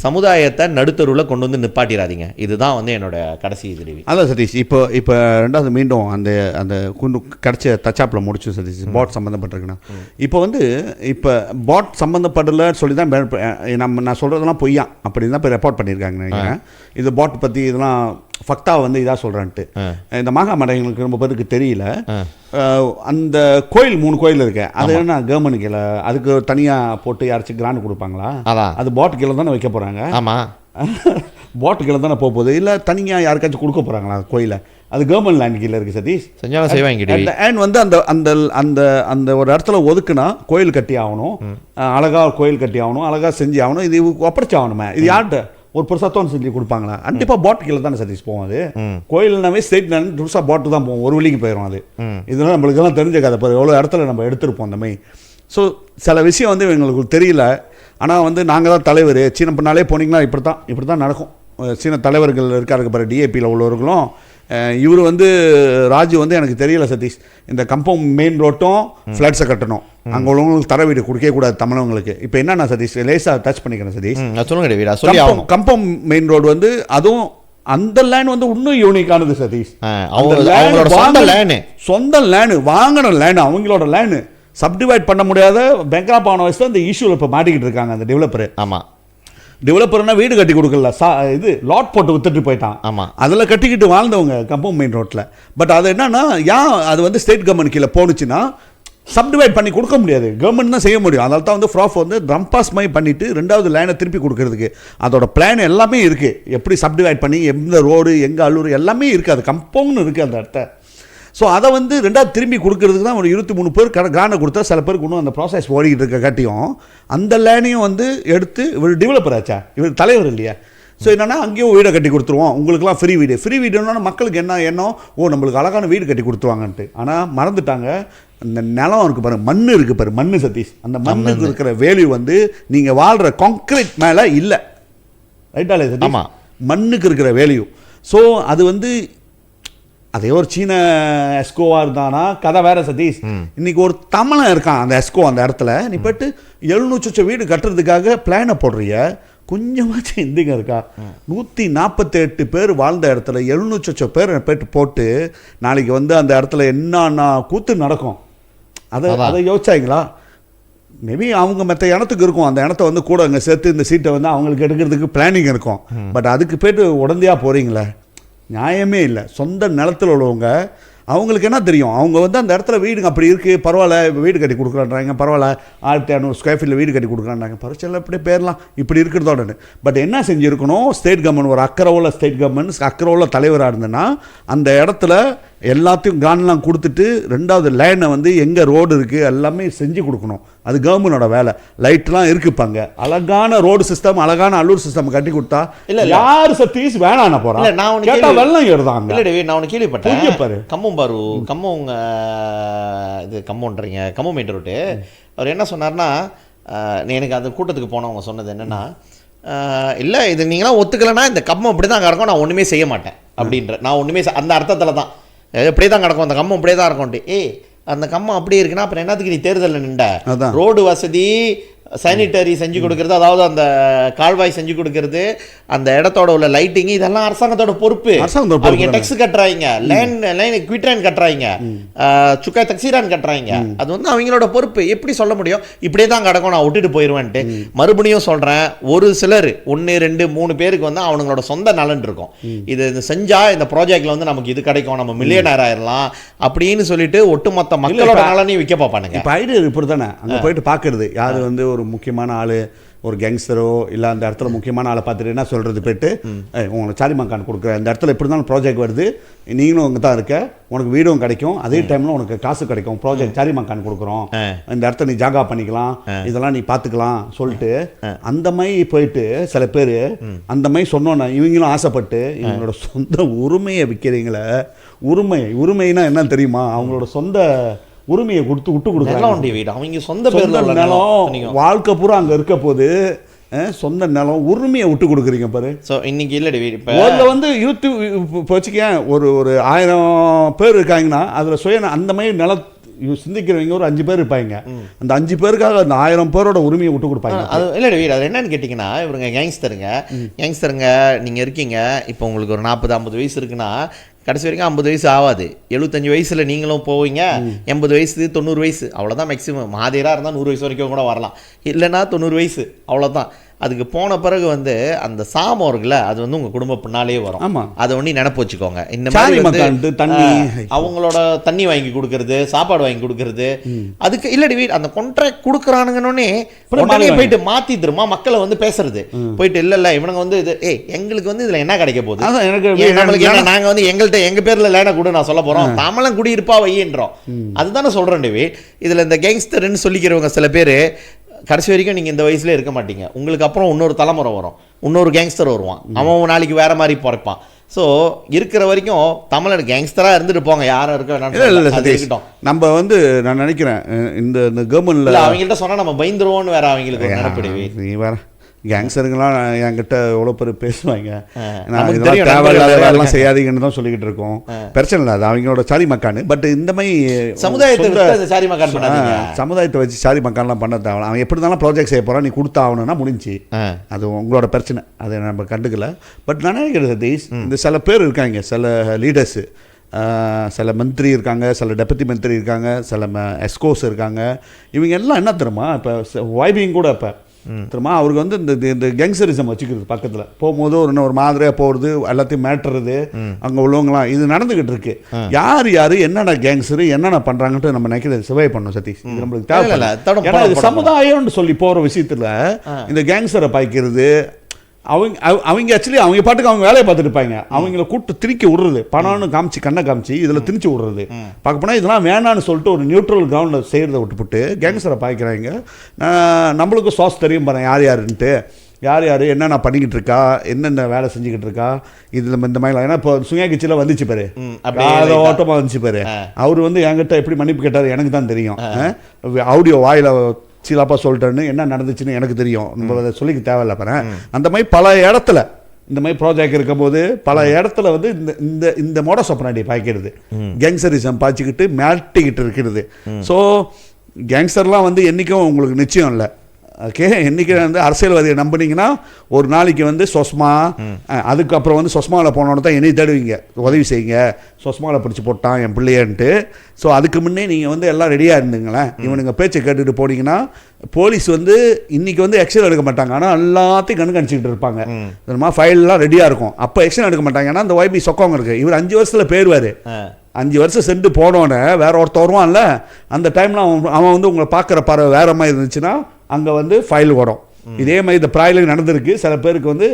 சமுதாயத்தை நடுத்தருவில் கொண்டு வந்து நிப்பாட்டிடாதீங்க. இதுதான் வந்து என்னோட கடைசி தெரிவி. அதான் சதீஷ், இப்போ ரெண்டாவது மீண்டும் அந்த அந்த குண்டு கிடச்ச தச்சாப்பில் முடிச்சு சதீஷ், பாட் சம்மந்தப்பட்டிருக்குன்னா இப்போ பாட் சம்மந்தப்படலைன்னு சொல்லி தான் நான் சொல்கிறதெல்லாம் பொய்யா அப்படின்னு தான் இப்போ ரெப்போர்ட் பண்ணியிருக்காங்க நினைக்கிறேன். இது பாட் பற்றி இதெல்லாம் ஃபக்தா வந்து இதாக சொல்கிறான்ட்டு இந்த மாகாமடைகளுக்கு ரொம்ப பேருக்கு தெரியல. அந்த கோயில் 3 கோயில் இருக்கு, அது என்ன கவர்மெண்ட் கீழே அதுக்கு தனியாக போட்டு யாராச்சும் கிராண்ட் கொடுப்பாங்களா? அது பாட்டு கீழே தானே வைக்க போகிறாங்க. ஆமாம், பாட்டு கீழே தானே போக போகுது. இல்லை தனியாக யாருக்காச்சும் கொடுக்க போகிறாங்களா கோயிலை? அது கவர்மெண்ட் லேண்ட் கீழே இருக்குது சதீஷ். செஞ்சாலும் செய்வாங்க. அண்ட் வந்து அந்த அந்த அந்த அந்த ஒரு இடத்துல ஒதுக்குனா கோயில் கட்டி ஆகணும், அழகாக கோயில் கட்டி ஆகணும், அழகாக செஞ்சு ஆகணும். இது ஒப்படைச்சு ஆகணுமே. இது யார்கிட்ட ஒரு புதுசாக செஞ்சு கொடுப்பாங்களா? கண்டிப்பாக பாட்டு கீழே தானே சதீஷ் போகும். அது கோயில்னாவே ஸ்டேட் லேண்ட் புதுசாக பாட்டு தான் போகும், ஒரு வழிக்கு போயிடும். அது இதெல்லாம் நம்மளுக்கெல்லாம் தெரிஞ்ச கதை. இப்போ எவ்வளோ இடத்துல நம்ம எடுத்திருப்போம் அந்த மாதிரி. ஸோ சில விஷயம் வந்து எங்களுக்கு தெரியல. ஆனால் வந்து நாங்கள் தான் தலைவர். சீன பண்ணாலே போனீங்கன்னா இப்படி தான் நடக்கும். சீன தலைவர்கள் இருக்காருக்கு பாரு, டிஏபியில் உள்ளவர்களும் இவர் வந்து ராஜு வந்து எனக்கு தெரியல சதீஷ். இந்த கம்பம் மெயின் ரோட்டும் ஃப்ளாட்ஸை கட்டணும், அங்கே உள்ளவங்களுக்கு தர வீடு கொடுக்கவே கூடாது தமிழவங்களுக்கு. இப்போ என்னன்னா சதீஷ் லேசாக டச் பண்ணிக்கிறேன் சதீஷ், சொல்லுங்க. கம்பம் மெயின் ரோடு வந்து அதுவும் அந்த லேண்ட் வந்து இன்னும் யூனிக்கானது சதீஷ். அவங்களோட சொந்த லேண்டு வாங்கின லேண்டு அவங்களோட லேண்டு சப்டிவைட் பண்ண முடியாத பேங்க்ராப் வயசுல இந்த இஷ்யூவில் இப்போ மாட்டிக்கிட்டு இருக்காங்க அந்த டெவலப்பர். ஆமாம், டெவலப்பர்னா வீடு கட்டி கொடுக்கல, இது லாட் போட்டு வித்துட்டு போயிட்டான். ஆமாம், அதில் கட்டிக்கிட்டு வாழ்ந்தவங்க கம்பம் மெயின் ரோட்டில். பட் அது என்னன்னா அது வந்து ஸ்டேட் கவர்மெண்ட் கீழே போணுச்சுன்னா சப்டிவைட் பண்ணி கொடுக்க முடியாது, கவர்மெண்ட் தான் செய்ய முடியும். அதனால தான் வந்து ஃப்ராஃப் வந்து ட்ரம்பாஸ் மாதிரி பண்ணிவிட்டு ரெண்டாவது லைனை திருப்பி கொடுக்கறதுக்கு அதோட பிளான் எல்லாமே இருக்குது. எப்படி சப்டிவைட் பண்ணி எந்த ரோடு எங்கே அல்லூர் எல்லாமே இருக்குது, அது கம்பவுண்ட் இருக்குது அந்த இடத்த. ஸோ அதை வந்து ரெண்டாவது திரும்பி கொடுக்கறதுக்கு தான் ஒரு 23 பேர் கிராண்டை கொடுத்தா சில பேருக்கு இன்னும் அந்த ப்ராசஸ் ஓடிக்கிட்டு இருக்க காட்டியும் அந்த லேனையும் வந்து எடுத்து இவர் டெவலப்பர் ஆச்சா, இவர் தலைவர் இல்லையா. ஸோ என்னென்னா அங்கேயும் வீடை கட்டி கொடுத்துருவோம், உங்களுக்குலாம் ஃப்ரீ வீடுன்னா மக்களுக்கு என்ன எண்ணம், நம்மளுக்கு அழகான வீடு கட்டி கொடுத்துருவாங்கன்ட்டு. ஆனால் மறந்துட்டாங்க, இந்த நிலம் இருக்குது பாரு, மண் இருக்குது பாரு, மண் சதீஷ், அந்த மண்ணுக்கு இருக்கிற வேல்யூ வந்து நீங்கள் வாழ்கிற கான்க்ரீட் மேலே இல்லை. ரைட்டாலே சதீஷ்? ஆமாம், மண்ணுக்கு இருக்கிற வேல்யூ. ஸோ அது வந்து அதே ஒரு சீன எஸ்கோவாக இருந்தானா கதை வேற சதீஷ். இன்னைக்கு ஒரு தமிழன் இருக்கான் அந்த எஸ்கோ அந்த இடத்துல, நீ போய்ட்டு 700 வீடு கட்டுறதுக்காக பிளானை போடுறிய, கொஞ்சமாச்சும் இந்திங்க இருக்கா? 148 பேர் வாழ்ந்த இடத்துல 700 பேர் போட்டு நாளைக்கு வந்து அந்த இடத்துல என்னன்னா கூத்து நடக்கும், அதை யோசிச்சாங்களா? மேபி அவங்க மற்ற இடத்துக்கு இருக்கும், அந்த இடத்த வந்து கூட அங்கே சேர்த்து இந்த சீட்டை வந்து அவங்களுக்கு எடுக்கிறதுக்கு பிளானிங் இருக்கும். பட் அதுக்கு போய்ட்டு உடந்தையாக போகிறீங்களே, நியாயமே இல்லை. சொந்த நிலத்தில் உள்ளவங்க அவங்களுக்கு என்ன தெரியும், அவங்க வந்து அந்த இடத்துல வீடுங்க அப்படி இருக்குது, பரவாயில்ல வீடு கட்டி கொடுக்குறான்றாங்க, பரவாயில்ல 1500 ஸ்கொயர் ஃபீட்டில் வீடு கட்டி கொடுக்குறான்றாங்க, பரவாயில்ல இப்படி பேரலாம் இப்படி இருக்கிறதோட. பட் என்ன செஞ்சுருக்கணும், ஸ்டேட் கவர்மெண்ட் ஒரு அக்கறை உள்ள ஸ்டேட் கவர்மெண்ட் அக்கறை உள்ள தலைவராக இருந்ததுன்னா அந்த இடத்துல எல்லாத்தையும் கிராண்ட்லாம் கொடுத்துட்டு ரெண்டாவது லைனை வந்து எங்கே ரோடு இருக்குது எல்லாமே செஞ்சு கொடுக்கணும். அது கவர்மெண்டோட வேலை. லைட்லாம் இருக்குப்பாங்க, அழகான ரோடு சிஸ்டம் அழகான அல்லூர் சிஸ்டம் கட்டி கொடுத்தா இல்லை யார் சத்தீஸ் வேணான போகிறான். நான் கேட்டால் வெள்ளம் ஏறுதாங்க. நான் ஒன்று கேள்விப்பட்டேன், பாரு கம்மம் பாரு கம்மம் இது கம்மன்றீங்க கம்மம் மெயின் ரோட்டு. அவர் என்ன சொன்னார்னா, எனக்கு அந்த கூட்டத்துக்கு போனவங்க சொன்னது என்னென்னா, இல்லை இது நீங்களாம் ஒத்துக்கலைன்னா இந்த கம்மம் இப்படி தான் கிடக்கும், நான் ஒன்றுமே செய்ய மாட்டேன் அப்படின்ற. நான் ஒன்றுமே அந்த அர்த்தத்தில் தான் இப்படியே தான் கிடக்கும், அந்த கம்மம் இப்படியே தான் இருக்கும்ட்டு. அந்த கம்மம் அப்படி இருக்குன்னா அப்புறம் என்னத்துக்கு நீ தேர்தலில் நின்ற? ரோடு வசதி சானிட்டரி செஞ்சு கொடுக்கறது, அதாவது அந்த கால்வாய் செஞ்சு கொடுக்கறது, அந்த இடத்தோட உள்ள லைட்டிங், இதெல்லாம் அரசாங்கத்தோட பொறுப்பு. அவங்க டெக்ஸ் கட்டுறாங்க, லைன் குவிட்ரான் கட்டுறாங்க, சுக்காய் தக்சீரான் கட்டுறாங்க, அது வந்து அவங்களோட பொறுப்பு. எப்படி சொல்ல முடியும் இப்படியே தான் கிடக்கும் நான் விட்டுட்டு போயிடுவேன்ட்டு? மறுபடியும் சொல்கிறேன், ஒரு சிலர் 1 2 3 பேருக்கு வந்து அவங்களோட சொந்த நலன் இருக்கும், இது செஞ்சா இந்த ப்ராஜெக்ட்ல வந்து நமக்கு இது கிடைக்கும், நம்ம மில்லியனர் ஆயிடலாம் அப்படின்னு சொல்லிட்டு ஒட்டுமொத்த மக்களோட நலனையும் விற்க பார்ப்பானுங்க. இப்போ ஐடியா இப்படி தானே அங்கே போயிட்டு பார்க்கறது, யார் வந்து ஒரு முக்கியமான ஆள், ஒரு கேங்ஸ்டரோ இல்லை அந்த இடத்துல முக்கியமான ஆளை பார்த்துட்டு என்ன சொல்கிறது, போய்ட்டு உங்களுக்கு சாரிமாக்கான் கொடுக்குற இந்த இடத்துல இப்படி தான் ப்ராஜெக்ட் வருது, நீங்களும் அங்கே தான் இருக்க, உனக்கு வீடும் கிடைக்கும், அதே டைமில் உனக்கு காசு கிடைக்கும், ப்ராஜெக்ட் சாரிமாக்கான் கொடுக்குறோம், இந்த இடத்த நீ ஜாகா பண்ணிக்கலாம், இதெல்லாம் நீ பார்த்துக்கலாம் சொல்லிட்டு அந்த மாதிரி போயிட்டு சில பேர் அந்த மாதிரி சொன்னோன்னா இவங்களும் ஆசைப்பட்டு இவங்களோட சொந்த உரிமையை விற்கிறீங்களே. உரிமைனா என்ன தெரியுமா, அவங்களோட சொந்த உரிமையை கொடுத்து விட்டு கொடுக்குறாங்க. வீடு அவங்க சொந்த நிலம், வாழ்க்கை பூரா அங்கே இருக்க போது சொந்த நிலம் உரிமையை விட்டு கொடுக்குறீங்க பாரு. ஸோ இன்னைக்கு இல்லை இப்போ வந்து யூத்து இப்போ வச்சுக்கேன், ஒரு 1000 பேர் இருக்காங்கன்னா அதில் அந்த மாதிரி சிந்திக்கிறவங்க ஒரு 5 பேர் இருப்பாங்க, அந்த 5 பேருக்காக அந்த 1000 பேரோட உரிமையை விட்டு கொடுப்பாங்க. அது இல்லை வீடு, அது என்னன்னு கேட்டிங்கன்னா, இவங்க கேங்ஸ்டருங்க நீங்கள் இருக்கீங்க, இப்போ உங்களுக்கு ஒரு 40-50 வயசு இருக்குன்னா கடைசி வரைக்கும் 50 வயசு ஆகாது, 75 வயசில் நீங்களும் போவீங்க, 80 வயசு 90 வயசு அவ்வளோதான் மேக்ஸிமம். மாதிராக இருந்தால் 100 வயசு வரைக்கும் கூட வரலாம், இல்லைன்னா 90 வயசு அவ்வளோதான். அதுக்கு போன பிறகு வந்து அந்த சாமம் இருக்குல்ல, அது வந்து உங்கள் குடும்ப பின்னாலே வரும். ஆமாம், அதை ஒன்று நினப்பு வச்சுக்கோங்க. இந்த மாதிரி தண்ணி அவங்களோட தண்ணி வாங்கி கொடுக்கறது, சாப்பாடு வாங்கி கொடுக்கறது, அதுக்கு இல்லடி அந்த கான்ட்ராக்ட் கொடுக்குறானுங்கன்னே உடனே போயிட்டு மாற்றி திரும்ப மக்களை வந்து பேசுறது, போயிட்டு இல்லை இவனுங்க வந்து இது எங்களுக்கு வந்து இதில் என்ன கிடைக்க போகுது, நாங்கள் வந்து எங்கள் பேரில் லேனை கூட நான் சொல்ல போகிறோம், தமிழன் குடியிருப்பா வையின்றோம். அதுதானே சொல்கிறேன் டேவிட். இதில் இந்த கேங்ஸ்டர்ன்னு சொல்லிக்கிறவங்க சில பேர் கடைசி வரைக்கும் நீங்கள் இந்த வயசுல இருக்க மாட்டீங்க, உங்களுக்கு அப்புறம் இன்னொரு தலைமுறை வரும், இன்னொரு கேங்ஸ்டர் வருவான், அவன் நாளைக்கு வேற மாதிரி பிறப்பான். ஸோ இருக்கிற வரைக்கும் தமிழர் கேங்ஸ்டராக இருந்துட்டு போங்க, யாரும் இருக்க வேணாம். நம்ம வந்து நான் நினைக்கிறேன் இந்த கவர்மெண்ட்ல அவங்கள்ட்ட சொன்னால் நம்ம பயந்துருவோன்னு வேற அவங்களுக்கு நினைப்பிடுவே. நீ வேற கேங்ஸ்டருங்கெல்லாம் என்கிட்ட எவ்வளோ பேர் பேசுவாங்க, நான் இதெல்லாம் தேவையில்லாத வேலைலாம் செய்யாதீங்கன்னு தான் சொல்லிக்கிட்டு இருக்கோம். பிரச்சனை இல்லை, அது அவங்களோட சாரி மக்கானு. பட் இந்த மாதிரி சமுதாயத்தை வச்சு சாரி மக்கான்லாம் பண்ண தேவை. அவன் எப்படி இருந்தாலும் ப்ராஜெக்ட் செய்ய போகிறான், நீ கொடுத்தாகணும்னா முடிஞ்சு, அது உங்களோட பிரச்சனை, அதை நம்ம கண்டுக்கல. பட் நான் நினைக்கிறது சதீஷ், இந்த சில பேர் இருக்காங்க, சில லீடர்ஸு, சில மந்திரி இருக்காங்க, சில டெபுட்டி மந்திரி இருக்காங்க, சில எஸ்கோஸ் இருக்காங்க. இவங்க எல்லாம் என்ன தெரியுமா, இப்போ வைபிங் கூட இப்போ தெரியுமா அவருக்கு வந்து இந்த கேங்ஸரிசம் வச்சுக்கிறது, பக்கத்தில் போகும்போது ஒரு மாதிரியாக போகிறது, எல்லாத்தையும் மேட்டுறது, அங்கே உள்ளவங்களாம் இது நடந்துக்கிட்டு இருக்கு. யார் யார் என்னென்ன கேங்ஸரு என்னென்ன பண்ணுறாங்கன்ட்டு நம்ம நினைக்கிறது சிவை பண்ணோம் சதீஷ். இது நம்மளுக்கு தேவையில்லை. ஏன்னா இது சமுதாயம்னு சொல்லி போகிற விஷயத்தில் இந்த கேங்ஸரை பாய்க்கிறது, அவங்க ஆக்சுவலி அவங்க பாட்டுக்கு அவங்க வேலையை பார்த்துட்டு இருப்பாங்க. அவங்கள கூட்டு திணிக்க விடுறது, பணம்னு காமிச்சு கண்ணை காமிச்சு இதில் திணிச்சு விடுறது. பார்க்க போனால் இதெல்லாம் வேணான்னு சொல்லிட்டு ஒரு நியூட்ரல் கிரவுண்டில் செய்கிறத விட்டுவிட்டு கேங்ஸரை பாய்க்கிறாங்க. நம்மளுக்கும் சாஸ் தெரியும் பாருங்க, யார் யாருன்ட்டு, யார் யார் என்னென்ன பண்ணிக்கிட்டு இருக்கா, என்னென்ன வேலை செஞ்சுக்கிட்டு இருக்கா, இதில் இந்த மாதிரிலாம். ஏன்னா இப்போ சுங்கா கட்சியில் வந்துச்சு பாரு, ஓட்டமாக வந்துச்சு பாரு. அவர் வந்து என்கிட்ட எப்படி மன்னிப்பு கேட்டார் எனக்கு தான் தெரியும். ஆடியோ வாயில் சீலாப்பா சொல்லிட்டேன்னு என்ன நடந்துச்சுன்னு எனக்கு தெரியும், நம்ம அதை சொல்லிக்க தேவையில்ல. பாரு அந்த மாதிரி பல இடத்துல இந்த மாதிரி ப்ராஜெக்ட் இருக்கும்போது பல இடத்துல வந்து இந்த இந்த மோடஸ் ஆப்பரண்டி பாய்க்கிறது, கேங்ஸரிசம் பாய்ச்சிக்கிட்டு மாட்டிக்கிட்டு இருக்கிறது. ஸோ கேங்ஸ்டர்லாம் வந்து என்றைக்கும் உங்களுக்கு நிச்சயம் இல்லை. ஓகே, என்றைக்கு வந்து அரசியல்வாதியை நம்பினீங்கன்னா ஒரு நாளைக்கு வந்து சொஸ்மா, அதுக்கப்புறம் வந்து சொஸ்மாவில் போனோன்னு தான் என்னை தேடுவீங்க, உதவி செய்யுங்க, சொஸ்மாவில் பிடிச்சி போட்டான் என் பிள்ளையன்ட்டு. ஸோ அதுக்கு முன்னே நீங்கள் வந்து எல்லாம் ரெடியாக இருந்துங்களேன். இவனுங்க பேச்சை கேட்டுட்டு போனீங்கன்னா போலீஸ் வந்து இன்றைக்கி வந்து எக்ஷன் எடுக்க மாட்டாங்க, ஆனால் எல்லாத்தையும் கண்காணிச்சிக்கிட்டு இருப்பாங்க. இந்த மாதிரி ஃபைல்லாம் ரெடியாக இருக்கும். அப்போ எக்ஷன் எடுக்க மாட்டாங்க, ஏன்னா அந்த YB சொக்கவங்க இருக்குது. இவர் 5 வருஷத்தில் போயிடுவார். 5 வருஷம் சென்று போனோன்னே வேற ஒருத்தர் வருவான்ல, அந்த டைமில் அவன் வந்து உங்களை பார்க்குற பறவை வேற மாதிரி இருந்துச்சுன்னா அங்கே வந்து ஃபைல் வரும். இதே மாதிரி இந்த ப்ராயிலுக்கு நடந்திருக்கு. சில பேருக்கு வந்து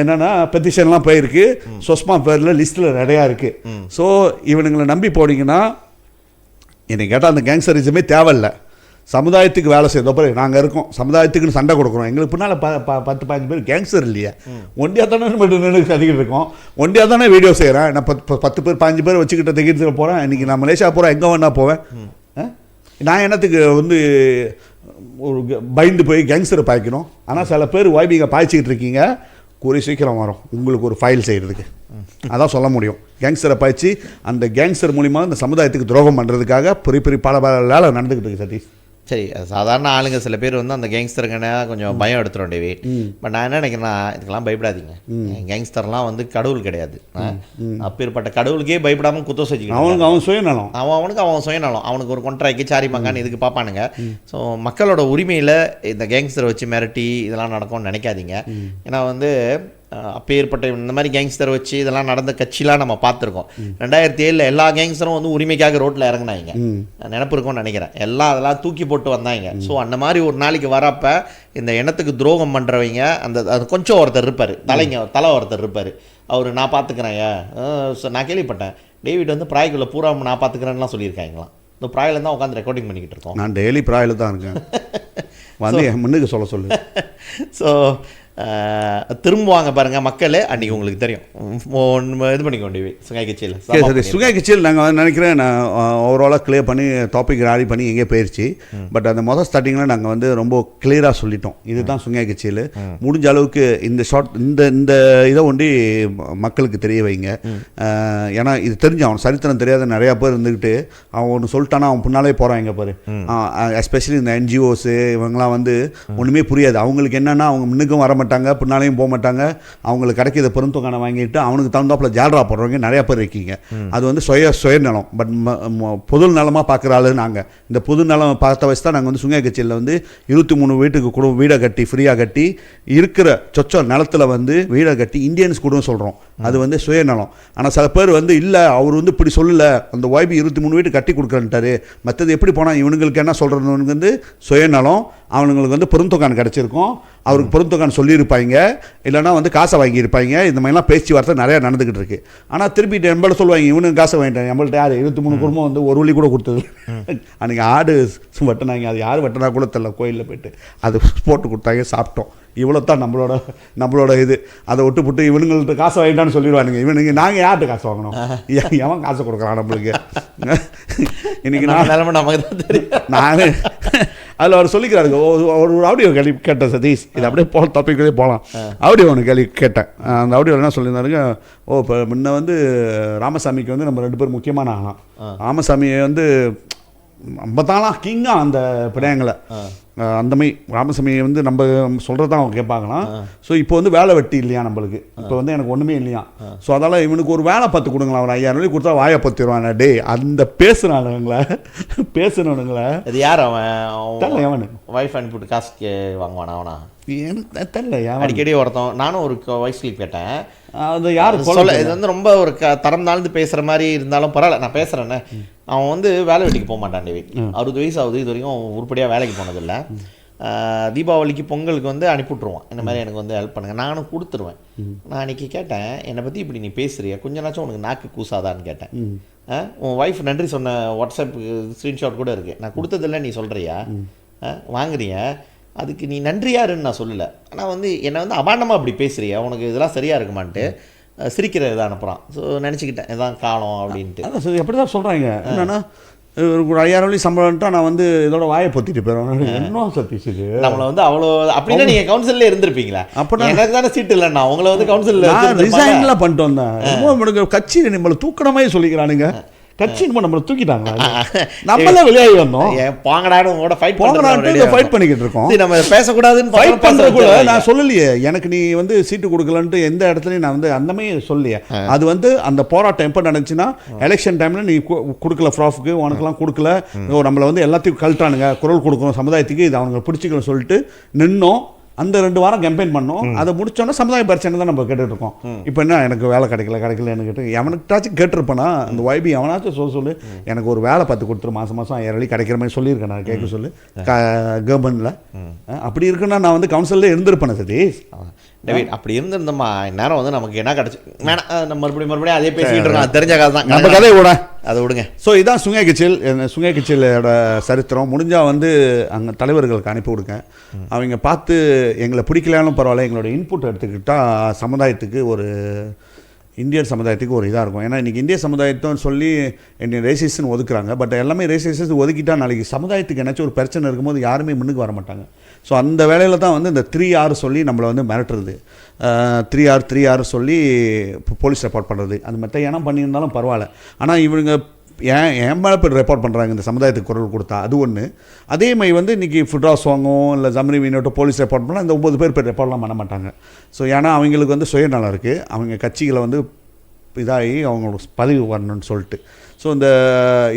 என்னென்னா பெட்டிஷன்லாம் போயிருக்கு, சொஸ்மா பேரில் லிஸ்ட்டில் நிறையா இருக்குது. ஸோ இவனுங்களை நம்பி போனீங்கன்னா என்னை கேட்டால் அந்த கேங்ஸரிசமே தேவையில்லை. சமுதாயத்துக்கு வேலை செய்தப்போ நாங்கள் இருக்கோம், சமுதாயத்துக்குன்னு சண்டை கொடுக்குறோம். எங்களுக்கு பின்னால் 10-15 பேர் கேங்ஸ்டர் இல்லையா, ஒண்டியாக தானே நின்று கத்திக்கிட்டு இருக்கோம், ஒண்டியாக தானே வீடியோ செய்கிறேன். நான் 10 பேர் 15 பேர் வச்சுக்கிட்ட திகிட்டு போகிறேன். இன்றைக்கி நான் மலேசியா போகிறேன், எங்கே வேணா போவேன். நான் என்னத்துக்கு வந்து ஒரு பயந்து போய் கேங்ஸ்டரை பாய்க்கணும். ஆனால் சில பேர் YBங்க பாய்ச்சிக்கிட்டு இருக்கீங்க, கூறி சீக்கிரம் வரும் உங்களுக்கு ஒரு ஃபைல் செய்கிறதுக்கு. அதான் சொல்ல முடியும். கேங்ஸ்டரை பாய்ச்சி அந்த கேங்ஸ்டர் மூலிமா இந்த சமுதாயத்துக்கு துரோகம் பண்ணுறதுக்காக பெரிய பல வேலை நடந்துக்கிட்டு இருக்கு சதீஷ். சரி, சாதாரண ஆளுங்க சில பேர் வந்து அந்த கேங்ஸ்டருக்கான கொஞ்சம் பயம் எடுத்துரும் டேவி. பட் நான் என்ன நினைக்கிறேன்னா, இதுக்கெல்லாம் பயப்படாதீங்க. கேங்ஸ்டர்லாம் வந்து கடவுள் கிடையாது. அப்பேற்பட்ட கடவுளுக்கே பயப்படாமல் குத்தம் செஞ்சுக்கணும். அவன் சுயநலம், அவன் சுயநலம். அவனுக்கு ஒரு கொன்ட்ராக்கி சாரி மங்கான்னு இதுக்கு பார்ப்பானுங்க. ஸோ மக்களோட உரிமையில் இந்த கேங்ஸ்டரை வச்சு மிரட்டி இதெல்லாம் நடக்கும்னு நினைக்காதீங்க. ஏன்னா வந்து அப்பேற்பட்ட இந்த மாதிரி கேங்ஸ்டர் வச்சு இதெல்லாம் நடந்த கட்சிலாம் நம்ம பார்த்துருக்கோம். 2007 எல்லா கேங்ஸ்டரும் வந்து உரிமைக்காக ரோட்டில் இறங்கினாங்க, நினப்பு இருக்கும்னு நினைக்கிறேன். அதெல்லாம் தூக்கி போட்டு வந்தாங்க. ஸோ அந்த மாதிரி ஒரு நாளைக்கு வரப்போ இந்த இனத்துக்கு துரோகம் பண்ணுறவங்க அது கொஞ்சம் ஒருத்தர் இருப்பார், தலை ஒருத்தர் இருப்பார். அவர் நான் பார்த்துக்கிறேன். நான் கேள்விப்பட்டேன் டேவிட் வந்து ப்ராய்க்குள்ளே பூரா நான் பார்த்துக்கிறேன்லாம் சொல்லியிருக்காங்களாம். இந்த ப்ராயில் தான் உட்காந்து ரெக்கார்டிங் பண்ணிக்கிட்டு இருக்கோம். நான் டெய்லி ப்ராயில் தான் இருக்கேன், வந்து முன்னுக்கு சொல்ல சொல்லு. ஸோ திரும்புவாங்க பாருங்க மக்கள், அன்றைக்கி உங்களுக்கு தெரியும். இது பண்ணிக்க வேண்டியவை சுங்காய் கட்சியில். சரி, சுங்காய் கட்சியில் நாங்கள் வந்து நினைக்கிறேன் நான் ஓவராலாக கிளியர் பண்ணி டாபிக் ரெடி பண்ணி எங்கேயே போயிடுச்சு. பட் அந்த மொதல் ஸ்டார்டிங்கில் நாங்கள் வந்து ரொம்ப கிளியராக சொல்லிட்டோம், இதுதான் சுங்காய் கட்சியில். முடிஞ்ச அளவுக்கு இந்த இந்த இதை ஒண்டி மக்களுக்கு தெரிய வைங்க. ஏன்னா இது தெரிஞ்சு அவன் சரித்திரம் தெரியாத நிறையா பேர் இருந்துக்கிட்டு அவன் ஒன்று சொல்லிட்டானா அவன் பின்னாலே போகிறான். எங்கே பாரு, எஸ்பெஷலி இந்த NGOஸு இவங்கெல்லாம் வந்து ஒன்றுமே புரியாது. அவங்களுக்கு என்னென்னா அவங்க முன்னுக்கும் வர மாட்டாங்க, பின்னாலையும் போக மாட்டாங்க. அவங்களுக்கு கிடைக்கிற பெருந்தொகையை வாங்கிட்டு அவனுக்கு தகுந்தாப்புல ஜால்ரா போடுறவங்க நிறையா பேர் இருக்கீங்க. அது வந்து சுயநலம். பட் பொது நலமாக பார்க்குற ஆளு நாங்கள். இந்த பொது நலம் பார்த்த வச்சு தான் நாங்கள் வந்து சுங்காய் கட்சியில் வந்து 23 வீட்டுக்கு வீடை கட்டி ஃப்ரீயாக கட்டி இருக்கிற சொச்ச நிலத்தில் வந்து வீடை கட்டி இந்தியன்ஸ் குடும்பம் சொல்கிறோம். அது வந்து சுயநலம். ஆனால் சில பேர் வந்து இல்லை அவர் வந்து இப்படி சொல்லலை, அந்த YB 23 வீட்டு கட்டி கொடுக்குறேன்ட்டாரு, மற்றது எப்படி போனால் இவனுங்களுக்கு என்ன சொல்கிறவனுக்கு வந்து சுயநலம். அவனுங்களுக்கு வந்து பெருந்தொகான் கிடச்சிருக்கும், அவருக்கு பெருந்தொகான் சொல்லியிருப்பாங்க, இல்லைனா வந்து காசை வாங்கியிருப்பாங்க. இந்த மாதிரிலாம் பேச்சுவார்த்தை நிறையா நடந்துக்கிட்டு இருக்கு. ஆனால் திருப்பிட்டு எம்பளை சொல்லுவாங்க இவனுக்கு காசை வாங்கிட்டாங்க. நம்மள்ட்ட யார் 23 குடும்பம் வந்து ஒரு வழி கூட கொடுத்தது. அன்றைக்கி ஆடு வெட்டினாங்க, அது யார் வெட்டினா கூட தெரியல, கோயிலில் போய்ட்டு அது போட்டு கொடுத்தாங்க, சாப்பிட்டோம். இவ்வளோ தான் நம்மளோட இது. அதை விட்டு போட்டு இவனுங்கள்ட்ட காசை வாங்கிட்டான்னு சொல்லிடுவானுங்க. இவனுங்க நாங்கள் யார்கிட்ட காசு வாங்கணும், எவன் காசை கொடுக்குறான் நம்மளுக்கு. இன்னைக்கு நான் நமக்கு தான் தெரியும். நான் அதில் அவர் சொல்லிக்கிறாரு ஒரு ஆடியோ கேள்வி கேட்டேன் சதீஷ், இது அப்படியே டாபிக்லேயே போகலாம். ஆடியோ ஒன்று கேள்வி கேட்டேன். அந்த ஆடியோ என்ன சொல்லியிருந்தாருங்க, இப்போ முன்ன வந்து ராமசாமிக்கு வந்து நம்ம 2 பேர் முக்கியமான ஆகலாம். ராமசாமியை வந்து ஐம்பத்தாலாம் கிங்கா அந்த பிள்ளைங்களை அந்தமாதிரி ராமசாமியை வந்து நம்ம சொல்கிறதான் அவங்க கேட்பாங்களாம். ஸோ இப்போ வந்து வேலை வெட்டி இல்லையா நம்மளுக்கு, இப்போ வந்து எனக்கு ஒன்றுமே இல்லையா. ஸோ அதனால் இவனுக்கு ஒரு வேலை பார்த்து கொடுங்களா, ஒரு 5000 கொடுத்தா வாயை பற்றிடுவான். டே அந்த பேசுனானுங்களே அது யார் அவன் அவனு ஒய்ஃப் அனுப்பிவிட்டு காசு வாங்குவானா அவனா தெரியல. அடிக்கடி ஒருத்தன் நானும் ஒரு வாய்ஸ்லி கேட்டேன். அது யார் சொல்ல இது வந்து ரொம்ப ஒரு தரம் தாழ்ந்து பேசுகிற மாதிரி இருந்தாலும் பரவாயில்ல, நான் பேசுகிறேன்னு. அவன் வந்து வேலை வெட்டிக்கு போக மாட்டான். 60 வயசு ஆகுது, இது வரைக்கும் அவன் உருப்படியாக வேலைக்கு போனதில்லை. தீபாவளிக்கு பொங்கலுக்கு வந்து அனுப்பிவிட்ருவான், இந்த மாதிரி எனக்கு வந்து ஹெல்ப் பண்ணுங்கள், நானும் கொடுத்துருவேன். நான் அன்றைக்கி கேட்டேன், என்னை பற்றி இப்படி நீ பேசுறியா, கொஞ்ச நாச்சும் உனக்கு நாக்கு கூசாதான்னு கேட்டேன். உன் ஒய்ஃப் நன்றி சொன்ன வாட்ஸ்அப் ஸ்க்ரீன்ஷாட் கூட இருக்குது, நான் கொடுத்ததில்ல நீ சொல்கிறியா, வாங்குறிய, அதுக்கு நீ நன்றியாருன்னு நான் சொல்லலை. ஆனால் வந்து என்னை வந்து அபாண்டமாக அப்படி பேசுறியா, உனக்கு இதெல்லாம் சரியாக இருக்குமான்ட்டு சிரிக்கிறது தான் அனுப்புகிறான். ஸோ நினச்சிக்கிட்டேன் இதான் காலம் அப்படின்ட்டு. அதான் எப்படி தான் சொல்கிறாங்க என்னன்னா, ஒரு 5000 சம்பளம்ட்டா நான் வந்து இதோட வாயை பொத்திட்டு போயிடுவேன். என்ன சதீஷ் இது நம்மளை வந்து அவ்வளோ அப்படின்னா நீங்கள் கவுன்சிலில் இருந்திருப்பீங்களா? அப்போ எனக்கு தானே சீட்டு இல்லைண்ணா, உங்களை வந்து கவுன்சிலில் ரிசைன்லாம் பண்ணிட்டு வந்தேன். கட்சி நம்மளை தூக்கணமே சொல்லிக்கிறானுங்க. கட்சி நம்மளை தூக்கிட்டாங்க, நம்மள வெளியாகி வந்தோம். பாங்கடான்னு உங்களோட ஃபைட் ஃபைட் பண்ணிக்கிட்டு இருக்கோம். நம்ம பேசக்கூடாதுன்னு ஃபைட் பண்ணுற கூட நான் சொல்லலையே, எனக்கு நீ வந்து சீட்டு கொடுக்கலன்ட்டு எந்த இடத்துலையும் நான் வந்து அந்த மாதிரி சொல்லலையே. அது வந்து அந்த போராட்டம் எப்போ நடந்துச்சுன்னா எலெக்ஷன் டைமில் நீ கொடுக்கல ப்ராஃப்க்கு, உனக்கெல்லாம் கொடுக்கல, நம்மளை வந்து எல்லாத்தையும் கழட்டானுங்க, குரல் கொடுக்கணும் சமுதாயத்துக்கு, இது அவங்க பிடிச்சிக்கணும் சொல்லிட்டு நின்னோம். அந்த 2 வாரம் கேம்பெயின் பண்ணோம். அதை முடிச்சோன்னா சமுதாய பிரச்சனை தான் நம்ம கேட்டுட்டு இருக்கோம். இப்போ என்ன எனக்கு வேலை கிடைக்கலன்னு கேட்டு எவனுக்காச்சும் கேட்டிருப்பேனா, அந்த YB எவனாச்சும் சொல்லு எனக்கு ஒரு வேலை பார்த்து கொடுத்துரு, மாதம் 1000 கிடைக்கிற மாதிரி சொல்லியிருக்கேன் நான், கேட்க சொல்லு கவர்மெண்ட்டில். அப்படி இருக்குன்னா நான் வந்து கவுன்சிலில் இருந்திருப்பேன் சதீஷ். டேவிட் அப்படி இருந்திருந்தோம்மா நேரம் வந்து நமக்கு என்ன கிடச்சி வேணாம், நம்ம மறுபடியும் அதே பேசிக்கிட்டு இருக்கோம். தெரிஞ்ச கதை தான், நம்ம கதையை விட அதை விடுங்க. ஸோ இதான் சுங்கை கட்சியிலோட சரித்திரம். முடிஞ்சால் வந்து அங்கே தலைவர்களுக்கு அனுப்பி கொடுங்க, அவங்க பார்த்து எங்களை பிடிக்கலாலும் பரவாயில்ல, எங்களோட இன்புட் எடுத்துக்கிட்டால் சமுதாயத்துக்கு ஒரு இந்தியன் சமுதாயத்துக்கு ஒரு இதாக இருக்கும். ஏன்னா இன்றைக்கி இந்திய சமுதாயத்தோன்னு சொல்லி என்னை ரேசிஸ்ன்னு ஒதுக்குறாங்க. பட் எல்லாமே ரேசிஸ்ட் ஒதுக்கிட்டால் நாளைக்கு சமுதாயத்துக்கு என்னாச்சும் ஒரு பிரச்சனை இருக்கும்போது யாருமே முன்னுக்கு வர மாட்டாங்க. ஸோ அந்த வேலையில் தான் வந்து இந்த 3R சொல்லி நம்மளை வந்து மிரட்டுறது, 3R சொல்லி போலீஸ் ரெப்பார்ட் பண்ணுறது, அந்த மெத்த ஏன்னா பண்ணியிருந்தாலும் பரவாயில்ல. ஆனால் இவங்க ஏன் மேலே போய் ரெப்பார்ட் பண்ணுறாங்க இந்த சமுதாயத்துக்கு குரல் கொடுத்தா, அது ஒன்று. அதே மாதிரி வந்து இன்றைக்கி ஃபுட்ராஸ் வாங்கும் இல்லை ஜம்ரி வீணோட்ட போலீஸ் ரெப்பார்ட் பண்ணால் இந்த 9 பேர் ரெப்பார்ட்லாம் பண்ண மாட்டாங்க. ஸோ ஏன்னா அவங்களுக்கு வந்து சுயநலம் இருக்குது, அவங்க கட்சிகளை வந்து இதாகி அவங்களோட பதவி வரணும்னு சொல்லிட்டு. ஸோ இந்த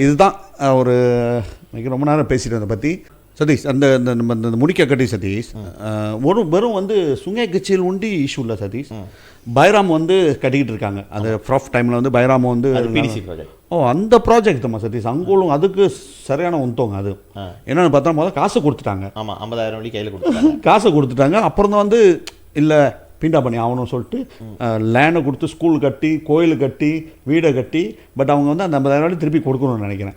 இதுதான் ஒரு இன்னைக்கு ரொம்ப நேரம் பேசிட்டு அதை பற்றி. சதீஷ் அந்த இந்த முடிக்க கட்டி சதீஷ் வெறும் வந்து சுங்கை கட்சியில் உண்டி இஷ்யூ இல்லை சதீஷ். பைராம் வந்து கட்டிக்கிட்டு இருக்காங்க, அது ப்ராஃப் டைமில் வந்து பைராம் வந்து அந்த ப்ராஜெக்ட் தான் சதீஷ். அங்கோலும் அதுக்கு சரியான உந்தோங்க. அது என்னென்னு பார்த்தா முதல்ல காசு கொடுத்துட்டாங்க. ஆமாம் 50,000 கையில் கொடுத்துட்டாங்க, காசை கொடுத்துட்டாங்க. அப்புறம் தான் வந்து இல்லை பீண்டா பண்ணி ஆகணும்னு சொல்லிட்டு லேண்டை கொடுத்து ஸ்கூல் கட்டி கோயில் கட்டி வீடை கட்டி, பட் அவங்க வந்து அந்த 50,000 திருப்பி கொடுக்கணும்னு நினைக்கிறேன்.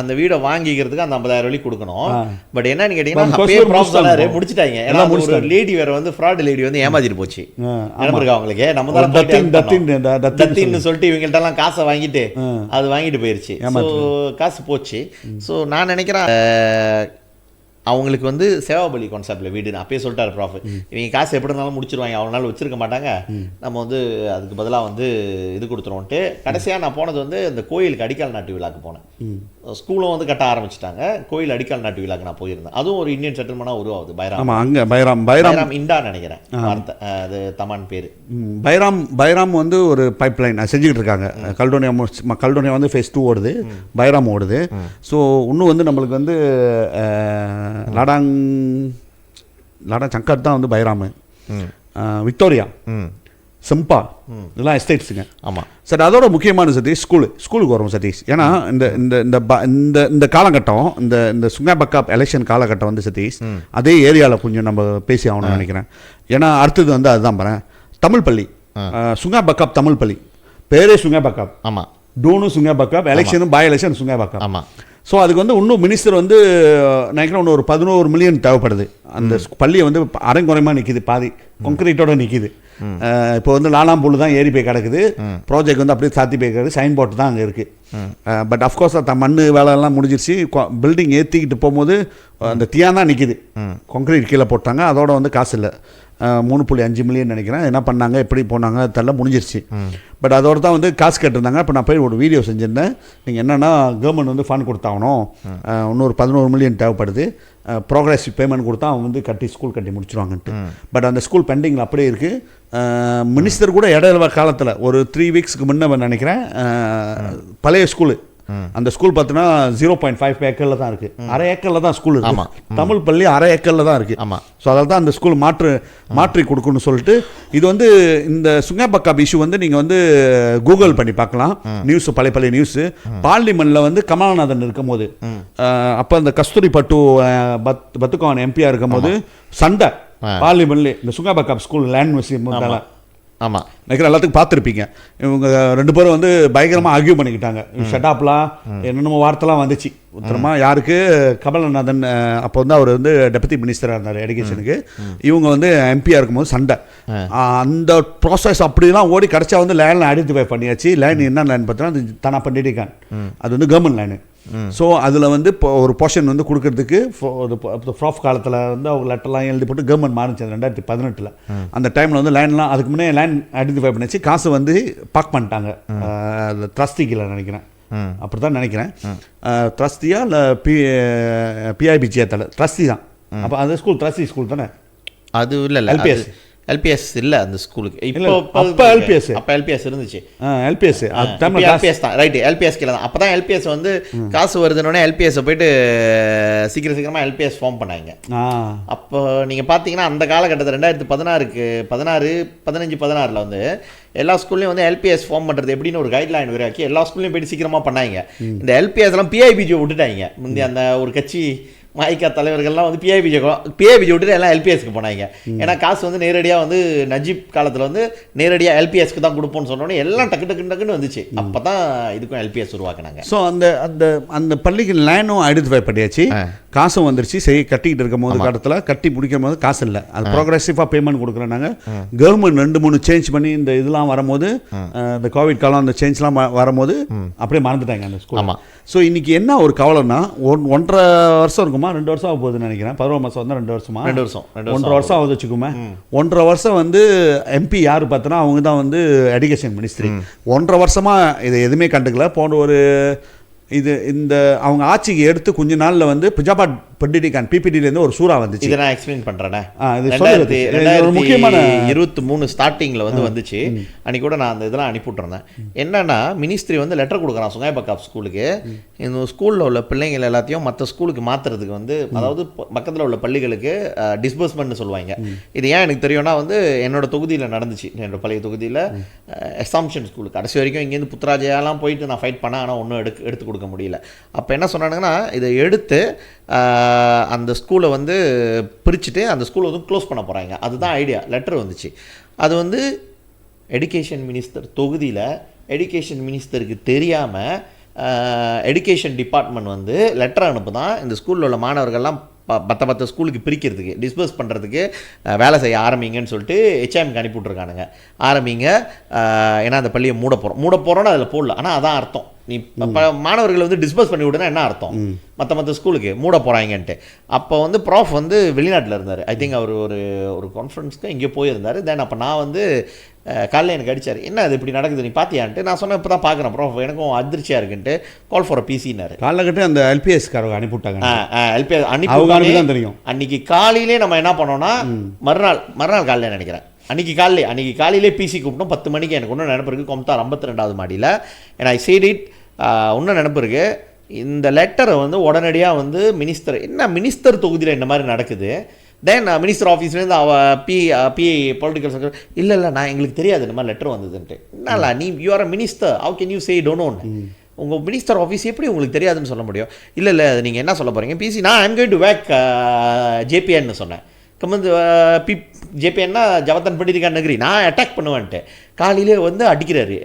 அந்த வீடை வாங்கிக்கிறதுக்கு அந்த 50,000 கொடுக்கணும். பட் என்னன்னு கேட்டீங்கன்னா முடிச்சிட்டாங்க. ஏன்னா ஒரு லேடி வேற வந்து ஃப்ராட் லேடி வந்து ஏமாத்திட்டு போச்சு. அவங்களுக்கு நம்ம தான் தத்தின்னு சொல்லிட்டு இவங்கள்ட்ட எல்லாம் காசை வாங்கிட்டு அது வாங்கிட்டு போயிருச்சு, காசு போச்சு. ஸோ நான் நினைக்கிறேன் அவங்களுக்கு வந்து சேவாபலி கான்செப்டில் வீடு அப்பயே சொல்லிட்டாரு ப்ராஃப், இவங்க காசு எப்படி இருந்தாலும் முடிச்சிருவாங்க, அவ்வளோ நாள் வச்சிருக்க மாட்டாங்க, நம்ம வந்து அதுக்கு பதிலாக வந்து இது கொடுத்துருவோன்ட்டு. கடைசியாக நான் போனது வந்து இந்த கோயிலுக்கு அடிக்கால் நாட்டு விழாக்கு போனேன். ஸ்கூலும் வந்து கட்ட ஆரம்பிச்சிட்டாங்க, கோயில் அடிக்கால் நாட்டு விழாக்கு நான் போயிருந்தேன். அதுவும் ஒரு இந்தியன் செட்டில்மெண்ட்டாக உருவாகுது. பைராம் அங்கே பைராம் இண்டா நினைக்கிறேன் வார்த்தை, அது தமான் பேர். பைராம் வந்து ஒரு பைப் லைன் செஞ்சுக்கிட்டு இருக்காங்க. கல்டோனியா வந்து ஃபேஸ் 2 ஓடுது, பைராம் ஓடுது. ஸோ இன்னும் வந்து நம்மளுக்கு வந்து லாடாங் சங்கர் தான் வந்து பைராமு, விக்டோரியா, செம்பா இதெல்லாம் எஸ்டேட்ஸுங்க. ஆமாம் சார். அதோட முக்கியமான சதீஷ் ஸ்கூலுக்கு வரும் சதீஷ். ஏன்னா இந்த காலகட்டம் இந்த சுங்காபக்கா எலெக்ஷன் காலகட்டம் வந்து சதீஷ் அதே ஏரியாவில் கொஞ்சம் நம்ம பேசி ஆகணும்னு நினைக்கிறேன். ஏன்னா அடுத்தது வந்து அதுதான் பாருங்க, தமிழ் பள்ளி, சுங்காபக்கா தமிழ் பள்ளி, பேரே சுங்காபக்கா. ஆமாம் டோனும் சுங்கை பக்காப், எலெக்ஷனும் பை எலெக்ஷன் சுங்கை பக்காப். ஆமாம். ஸோ அதுக்கு வந்து இன்னும் மினிஸ்டர் வந்து நினைக்கிறேன் இன்னும் ஒரு 11 மில்லியன் தேவைப்படுது. அந்த பள்ளியை வந்து அரைங்குறையமாக நிற்கிது, பாதி கான்கிரீட்டோட நிற்கிது. இப்போ வந்து லாலாம்பூல் தான் ஏறி போய் கிடக்குது, ப்ராஜெக்ட் வந்து அப்படியே சாத்தி போய் கிடக்குது, சைன் போர்ட் தான் அங்கே இருக்குது. பட் அஃப்கோர்ஸ் மண் வேலையெல்லாம் முடிஞ்சிருச்சு. பில்டிங் ஏற்றிக்கிட்டு போகும்போது அந்த தியான் தான் நிற்கிது, கான்கிரீட் கீழே போட்டாங்க. அதோட வந்து காசு இல்லை, 3.5 மில்லியன் நினைக்கிறேன். என்ன பண்ணாங்க, எப்படி போனாங்க தெரியல, முடிஞ்சிருச்சு. பட் அதோட தான் வந்து காசு கேட்டிருந்தாங்க. இப்போ நான் போய் ஒரு வீடியோ செஞ்சுருந்தேன். நீங்கள் என்னென்னா கவர்மெண்ட் வந்து ஃபண்ட் கொடுத்தாகணும், இன்னொரு 11 மில்லியன் தேவைப்படுது, ப்ரோக்ரஸிவ் பேமெண்ட் கொடுத்தா அவங்க வந்து ஸ்கூல் கட்டி முடிச்சிருவாங்கன்ட்டு. பட் அந்த ஸ்கூல் பெண்டிங்கில் அப்படியே இருக்குது. மினிஸ்டர் கூட இடையில காலத்தில் ஒரு 3 வீக்ஸ்க்கு முன்னே நினைக்கிறேன், பழைய ஸ்கூலு, அந்த ஸ்கூல் பார்த்தீங்கன்னா 0.5 ஏக்கரில் தான் இருக்குது, அரை ஏக்கரில் தான் ஸ்கூல் இருக்குது. தமிழ் பள்ளி அரை ஏக்கரில் தான் இருக்குது. ஆமாம். ஸோ அதில் தான் அந்த ஸ்கூல் மாற்றி கொடுக்கணும்னு சொல்லிட்டு இது வந்து இந்த சுங்கை பக்காப் இஷ்யூ வந்து நீங்கள் வந்து கூகுள் பண்ணி பார்க்கலாம். நியூஸ், பழைய நியூஸு. பார்லிமெண்ட்டில் வந்து கமலநாதன் இருக்கும் போது, அப்போ அந்த கஸ்தூரி பட்டு பத்துக்கோன் எம்பியாக இருக்கும் போது சண்டை பார்லிமெண்ட்லேயே இந்த சுங்கை பக்காப் ஸ்கூல் லேண்ட் மியூசியம். ஆமாம், நினைக்கிறேன் எல்லாத்துக்கும் பார்த்துருப்பீங்க. இவங்க 2 பேரும் வந்து பயங்கரமாக ஆர்கியூ பண்ணிக்கிட்டாங்க. ஷட்டாப்லாம் என்னென்னமோ வார்த்தைலாம் வந்துச்சு. உத்தரமாக யாருக்கு, கமலநாதன் அப்போ வந்து அவர் வந்து டெபுட்டி மினிஸ்டராக இருந்தார் எடுகேஷனுக்கு. இவங்க வந்து எம்பியாக இருக்கும்போது சண்டை. அந்த ப்ராசஸ் அப்படிலாம் ஓடி கடைசியாக வந்து லேண்டில் ஐடென்டிஃபை பண்ணியாச்சு. லேண்ட் என்ன லேண்ட் பார்த்தோன்னா அது தானா பண்ணிட்டிருக்கான், அது வந்து கவர்மெண்ட் லேண்டு. ஸோ அதில் வந்து இப்போ ஒரு போர்ஷன் வந்து கொடுக்கறதுக்கு ஃப்ராஃப் காலத்தில் வந்து அவங்க லெட்டர்லாம் எழுதி போட்டு கவர்மெண்ட் மாறிச்சு 2018. அந்த டைமில் வந்து லேண்ட்லாம் அதுக்கு முன்னே லேண்ட் ஐடென்டிஃபை பண்ணிச்சு. காசு வந்து பாக் பண்ணிட்டாங்க ட்ரஸ்டிக்கில் நினைக்கிறேன், அப்படி தான் நினைக்கிறேன். ட்ரஸ்டியா இல்லை பிஐபிஜியா தலை ட்ரஸ்டி தான். அப்போ அந்த ஸ்கூல் ட்ரஸ்டி ஸ்கூல் தானே? அது இல்லை, எல்பிஎஸ் இல்லை அந்த ஸ்கூலுக்கு. இப்போ எல்பிஎஸ் இருந்துச்சு. எல்பிஎஸ் தான், ரைட்டு. எல்பிஎஸ் கீழே தான். அப்போ தான் எல்பிஎஸ் வந்து காசு வருதுன்னொடனே எல்பிஎஸ்ஸை போயிட்டு சீக்கிரமாக எல்பிஎஸ் ஃபார்ம் பண்ணாங்க. அப்போ நீங்கள் பார்த்தீங்கன்னா அந்த காலகட்டத்தில் 2015-16 வந்து எல்லா ஸ்கூல்லையும் வந்து எல்பிஎஸ் ஃபார்ம் பண்ணுறது எப்படின்னு ஒரு கைட்லைன் உருவாக்கி எல்லா ஸ்கூல்லையும் போயிட்டு சீக்கிரமாக பண்ணாங்க. இந்த எல்பிஎஸ்லாம் பிஐபிஜியை விட்டுட்டாங்க. முந்தைய அந்த ஒரு கட்சி மாய்கா தலைவர்கள்லாம் வந்து பிஐபிஜி விட்டுட்டு எல்லாம் எல்பிஎஸ்க்கு போனாங்க. ஏன்னா காசு வந்து நேரடியாக வந்து நஜீப் காலத்தில் வந்து நேரடியாக எல்பிஎஸ்க்கு தான் கொடுப்போம்னு சொன்னோன்னே எல்லாம் டக்குன்னு வந்துச்சு. அப்போ தான் இதுக்கும் எல்பிஎஸ் உருவாக்குனாங்க. ஸோ அந்த பள்ளிக்கு லேண்டும் ஐடென்டிஃபை பண்ணியாச்சு, காசும் வந்துருச்சு. சரி, கட்டிக்கிட்டு இருக்கும் போது காலத்தில் கட்டி முடிக்கும் போது காசு இல்லை, அது ப்ரோக்ரெசிவாக பேமெண்ட் கொடுக்குறேன்னாங்க. கவர்மெண்ட் 2-3 சேஞ்ச் பண்ணி இந்த இதெல்லாம் வரும்போது, இந்த கோவிட் காலம் அந்த சேஞ்ச்லாம் வரும்போது அப்படியே மறந்துட்டாங்க அந்த ஸ்கூல். ஸோ இன்னைக்கு என்ன ஒரு கவலைன்னா, 1.5 வருஷம் இருக்குமா, 2 வருஷம் ஆக போகுதுன்னு நினைக்கிறேன். 11 மாதம் வந்து 2 வருஷமா, 1.5 வருஷம் ஆகுது வச்சுக்கோமே. 1.5 வருஷம் வந்து எம்பி யார் பார்த்தோன்னா அவங்க தான் வந்து எடுகேஷன் மினிஸ்ட்ரி. 1.5 வருஷமாக இதை எதுவுமே கண்டுக்கல. போன்ற ஒரு இந்த அவங்க ஆட்சிக்கு எடுத்து கொஞ்ச நாளில் வந்து பிஜாபாட் பண்டிடிகான் பிபிடிலேருந்து ஒரு சூறா வந்துச்சு. இதை நான் எக்ஸ்பிளைன் பண்ணுறேன். முக்கியமான 2023 ஸ்டார்டிங்கில் வந்து வந்துச்சு. அன்றைக்கி கூட நான் அந்த இதெல்லாம் அனுப்பிவிட்ருந்தேன். என்னன்னா மினிஸ்ட்ரி வந்து லெட்டர் கொடுக்குறான் சுங்கை பக்காப் ஸ்கூலுக்கு. இந்த ஸ்கூலில் உள்ள பிள்ளைங்கள் எல்லாத்தையும் மற்ற ஸ்கூலுக்கு மாற்றுறதுக்கு வந்து, அதாவது பக்கத்தில் உள்ள பள்ளிகளுக்கு டிஸ்பர்ஸ்மெண்ட்னு சொல்லுவாங்க. இது ஏன் எனக்கு தெரியும்னா வந்து என்னோட தொகுதியில் நடந்துச்சு. என்னோட பழைய தொகுதியில் எஸ்ஸாம்ஷன் ஸ்கூலுக்கு கடைசி வரைக்கும் இங்கேருந்து புத்ராஜையெல்லாம் போயிட்டு நான் ஃபைட் பண்ணேன். ஆனால் ஒன்றும் எடுத்து கொடுக்க முடியல. அப்போ என்ன சொன்னாங்கன்னா, இதை எடுத்து அந்த ஸ்கூலை வந்து பிரிச்சுட்டு அந்த ஸ்கூலை வந்து க்ளோஸ் பண்ண போகிறாங்க. அதுதான் ஐடியா. லெட்டர் வந்துச்சு. அது வந்து எடுகேஷன் மினிஸ்டர் தொகுதியில் எடுகேஷன் மினிஸ்டருக்கு தெரியாமல் எடுகேஷன் டிபார்ட்மெண்ட் வந்து லெட்டர் அனுப்புதான் இந்த ஸ்கூலில் உள்ள மாணவர்கள்லாம் மற்ற ஸ்கூலுக்கு பிரிக்கிறதுக்கு, டிஸ்பர்ஸ் பண்ணுறதுக்கு வேலை செய்ய ஆரம்பிங்கன்னு சொல்லிட்டு ஹெச்எம்க்கு அனுப்பிவிட்ருக்கானுங்க. ஆரம்பிங்க, ஏன்னா அந்த பள்ளியை மூட போகிறோன்னு அதில் போடல. ஆனால் அதான் அர்த்தம். நீ மாணவர்களை வந்து டிஸ்பர்ஸ் பண்ணி விடுனா என்ன அர்த்தம், மற்ற ஸ்கூலுக்கு மூட போகிறாங்கன்ட்டு. அப்போ வந்து ப்ராஃப் வந்து வெளிநாட்டில் இருந்தார். ஐ திங்க் அவர் ஒரு கான்ஃபரன்ஸ்க்கு இங்கே போயிருந்தார். தென் அப்போ நான் வந்து காலையில் எனக்கு அடித்தார், என்ன அது இப்படி நடக்குது நீ பார்த்தியான்ட்டு. நான் சொன்னேன், இப்போ தான் பார்க்குறேன் ப்ராஃப், எனக்கும் அதிர்ச்சியாக இருக்குன்ட்டு. கால் ஃபார் அ பிசின்னாரு. காலையில் அந்த எல்பிஎஸ்காரங்க அனுப்பிவிட்டாங்க. எல்பிஎஸ் அனுப்பி தெரியும். அன்றைக்கி காலையிலே நம்ம என்ன பண்ணோன்னா, மறுநாள் காலையில் நினைக்கிறேன், அன்றைக்கி காலையிலே பிசி கூப்பிட்டோம் 10 மணிக்கு. எனக்கு ஒன்றும் நினப்பு இருக்குது, கொம்தார் 52வது மாடியில். ஏன்னா ஐ சேட் இட், ஒன்றும் நினப்பு இருக்குது. இந்த லெட்டரை வந்து உடனடியாக வந்து மினிஸ்டர் தொகுதியில் இந்த மாதிரி நடக்குது. தென் மினிஸ்டர் ஆஃபீஸ்லேருந்து பிஏ பொலிட்டிக்கல் செக்ரட்டரி, இல்லை நான் எங்களுக்கு தெரியாது இந்த மாதிரி லெட்டர் வந்ததுன்ட்டு. என்னல்ல நீ you are a minister, how can you say don't know? உங்கள் மினிஸ்டர் ஆஃபீஸ் எப்படி உங்களுக்கு தெரியாதுன்னு சொல்ல முடியும்? இல்லை அது நீங்கள் என்ன சொல்ல போகிறீங்க பிசி, நான் ஐம் கோயிங் டு வேக் ஜேபிஎன்னு சொன்னேன். ஜேபிஎன்னா ஜவத்தன் பண்டிதிகான் நகரி நான் அட்டாக் பண்ணுவேன்ட்டு காலையிலே வந்து அடிக்கிறாரு.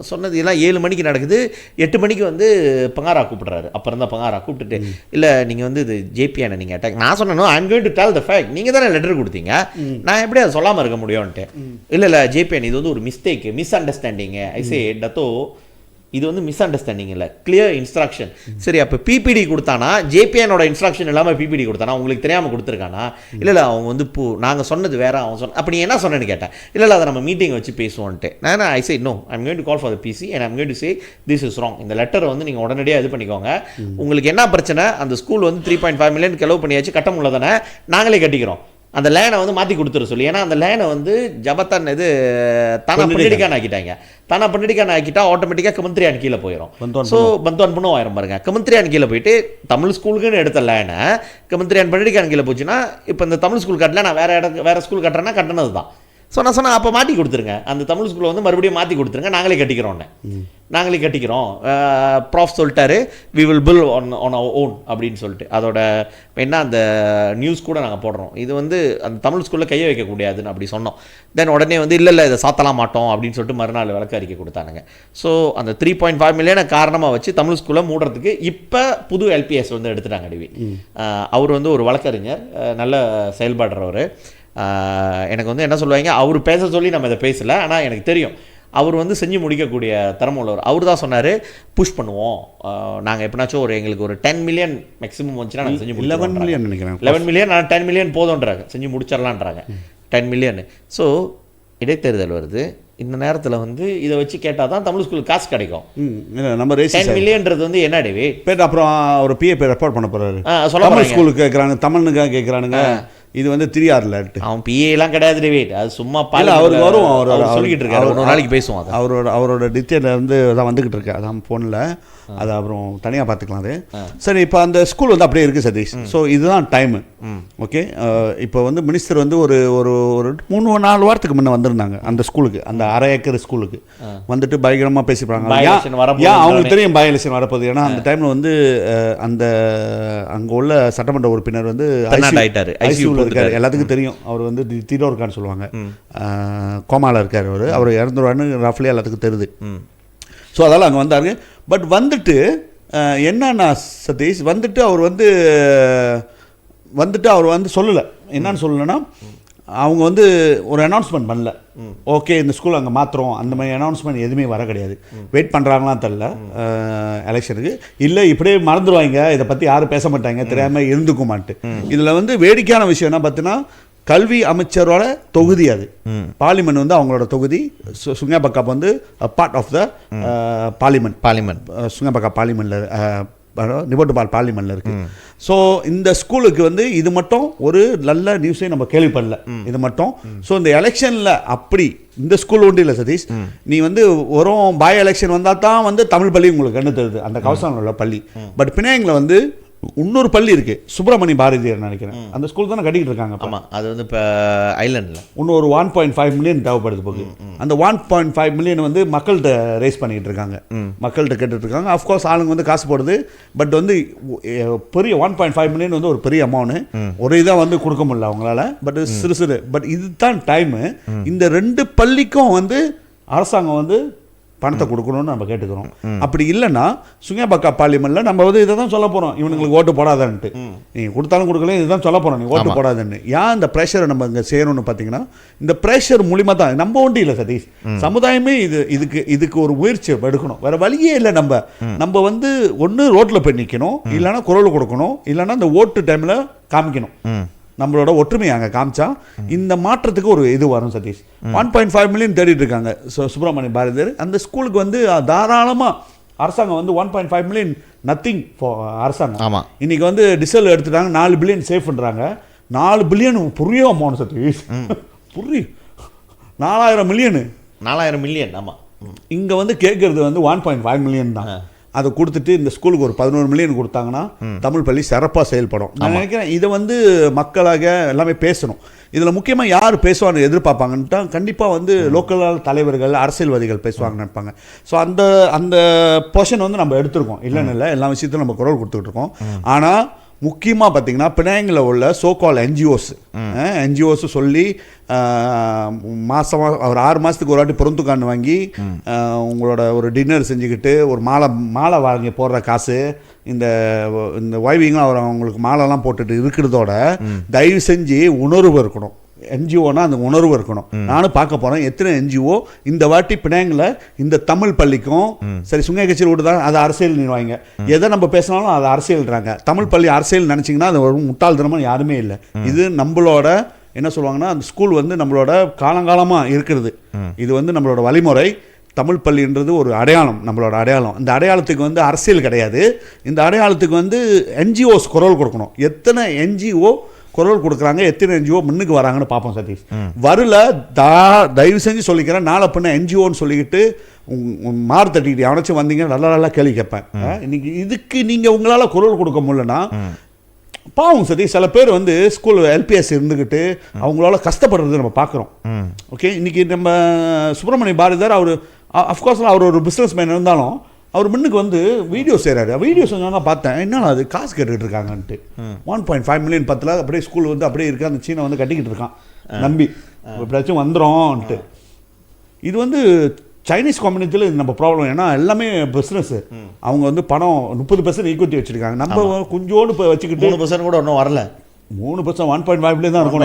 சொன்னது எல்லாம் 7 மணிக்கு நடக்குது, 8 மணிக்கு வந்து பங்காரா கூப்பிட்றாரு. அப்புறம் தான் பங்காரா கூப்பிட்டுட்டு இல்லை நீங்கள் வந்து இது ஜேபிஎனை நீங்கள் அட்டாக், நான் சொன்னேன் I'm going to tell the fact, நீங்கள் தானே லெட்டர் கொடுத்தீங்க, நான் எப்படி அதை சொல்லாமல் இருக்க முடியும்ன்ட்டு. இல்லை ஜேபிஎன் இது வந்து ஒரு மிஸ்டேக், மிஸ் அண்டர்ஸ்டாண்டிங்கு. ஐ சே டத்தோ இது வந்து மிஸ் அண்டர்ஸ்டாண்டிங் இல்லை, கிளியர் இன்ஸ்ட்ரக்ஷன். சரி அப்போ பிபிடி கொடுத்தானா, ஜேபிஎனோட இன்ஸ்ட்ரக்ஷன் இல்லாமல் பிபிடி கொடுத்தானா, உங்களுக்கு தெரியாமல் கொடுத்துருக்கானா? இல்லை அவங்க வந்து நாங்கள் சொன்னது வேற, அவன் சொன்ன அப்படி என்ன சொன்னேன்னு கேட்டேன். இல்லை அதை நம்ம மீட்டிங் வச்சு பேசுவோன்ட்டு. நான் I say no, I'm going to call for the PC and I'm going to say this is wrong. இந்த லெட்டரை வந்து நீங்கள் உடனடியாக இது பண்ணிக்கோங்க. உங்களுக்கு என்ன பிரச்சனை, அந்த ஸ்கூல் வந்து 3.5 மில்லியன் செலவு பண்ணியாச்சு, கட்ட முடியல தானே, நாங்களே கட்டிக்கிறோம். அந்த லேனை வந்து மாற்றி கொடுத்துரு சொல்லி. ஏன்னா அந்த லேனை வந்து ஜபத்தான் இது தானா பண்டிடிக்கான் ஆக்கிட்டாங்க. தானா பண்டிடிக்கான் ஆக்கிட்டா ஆட்டோமேட்டிக்காக கமந்திரியான் கீழே போயிடும். ஸோ பந்த்வான் பண்ணும் ஆயிரம் பாருங்க. கமந்திரியான் கீழே போயிட்டு தமிழ் ஸ்கூலுக்குன்னு எடுத்த லேனை கமந்திரியான் பண்டிடிக்கான் கீழே போச்சுன்னா, இப்போ இந்த தமிழ் ஸ்கூல் கட்டல, நான் வேறு ஸ்கூல் கட்டுறேன்னா கட்டினது தான். ஸோ நான் சொன்னேன் அப்போ மாற்றி கொடுத்துருங்க, அந்த தமிழ் ஸ்கூலை வந்து மறுபடியும் மாற்றி கொடுத்துருங்க, நாங்களே கட்டிக்கிறோம். ப்ராஃப் சொல்லிட்டாரு we will bill on our own அப்படின்னு சொல்லிட்டு. அதோட என்ன அந்த நியூஸ் கூட நாங்கள் போடுறோம், இது வந்து அந்த தமிழ் ஸ்கூலில் கையை வைக்கக்கூடாதுன்னு அப்படி சொன்னோம். தென் உடனே வந்து இல்லை இதை சாத்தலாம் மாட்டோம் அப்படின்னு சொல்லிட்டு மறுநாள் விளக்க அறிக்கை கொடுத்தானுங்க. ஸோ அந்த 3.5 மில்லியனை காரணமாக வச்சு தமிழ் ஸ்கூலை மூடுறதுக்கு இப்போ புது எல்பிஎஸ் வந்து எடுத்துட்டாங்க டிவி. அவர் வந்து ஒரு வழக்கறிஞர், நல்ல செயல்படுறவர். எனக்கு வந்து என்ன சொல்லுவாங்க, அவர் பேச சொல்லி நம்ம இதை பேசலை, ஆனால் எனக்கு தெரியும் அவர் வந்து செஞ்சு முடிக்கக்கூடிய திறமை உள்ளவர். அவர் தான் சொன்னார் புஷ் பண்ணுவோம் நாங்கள் எப்படினாச்சும் எங்களுக்கு ஒரு 10 மில்லியன் மேக்ஸிமம் வந்துச்சுன்னா நாங்கள் செஞ்சு 11 மில்லியன் நினைக்கிறேன். 11 மில்லியன் நான் 10 மில்லியன் போதுன்றாங்க, செஞ்சு முடிச்சிடலான்றாங்க 10 மில்லியன். ஸோ இடைத்தேர்தல் வருது, இந்த நேரத்தில் வந்து இதை வச்சு கேட்டால் தான் தமிழ் ஸ்கூலுக்கு காசு கிடைக்கும். நம்ம 10 மில்லியன்றது வந்து என்ன டேவி பேர் அப்புறம் ஒரு பிஏ ரெப்போர்ட் பண்ண போகிறாரு. தமிழ் ஸ்கூலுக்கு கேட்குறாங்க, தமிழ்னுக்காக கேட்குறானுங்க. இது வந்து 3Rல அவன் பிஏலாம் கிடையாது டேவிட், அது சும்மா பால் அவருக்கு வரும். அவர் சொல்லிக்கிட்டு இருக்காரு, ஒரு நாளைக்கு பேசுவோம். அவரோட டிட்டெயில் வந்து அதான் வந்துக்கிட்டு இருக்கு, அதான் ஃபோனில், அது அப்புறம் தனியாக பார்த்துக்கலாம். அது சரி. இப்போ அந்த ஸ்கூல் வந்து அப்படியே இருக்குது சதீஷ். ஸோ இதுதான் டைமு. ஓகே, இப்போ வந்து மினிஸ்டர் வந்து ஒரு ஒரு ஒரு 3-4 வாரத்துக்கு முன்னே வந்திருந்தாங்க அந்த ஸ்கூலுக்கு, அந்த 1/2 ஏக்கர் ஸ்கூலுக்கு வந்துட்டு பயங்கரமாக பேசிப்பாங்க. ஏன் அவங்களுக்கு தெரியும் பை எலெக்ஷன் வரப்போகுது. ஏன்னா அந்த டைமில் வந்து அந்த அங்கே உள்ள சட்டமன்ற உறுப்பினர் வந்து ஐசியூவில் இருக்கார், எல்லாத்துக்கும் தெரியும். அவர் வந்து தீரோ இருக்கான்னு சொல்லுவாங்க, கோமாவில் இருக்கார். அவர் இறந்துருவான்னு ரஃப்லியாக எல்லாத்துக்கும் தெரியுது. ஸோ அதனால் அங்கே வந்தாருங்க. பட் வந்துட்டு என்னன்னா சதீஷ் வந்துட்டு அவர் வந்து சொல்லலை. என்னன்னு சொல்லலைன்னா, அவங்க வந்து ஒரு அனௌன்ஸ்மெண்ட் பண்ணல, ஓகே இந்த ஸ்கூல் அங்கே மாற்றுறோம், அந்த மாதிரி அனௌன்ஸ்மெண்ட் எதுவுமே வர கிடையாது. வெயிட் பண்ணுறாங்களாம் தெரில எலெக்ஷனுக்கு, இல்லை இப்படியே மறந்துடுவாங்க, இதை பற்றி யாரும் பேச மாட்டாங்க, தெரியாமல் இருந்துக்குமான்ட்டு. இதில் வந்து வேடிக்கையான விஷயம் என்ன பார்த்தீங்கன்னா, கல்வி அமைச்சரோட தொகுதி, அது பார்லிமெண்ட் வந்து அவங்களோட தொகுதி. சுங்கபக்காப் வந்து பார்ட் ஆஃப் த பார்லிமெண்ட் சுங்கபக்கா பார்லிமெண்ட்டில் நிபோட்டுபால் பார்லிமெண்ட்டில் இருக்குது. ஸோ இந்த ஸ்கூலுக்கு வந்து இது மட்டும் ஒரு நல்ல நியூஸே நம்ம கேள்விப்படல, இது மட்டும். ஸோ இந்த எலெக்ஷனில் அப்படி இந்த ஸ்கூல் ஒன்றும் இல்லை சதீஷ், நீ வந்து வரும் பாய் எலெக்ஷன் வந்தால் தான் வந்து தமிழ் பள்ளி உங்களுக்கு கண்ணு தருது, அந்த கவசம் உள்ள பள்ளி. பட் பினாங்கில் வந்து இன்னொரு பள்ளி இருக்கு, சுப்பிரமணிய பாரதியார் நினைக்கிறேன், அந்த ஸ்கூல் தானே கட்டிக்கிட்டு இருக்காங்க. ஆமாம், அது வந்து இப்போ ஐலண்டில் இன்னும் ஒரு 1.5 மில்லியன் தேவைப்படுது போகுது. அந்த 1.5 மில்லியன் வந்து மக்கள்கிட்ட ரேஸ் பண்ணிக்கிட்டு இருக்காங்க, மக்கள்கிட்ட கேட்டுட்டு இருக்காங்க. அஃப்கோர்ஸ் ஆளுங்க வந்து காசு போடுது. பட் வந்து பெரிய 1.5 மில்லியன் வந்து ஒரு பெரிய அமௌண்ட், ஒரு இதாக வந்து கொடுக்க முடியல அவங்களால. பட் சிறு பட் இதுதான் டைமு. இந்த 2 பள்ளிக்கும் வந்து அரசாங்கம் வந்து பணத்தை கொடுக்கணும்னு நம்ம கேட்டுக்கிறோம். அப்படி இல்லைன்னா சுங்கபக்கா பார்லிமெண்ட்ல நம்ம வந்து இதை தான் சொல்ல போகிறோம், இவனுங்களுக்கு ஓட்டு போடாதான்ட்டு. நீங்கள் கொடுத்தாலும் கொடுக்கல, இதுதான் சொல்ல போகிறோம், நீ ஓட்டு போடாதுன்னு. ஏன் இந்த ப்ரெஷரை நம்ம இங்கே செய்யணும்னு பார்த்தீங்கன்னா, இந்த ப்ரெஷர் மூலிமா தான் நம்ம ஒன்றும் இல்லை சதீஷ், சமுதாயமே இதுக்கு ஒரு முயற்சி எடுக்கணும். வேற வழியே இல்லை. நம்ம வந்து ஒன்று ரோட்டில் போய் நிற்கணும், இல்லைன்னா குரல் கொடுக்கணும், இல்லைன்னா இந்த ஓட்டு டைமில் காமிக்கணும். நம்மளோட ஒற்றுமையை அங்கே காமிச்சா இந்த மாற்றத்துக்கு ஒரு இது வரும் சதீஷ். 1.5 மில்லியன் தேடிட்டு இருக்காங்க சுப்பிரமணிய பாரதியார். அந்த ஸ்கூலுக்கு வந்து தாராளமாக அரசாங்கம் வந்து 1.5 மில்லியன் நத்திங் ஃபார் அரசாங்கம். ஆமாம், இன்னைக்கு வந்து டிசல் எடுத்துட்டாங்க, 4 பில்லியன் சேவ் பண்ணுறாங்க. 4 பில்லியன் புரிய அமௌண்ட் சதீஷ், புரிய 4,000 மில்லியன். ஆமாம், இங்கே வந்து கேட்குறது வந்து 1.5 மில்லியன் தான். அதை கொடுத்துட்டு இந்த ஸ்கூலுக்கு ஒரு 11 மில்லியன் கொடுத்தாங்கன்னா தமிழ் பள்ளி சிறப்பாக செயல்படும். நான் நினைக்கிறேன் இதை வந்து மக்களாக எல்லாமே பேசணும். இதில் முக்கியமாக யார் பேசுவான்னு எதிர்பார்ப்பாங்கன்ட்டா, கண்டிப்பாக வந்து லோக்கல் தலைவர்கள், அரசியல்வாதிகள் பேசுவாங்கன்னு நினைப்பாங்க. ஸோ அந்த போர்ஷன் வந்து நம்ம எடுத்துருக்கோம், இல்லைன்னு இல்லை, எல்லா விஷயத்திலும் நம்ம குரல் கொடுத்துக்கிட்டு இருக்கோம். ஆனால் முக்கியமாக பார்த்தீங்கன்னா பினாங்கில் உள்ள சோகால் என்ஜிஓஸ் சொல்லி மாதமாக ஒரு 6 மாதத்துக்கு ஒரு வாட்டி பொருந்துக்கான்னு வாங்கி உங்களோட ஒரு டின்னர் செஞ்சுக்கிட்டு ஒரு மாலை வாங்கி போடுற காசு இந்த வைவிங்லாம் அவங்களுக்கு மாலைலாம் போட்டுட்டு இருக்கிறதோட தயவு செஞ்சு உணர்வு இருக்கணும். என்ஜிஓனா அந்த உணர்வு இருக்கணும். நானும் பார்க்க போகிறேன் எத்தனை என்ஜிஓ இந்த வாட்டி பினாங்கில் இந்த தமிழ் பள்ளிக்கும் சரி சுங்காய் கட்சியில் விட்டு தான் அதை அரசியல் நிறுவாங்க. எதை நம்ம பேசினாலும் அதை அரசியல்ன்றாங்க. தமிழ் பள்ளி அரசியல் நினச்சிங்கன்னா அது ஒரு முட்டாள்தனமாக யாருமே இல்லை. இது நம்மளோட என்ன சொல்லுவாங்கன்னா அந்த ஸ்கூல் வந்து நம்மளோட காலங்காலமாக இருக்கிறது. இது வந்து நம்மளோட வழிமுறை. தமிழ் பள்ளின்றது ஒரு அடையாளம், நம்மளோட அடையாளம். இந்த அடையாளத்துக்கு வந்து அரசியல் கிடையாது. இந்த அடையாளத்துக்கு வந்து என்ஜிஓஸ் குரல் கொடுக்கணும். எத்தனை என்ஜிஓ குரல் கொடுக்குறாங்க, எத்தனை என்ஜிஓ முன்னுக்கு வராங்கன்னு பார்ப்போம் சதீஷ். வரல தயவு செஞ்சு சொல்லிக்கிறேன், நாளை பின்ன என்ஜிஓன்னு சொல்லிக்கிட்டு மாறு தட்டிக்கிட்டு எவனாச்சும் வந்தீங்க நல்லா கேள்வி கேட்பேன். இன்னைக்கு இதுக்கு நீங்கள் உங்களால் குரல் கொடுக்க முடியலன்னா பாவம் சதீஷ். சில பேர் வந்து ஸ்கூல் எல்பிஎஸ் இருந்துக்கிட்டு அவங்களால கஷ்டப்படுறது நம்ம பார்க்குறோம். ஓகே, இன்னைக்கு நம்ம சுப்பிரமணிய பாரதியார் அவர் அஃப்கோர்ஸ் அவர் ஒரு பிஸ்னஸ் மேன் இருந்தாலும் அவர் முன்னுக்கு வந்து வீடியோ செய்கிறாரு. வீடியோ செஞ்சாங்க பார்த்தேன், என்னன்னா அது காசு கேட்டுக்கிட்டு இருக்காங்கன்ட்டு. 1.5 மில்லியன் 10 லாக் அப்படியே ஸ்கூல் வந்து அப்படியே இருக்கு. அந்த சீனை வந்து கட்டிக்கிட்டு இருக்கான் நம்பி எப்படியாச்சும் வந்துடும்ன்ட்டு. இது வந்து சைனீஸ் கம்யூனிட்டியில் இது நம்ம ப்ராப்ளம். ஏன்னா எல்லாமே பிஸ்னஸ். அவங்க வந்து பணம் 30% ஈக்குவிட்டி வச்சுருக்காங்க. நம்ம கொஞ்சோண்டு இப்போ வச்சுக்கிட்டு 3% கூட ஒன்றும் வரல. 3% 1.5 தான் இருக்கும்.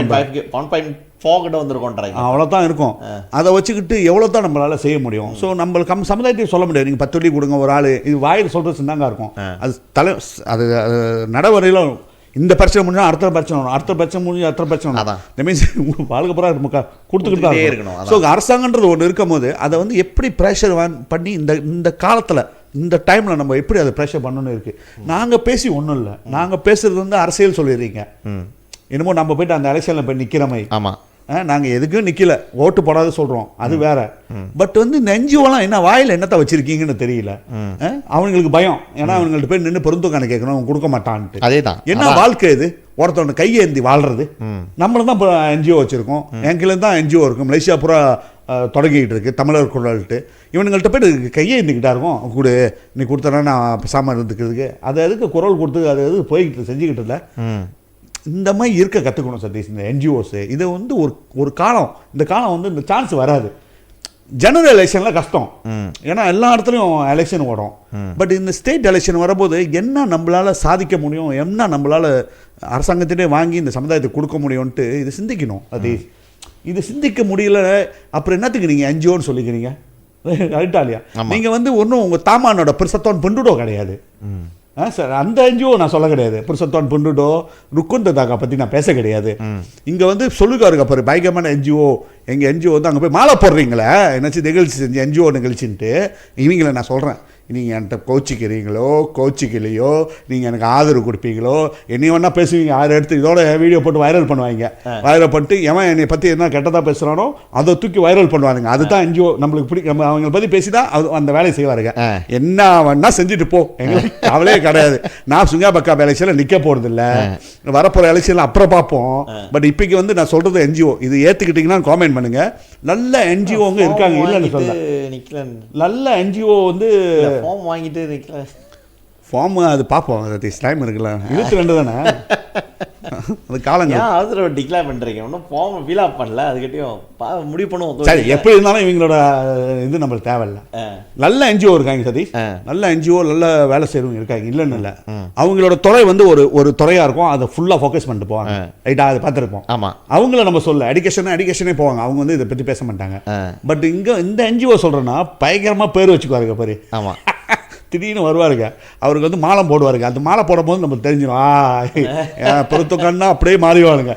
1.4 கிட்ட வந்துருக்கோன்றாங்க. அவ்வளோதான் இருக்கும். அதை வச்சுக்கிட்டு எவ்வளோ தான் நம்மளால் செய்ய முடியும். ஸோ நம்மளுக்கு சமுதாயத்தையும் சொல்ல முடியாது. நீங்கள் 10 வெள்ளி கொடுங்க ஒரு ஆள், இது வாயில் சொல்கிறது சின்னங்க இருக்கும். அது அது நடைமுறையில் இந்த பிரச்சனை முடிஞ்சால் அடுத்த பிரச்சனை வரும், அடுத்த பிரச்சனை முடிஞ்சு அடுத்த பிரச்சனை வரும். இந்த மீன்ஸ் உங்களுக்கு வாழ்க்கை பூரா கொடுத்துக்கிட்டு தான் இருக்கணும். ஸோ அரசாங்கன்றது ஒன்று இருக்கும் போது அதை வந்து எப்படி ப்ரெஷர் பண்ணி இந்த காலத்தில் இந்த டைமில் நம்ம எப்படி அதை ப்ரெஷர் பண்ணணும்னு இருக்குது. நாங்கள் பேசி ஒன்றும் இல்லை. நாங்கள் பேசுகிறது வந்து அரசியல் சொல்லிடுறீங்க. என்னமோ நம்ம போய்ட்டு அந்த எலெக்ஷனில் போய் நிற்கிற மாதிரி. ஆமாம், நாங்கள் எதுக்கும் நிற்கல, ஓட்டு போடாத சொல்கிறோம், அது வேற. பட் வந்து இந்த என்ஜிஓலாம் என்ன வாயில் என்னத்தை வச்சிருக்கீங்கன்னு தெரியல. அவங்களுக்கு பயம். ஏன்னா அவங்கள்ட்ட போய் நின்று பொருந்துக்கான கேட்கணும், அவங்க கொடுக்க மாட்டான்ட்டு. அதே தான் என்ன வாழ்க்கை இது, ஒருத்தவங்க கையேந்தி வாழ்றது. நம்மளும் தான் இப்போ என்ஜிஓ வச்சுருக்கோம். எங்களுக்கு தான் என்ஜிஓ இருக்கும். மலேசியா பூரா தொடங்கிக்கிட்டு இருக்கு தமிழர் குரல்ட்டு. இவனுங்கள்ட்ட போய்ட்டு கையே இருந்துக்கிட்டா இருக்கும், கூட நீ கொடுத்தனா நான் சாமான் இருந்துக்கிறதுக்கு. அதை எதுக்கு குரல் கொடுத்து அதை எதுக்கு போய்கிட்டு செஞ்சுக்கிட்டு இல்லை. இந்த மாதிரி இருக்க கற்றுக்கணும் சதீஷ் இந்த என்ஜிஓஸு. இது வந்து ஒரு காலம், இந்த காலம் வந்து இந்த சான்ஸ் வராது. ஜெனரல் எலெக்ஷனில் கஷ்டம், ஏன்னா எல்லா இடத்துலையும் எலெக்ஷன் ஓடும். பட் இந்த ஸ்டேட் எலெக்ஷன் வரும்போது என்ன நம்மளால் சாதிக்க முடியும், என்ன நம்மளால் அரசாங்கத்திட்டே வாங்கி இந்த சமுதாயத்துக்கு கொடுக்க முடியும்ன்ட்டு இது சிந்திக்கணும். அது இது சிந்திக்க முடியல, அப்புறம் என்னத்துக்கு நீங்கள் என்ஜிஓன்னு சொல்லிக்கிறீங்க? ரைட்டா இல்லையா? நீங்கள் வந்து ஒன்றும் உங்கள் தாமானோட பெருசத்தோன் பெண்டுடோ கிடையாது சார். அந்த என்ஜிஓ நான் சொல்ல கிடையாது. புருஷத்தான் புண்டுடோ ருக்குந்த தாக்கா பற்றி நான் பேச கிடையாது. இங்கே வந்து சொல்லுக்காருங்க பாரு, பயங்கரமான என்ஜிஓ. எங்கள் என்ஜிஓ வந்து அங்கே போய் மாலை போடுறீங்களே என்னாச்சும் நிகழ்ச்சி செஞ்சு என்ஜிஓ நிகழ்ச்சின்ட்டு இவங்களை நான் சொல்கிறேன். நீங்கள் என்கிட்ட கோச்சிக்கிறீங்களோ கோச்சிக்கலையோ, நீங்கள் எனக்கு ஆதரவு கொடுப்பீங்களோ, என்னை வேணா பேசுவீங்க, 6 எடுத்து இதோட வீடியோ போட்டு வைரல் பண்ணுவாங்க. வைரல் பண்ணிட்டு எவன் என்னை பற்றி என்ன கெட்டதாக பேசுகிறானோ அதை தூக்கி வைரல் பண்ணுவானுங்க. அதுதான் என்ஜிஓ. நம்மளுக்கு நம்ம அவங்களை பற்றி பேசி தான் அந்த வேலையை செய்வாருங்க. என்ன வேணா செஞ்சுட்டு போ, எங்களுக்கு கவலையே கிடையாது. நான் சுங்கா பக்கா எலெக்ஷனில் நிற்க போகிறதில்ல, வரப்போகிற எலெக்ஷனில் அப்புறம் பார்ப்போம். பட் இப்போக்கு வந்து நான் சொல்கிறது என்ஜிஓ, இது ஏற்றுக்கிட்டிங்கன்னா காமெண்ட் பண்ணுங்கள். நல்ல என்ஜிஓங்க இருக்காங்க, இல்லைன்னு சொல்ல. நல்ல என்ஜிஓ வந்து ஃபார்ம் வாங்கிட்டு நிற்கல. ஃபார்ம் அது பார்ப்போம், அது டைம் இருக்குல்ல, 22 தானே அது காலங்க. ஆதரவு டிக்ளேர் பண்ணுறீங்க, ஒன்றும் ஃபார்ம் ஃபில் அப் பண்ணல, அதுக்கிட்டையும் முடிவு பண்ணுவோம். சரி, எப்படி இருந்தாலும் இவங்களோட இது நம்மளுக்கு தேவையில்ல. நல்ல என்ஜிஓ இருக்காங்க சதீஷ், நல்ல என்ஜிஓ நல்ல வேலை செய்கிறவங்க இருக்காங்க, இல்லைன்னு இல்லை. அவங்களோட துறை வந்து ஒரு துறையாக இருக்கும், அதை ஃபுல்லாக ஃபோக்கஸ் பண்ணிட்டு போவாங்க. ரைட்டா, அதை பார்த்துருப்போம். ஆமாம், அவங்கள நம்ம சொல்ல எடிகேஷனே போவாங்க, அவங்க வந்து இதை பற்றி பேச மாட்டாங்க. பட் இங்கே இந்த என்ஜிஓ சொல்கிறேன்னா பயங்கரமாக பேர் வச்சுக்குவாருங்க பாரு. ஆமாம், திடீர்னு வருவாருங்க, அவருக்கு வந்து மாலை போடுவாருங்க. அந்த மாலை போடும் போது நமக்கு தெரிஞ்சிடும் பொறுத்தக்கண்ணா அப்படியே மாறிவானுங்க.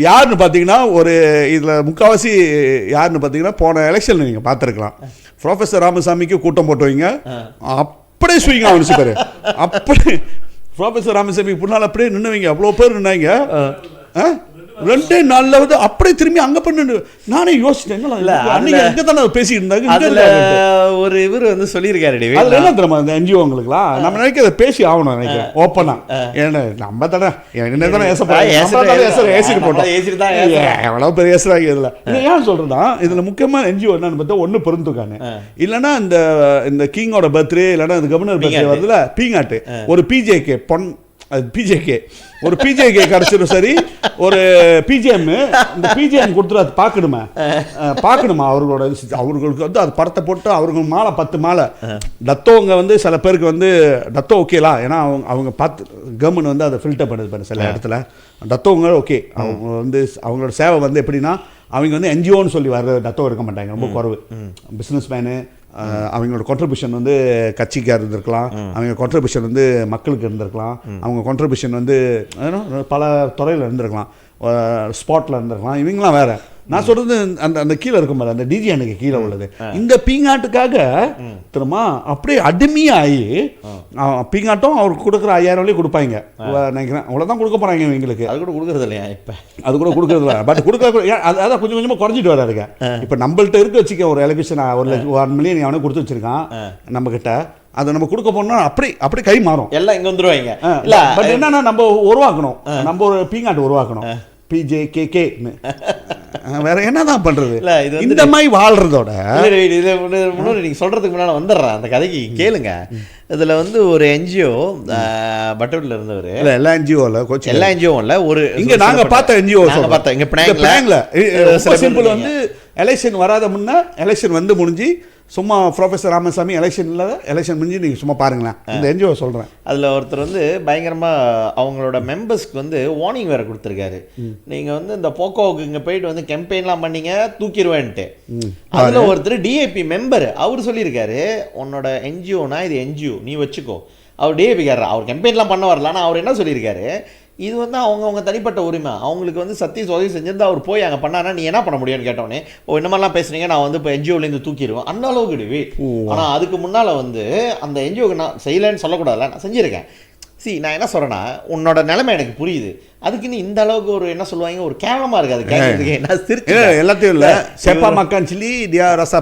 யாருன்னு பார்த்தீங்கன்னா ஒரு இதில் முக்கால்வாசி யாருன்னு பார்த்தீங்கன்னா போன எலெக்ஷனில் நீங்கள் பார்த்துருக்கலாம், ப்ரொஃபஸர் ராமசாமிக்கு கூட்டம் போட்டு வைங்க, அப்படியே சுவிங்க அவனுச்சு பேர். அப்படி ப்ரொஃபஸர் ராமசாமிக்கு பின்னால் அப்படியே நின்னுவீங்க, அவ்வளோ பேர் நின்னாங்க. 2 நாளில் வந்து அப்படியே திரும்பி அங்கே பண்ணு. நானே யோசிச்சேன், எங்கே தானே பேசிட்டு இருந்தாங்க. ஒரு இவர் வந்து சொல்லியிருக்காரு, அதில் என்ன தெரியுமா இந்த என்ஜிஓங்களுக்குலாம் நம்ம நினைக்க அதை பேசி ஆகணும் நினைக்கிறேன் ஓப்பனாக. ஏன்னா நம்ம தானே என்ன தானே ஏசிட்டு போட்டோம், எவ்வளோ பெரிய ஏசுறாங்க. இதில் ஏன் சொல்கிறேன்னா இதில் முக்கியமாக என்ஜிஓ என்னன்னு பார்த்தா ஒன்று பொருந்துக்கானு, இல்லைன்னா இந்த கிங்கோட பர்த்டே, இல்லைன்னா இந்த கவர்னர் பர்த்டே வருதுல பீங்காட்டு, ஒரு பிஜேகே அது பிஜேகே ஒரு பிஜேகே கிடச்சிடும் சரி ஒரு பிஜிஎம் இந்த பிஜிஎம் கொடுத்துட்டு அது பார்க்கணுமா அவர்களுக்கு வந்து அது படத்தை போட்டு அவர்கள் மாலை 10 மாலை டத்தோங்க வந்து சில பேருக்கு வந்து டத்தோ ஓகேலாம் ஏன்னா அவங்க பார்த்து கவர்மெண்ட் வந்து அதை ஃபில்டர் பண்ணுது சில இடத்துல டத்தோங்க ஓகே அவங்க வந்து அவங்களோட சேவை வந்து எப்படின்னா அவங்க வந்து என்ஜிஓன்னு சொல்லி வர்ற டத்தோ இருக்க மாட்டாங்க ரொம்ப குறைவு பிஸ்னஸ் மேனு அவங்களோட கான்ட்ரிபியூஷன் வந்து கட்சிக்காக இருந்திருக்கலாம் அவங்க கான்ட்ரிபியூஷன் வந்து மக்களுக்கு இருந்திருக்கலாம் அவங்க கான்ட்ரிபியூஷன் வந்து பல துறையில் இருந்திருக்கலாம் ஸ்பாட்டில் இருந்திருக்கலாம் இவங்களாம் வேறு நான் சொல்கிறது அந்த கீழே இருக்கும் பாரு அந்த டிஜிஎனுக்கு கீழே உள்ளது இந்த பீங்காட்டுக்காக திரும்ப அப்படியே அடிமையாகி பீங்காட்டம் அவருக்கு கொடுக்குற 5000 கொடுப்பாங்க நினைக்கிறேன் அவ்வளோதான் கொடுக்க போகிறாங்க இவங்களுக்கு அது கூட கொடுக்குறது இல்லையா இப்போ அது கூட கொடுக்குறது இல்லை பட் கொடுக்க அதான் கொஞ்சம் கொஞ்சமாக குறைஞ்சிட்டு வராருங்க இப்போ நம்மள்ட்ட இருக்க வச்சுக்க ஒரு எலக்ட்ரிஷன் 1 மில்லியன் அவனே கொடுத்து வச்சிருக்கான் நம்மக்கிட்ட அதை நம்ம கொடுக்க போனோம்னா அப்படி கை மாறும் எல்லாம் இங்கே வந்துருவாங்க இல்லை பட் என்னன்னா நம்ம உருவாக்கணும் நம்ம ஒரு பீங்காட்டு உருவாக்கணும் பிஜேகேன்னு வேற என்னதான் பண்றது இந்த மாதிரி வாழ்றதோட நீங்க சொல்றதுக்கு முன்னால வந்துடுறேன் அந்த கதைக்கு கேளுங்க இதுல வந்து ஒரு என்ஜிஓ பட்டூர்ல இருந்தவர் எல்லா என்ஜிஓல கோச் எல்லா என்ஜிஓ இல்ல ஒரு இங்க நாங்க பார்த்த என்ஜிஓ பார்த்தோம் இங்க பினாங்ல சிம்பிள் வந்து எலெக்ஷன் வராத முன்ன எலெக்ஷன் வந்து முடிஞ்சு சும்மா ப்ரொஃபஸர் ராமசாமி எலெக்ஷன் முடிஞ்சு நீங்கள் சும்மா பாருங்களேன் இந்த என்ஜிஓ சொல்கிறேன் அதில் ஒருத்தர் வந்து பயங்கரமாக அவங்களோட மெம்பர்ஸ்க்கு வந்து வார்னிங் வேறு கொடுத்துருக்காரு நீங்கள் வந்து இந்த போக்கோவுக்கு இங்கே போயிட்டு வந்து கேம்பெயின்லாம் பண்ணீங்க தூக்கிடுவேன்ட்டு அதில் ஒருத்தர் டிஏபி மெம்பர் அவர் சொல்லியிருக்காரு உன்னோட என்ஜிஓனா இது என்ஜிஓ நீ வச்சுக்கோ அவர் டிஏபிக்காரர் அவர் கேம்பெயின்லாம் பண்ண வரல ஆனால் அவர் என்ன சொல்லியிருக்காரு இது வந்து அவங்க தனிப்பட்ட உரிமை அவங்களுக்கு வந்து சத்திய உதவி செஞ்சிருந்தா அவர் போய் அங்கே பண்ணானா நீ என்ன பண்ண முடியும்னு கேட்டோன்னே இந்த மாதிரிலாம் பேசுறீங்க நான் வந்து இப்போ என்ஜிஓலேருந்து தூக்கிடுவேன் அந்த அளவுக்கு இடுவி ஆனால் அதுக்கு முன்னால் வந்து அந்த என்ஜிஓக்கு நான் செய்யலைன்னு சொல்லக்கூடாதுல்ல நான் செஞ்சுருக்கேன் நான் என்ன சொல்கிறேன்னா உன்னோட நிலைமை எனக்கு புரியுது அதுக்கு நீ இந்த அளவுக்கு ஒரு என்ன சொல்லுவாங்க ஒரு கேவலமாக இருக்காது கேட்கறதுக்கு என்ன சிரிச்சு எல்லாத்தையும் இல்லை சேப்பா மக்கான்னு சொல்லி ரசா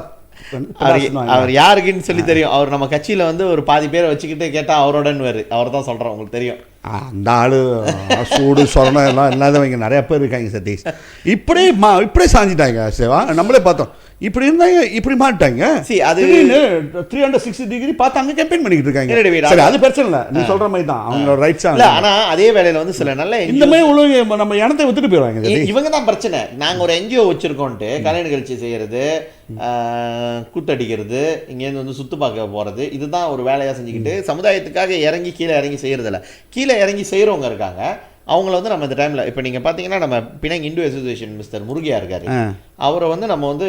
அவர் யாருக்குன்னு சொல்லி தெரியும் அவர் நம்ம கட்சியில் வந்து ஒரு பாதி பேரை வச்சுக்கிட்டு கேட்டால் அவரோடன்னு அவர் தான் சொல்கிறோம் உங்களுக்கு தெரியும் அந்த ஆளு சூடு சொரணம் எல்லாம் இல்லாதவங்க நிறைய பேர் இருக்காங்க சதீஷ் இப்படியே சாஞ்சிட்டாங்க சேவா நம்மளே பார்த்தோம் இப்படி இருந்தாங்க இப்படி மாட்டாங்க அது 360 டிகிரி பார்த்தாங்க கேம்பெயின் பண்ணிக்கிட்டு இருக்காங்க அது பிரச்சனை இல்லை நீ சொல்ற மாதிரி தான் அவங்களோட ரைட்ஸா இல்லை ஆனால் அதே வேலையில் வந்து சில நல்ல இந்த மாதிரி உள்ள நம்ம இடத்தை விட்டுட்டு போயிடுவாங்க இவங்க தான் பிரச்சனை நாங்கள் ஒரு என்ஜிஓ வச்சிருக்கோன்ட்டு கலை நிகழ்ச்சி செய்யறது கூத்தடிக்கிறது இங்கேருந்து வந்து சுத்து பார்க்க போகிறது இதுதான் ஒரு வேலையாக செஞ்சுக்கிட்டு சமுதாயத்துக்காக கீழே இறங்கி செய்யறதில்ல கீழே இறங்கி செய்கிறவங்க இருக்காங்க அவங்கள வந்து நம்ம இந்த டைமில் இப்போ நீங்கள் பார்த்தீங்கன்னா நம்ம பினாங் இந்து அசோசியேஷன் மிஸ்டர் முருகியா இருக்காரு அவரை வந்து நம்ம வந்து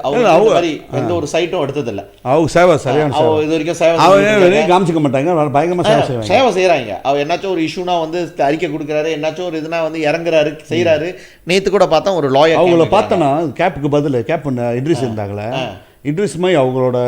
அவர் மாதிரி எந்த ஒரு சைட்டும் எடுத்ததில்ல அவங்க சேவை சரியான இது வரைக்கும் சேவை காமிச்சிக்க மாட்டாங்க பயங்கரமாக சேவை செய்கிறாங்க அவர் என்னாச்சும் ஒரு இஷ்யூனா வந்து அறிக்கை கொடுக்குறாரு என்னாச்சும் ஒரு இதுனா வந்து இறங்குறாரு செய்கிறாரு நேற்று கூட பார்த்தா ஒரு லாயர் அவங்கள பார்த்தோன்னா கேப்புக்கு பதில் கேப் இன்ட்ரெஸ்ட் இருந்தாங்களே இன்ட்ரெஸ்ட் மாதிரி அவங்களோட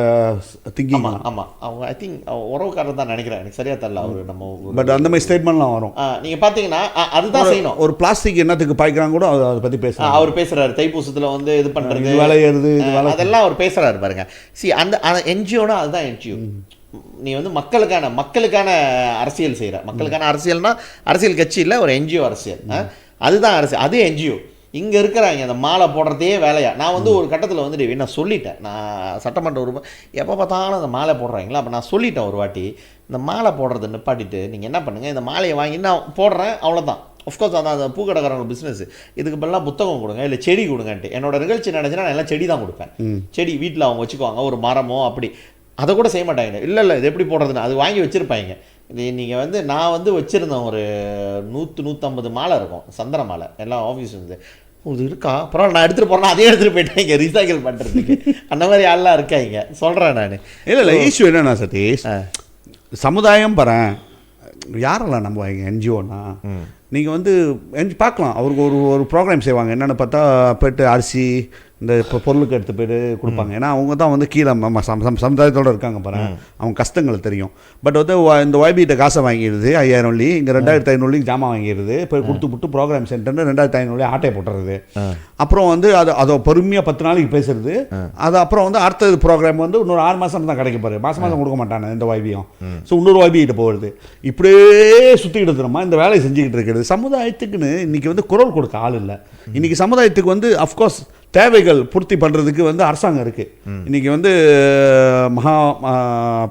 திங்கிங் ஆமாம் அவங்க ஐ திங்க் உறவுக்காரர் தான் நினைக்கிறேன் எனக்கு சரியா தெரியல அவர் நம்ம பட் அந்த மாதிரி ஸ்டேட்மெண்ட்லாம் வரும் நீங்கள் பார்த்தீங்கன்னா அதுதான் செய்யணும் ஒரு பிளாஸ்டிக் என்னத்துக்கு பாய்க்கிறாங்க கூட அதை பற்றி பேசுகிறார் அவர் பேசுகிறாரு தைப்பூசத்தில் வந்து இது பண்ணுறது விளையிறது அதெல்லாம் அவர் பேசுகிறாரு பாருங்க அந்த என்ஜிஓனா அதுதான் என்ஜிஓ நீ வந்து மக்களுக்கான அரசியல் செய்கிற மக்களுக்கான அரசியல்னா அரசியல் கட்சி இல்லை ஒரு என்ஜிஓ அரசியல் அதுதான் அரசியல் அது என்ஜிஓ இங்கே இருக்கிறாங்க அந்த மாலை போடுறதே வேலையா நான் வந்து ஒரு கட்டத்தில் வந்துட்டு நான் சொல்லிட்டேன் நான் சட்டமன்ற உறுப்பினர் எப்போ பார்த்தாலும் அந்த மாலை போடுறாங்களா அப்போ நான் சொல்லிட்டேன் ஒரு வாட்டி இந்த மாலை போடுறதை நிப்பாட்டிட்டு நீங்கள் என்ன பண்ணுங்கள் இந்த மாலையை வாங்கி நான் போடுறேன் அவ்வளோதான் ஆஃப்கோர்ஸ் அதான் அந்த பூக்கடைக்காரங்க பிஸ்னஸ் இதுக்கு பதிலாக புத்தகம் கொடுங்க இல்லை செடி கொடுங்கன்ட்டு என்னோட நிகழ்ச்சி நினச்சினா நான் எல்லாம் செடி தான் கொடுப்பேன் செடி வீட்டில் அவங்க வச்சுக்குவாங்க ஒரு மரமோ அப்படி அதை கூட செய்ய மாட்டாங்க இல்லை இது எப்படி போடுறதுன்னு அது வாங்கி வச்சுருப்பாங்க இது நீங்கள் வந்து நான் வந்து வச்சுருந்தேன் ஒரு 100-150 மாலை இருக்கும் சந்தன மாலை எல்லாம் ஆஃபீஸ் வந்து இது இருக்கா அப்புறம் நான் எடுத்துகிட்டு போகிறேன் அதே எடுத்துகிட்டு போயிட்டேன் இங்கே ரீசைக்கிள் பண்ணுறதுக்கு அந்த மாதிரி ஆள்லாம் இருக்காங்க சொல்கிறேன் நான் இல்லை இஷ்யூ என்னன்னா சதீஷ் சமுதாயம் பறேன் யாரெல்லாம் நம்புவாங்க என்ஜிஓன்னா நீங்கள் வந்து பார்க்கலாம் அவருக்கு ஒரு ப்ரோக்ராம் செய்வாங்க என்னென்னு பார்த்தா போய்ட்டு அரிசி இந்த இப்போ பொருளுக்கு எடுத்து போய்ட்டு கொடுப்பாங்க ஏன்னா அவங்க தான் வந்து கீழே சமுதாயத்தோடு இருக்காங்க பாருங்க அவங்க கஷ்டங்கள் தெரியும் பட் வந்து இந்த ஒய்பிகிட்ட காசை வாங்கிடுது 5000 இங்கே 2500 ஜாமான் வாங்கிடுது போய் கொடுத்து விட்டு ப்ரோக்ராம் சென்டர்னு 2500 ஆட்டையை போட்டுறது அப்புறம் வந்து அதை பொறுமையாக 10 நாளைக்கு பேசுறது அது அப்புறம் வந்து அடுத்தது ப்ரோக்ராம் வந்து இன்னொரு 6 மாதம் தான் கிடைக்க போகுது மாதம் கொடுக்க மாட்டானே இந்த ஒய்பியும் ஸோ இன்னொரு ஒய்பிகிட்ட போகிறது இப்படியே சுற்றிக்கிட்டு இருக்கிறோமா இந்த வேலையை செஞ்சுக்கிட்டு இருக்கிறது சமுதாயத்துக்குன்னு இன்றைக்கி வந்து குரல் கொடுக்க ஆள் இல்லை இன்றைக்கி சமுதாயத்துக்கு வந்து அஃப்கோர்ஸ் தேவைகள் பூர்த்தி பண்ணுறதுக்கு வந்து அரசாங்கம் இருக்குது இன்றைக்கி வந்து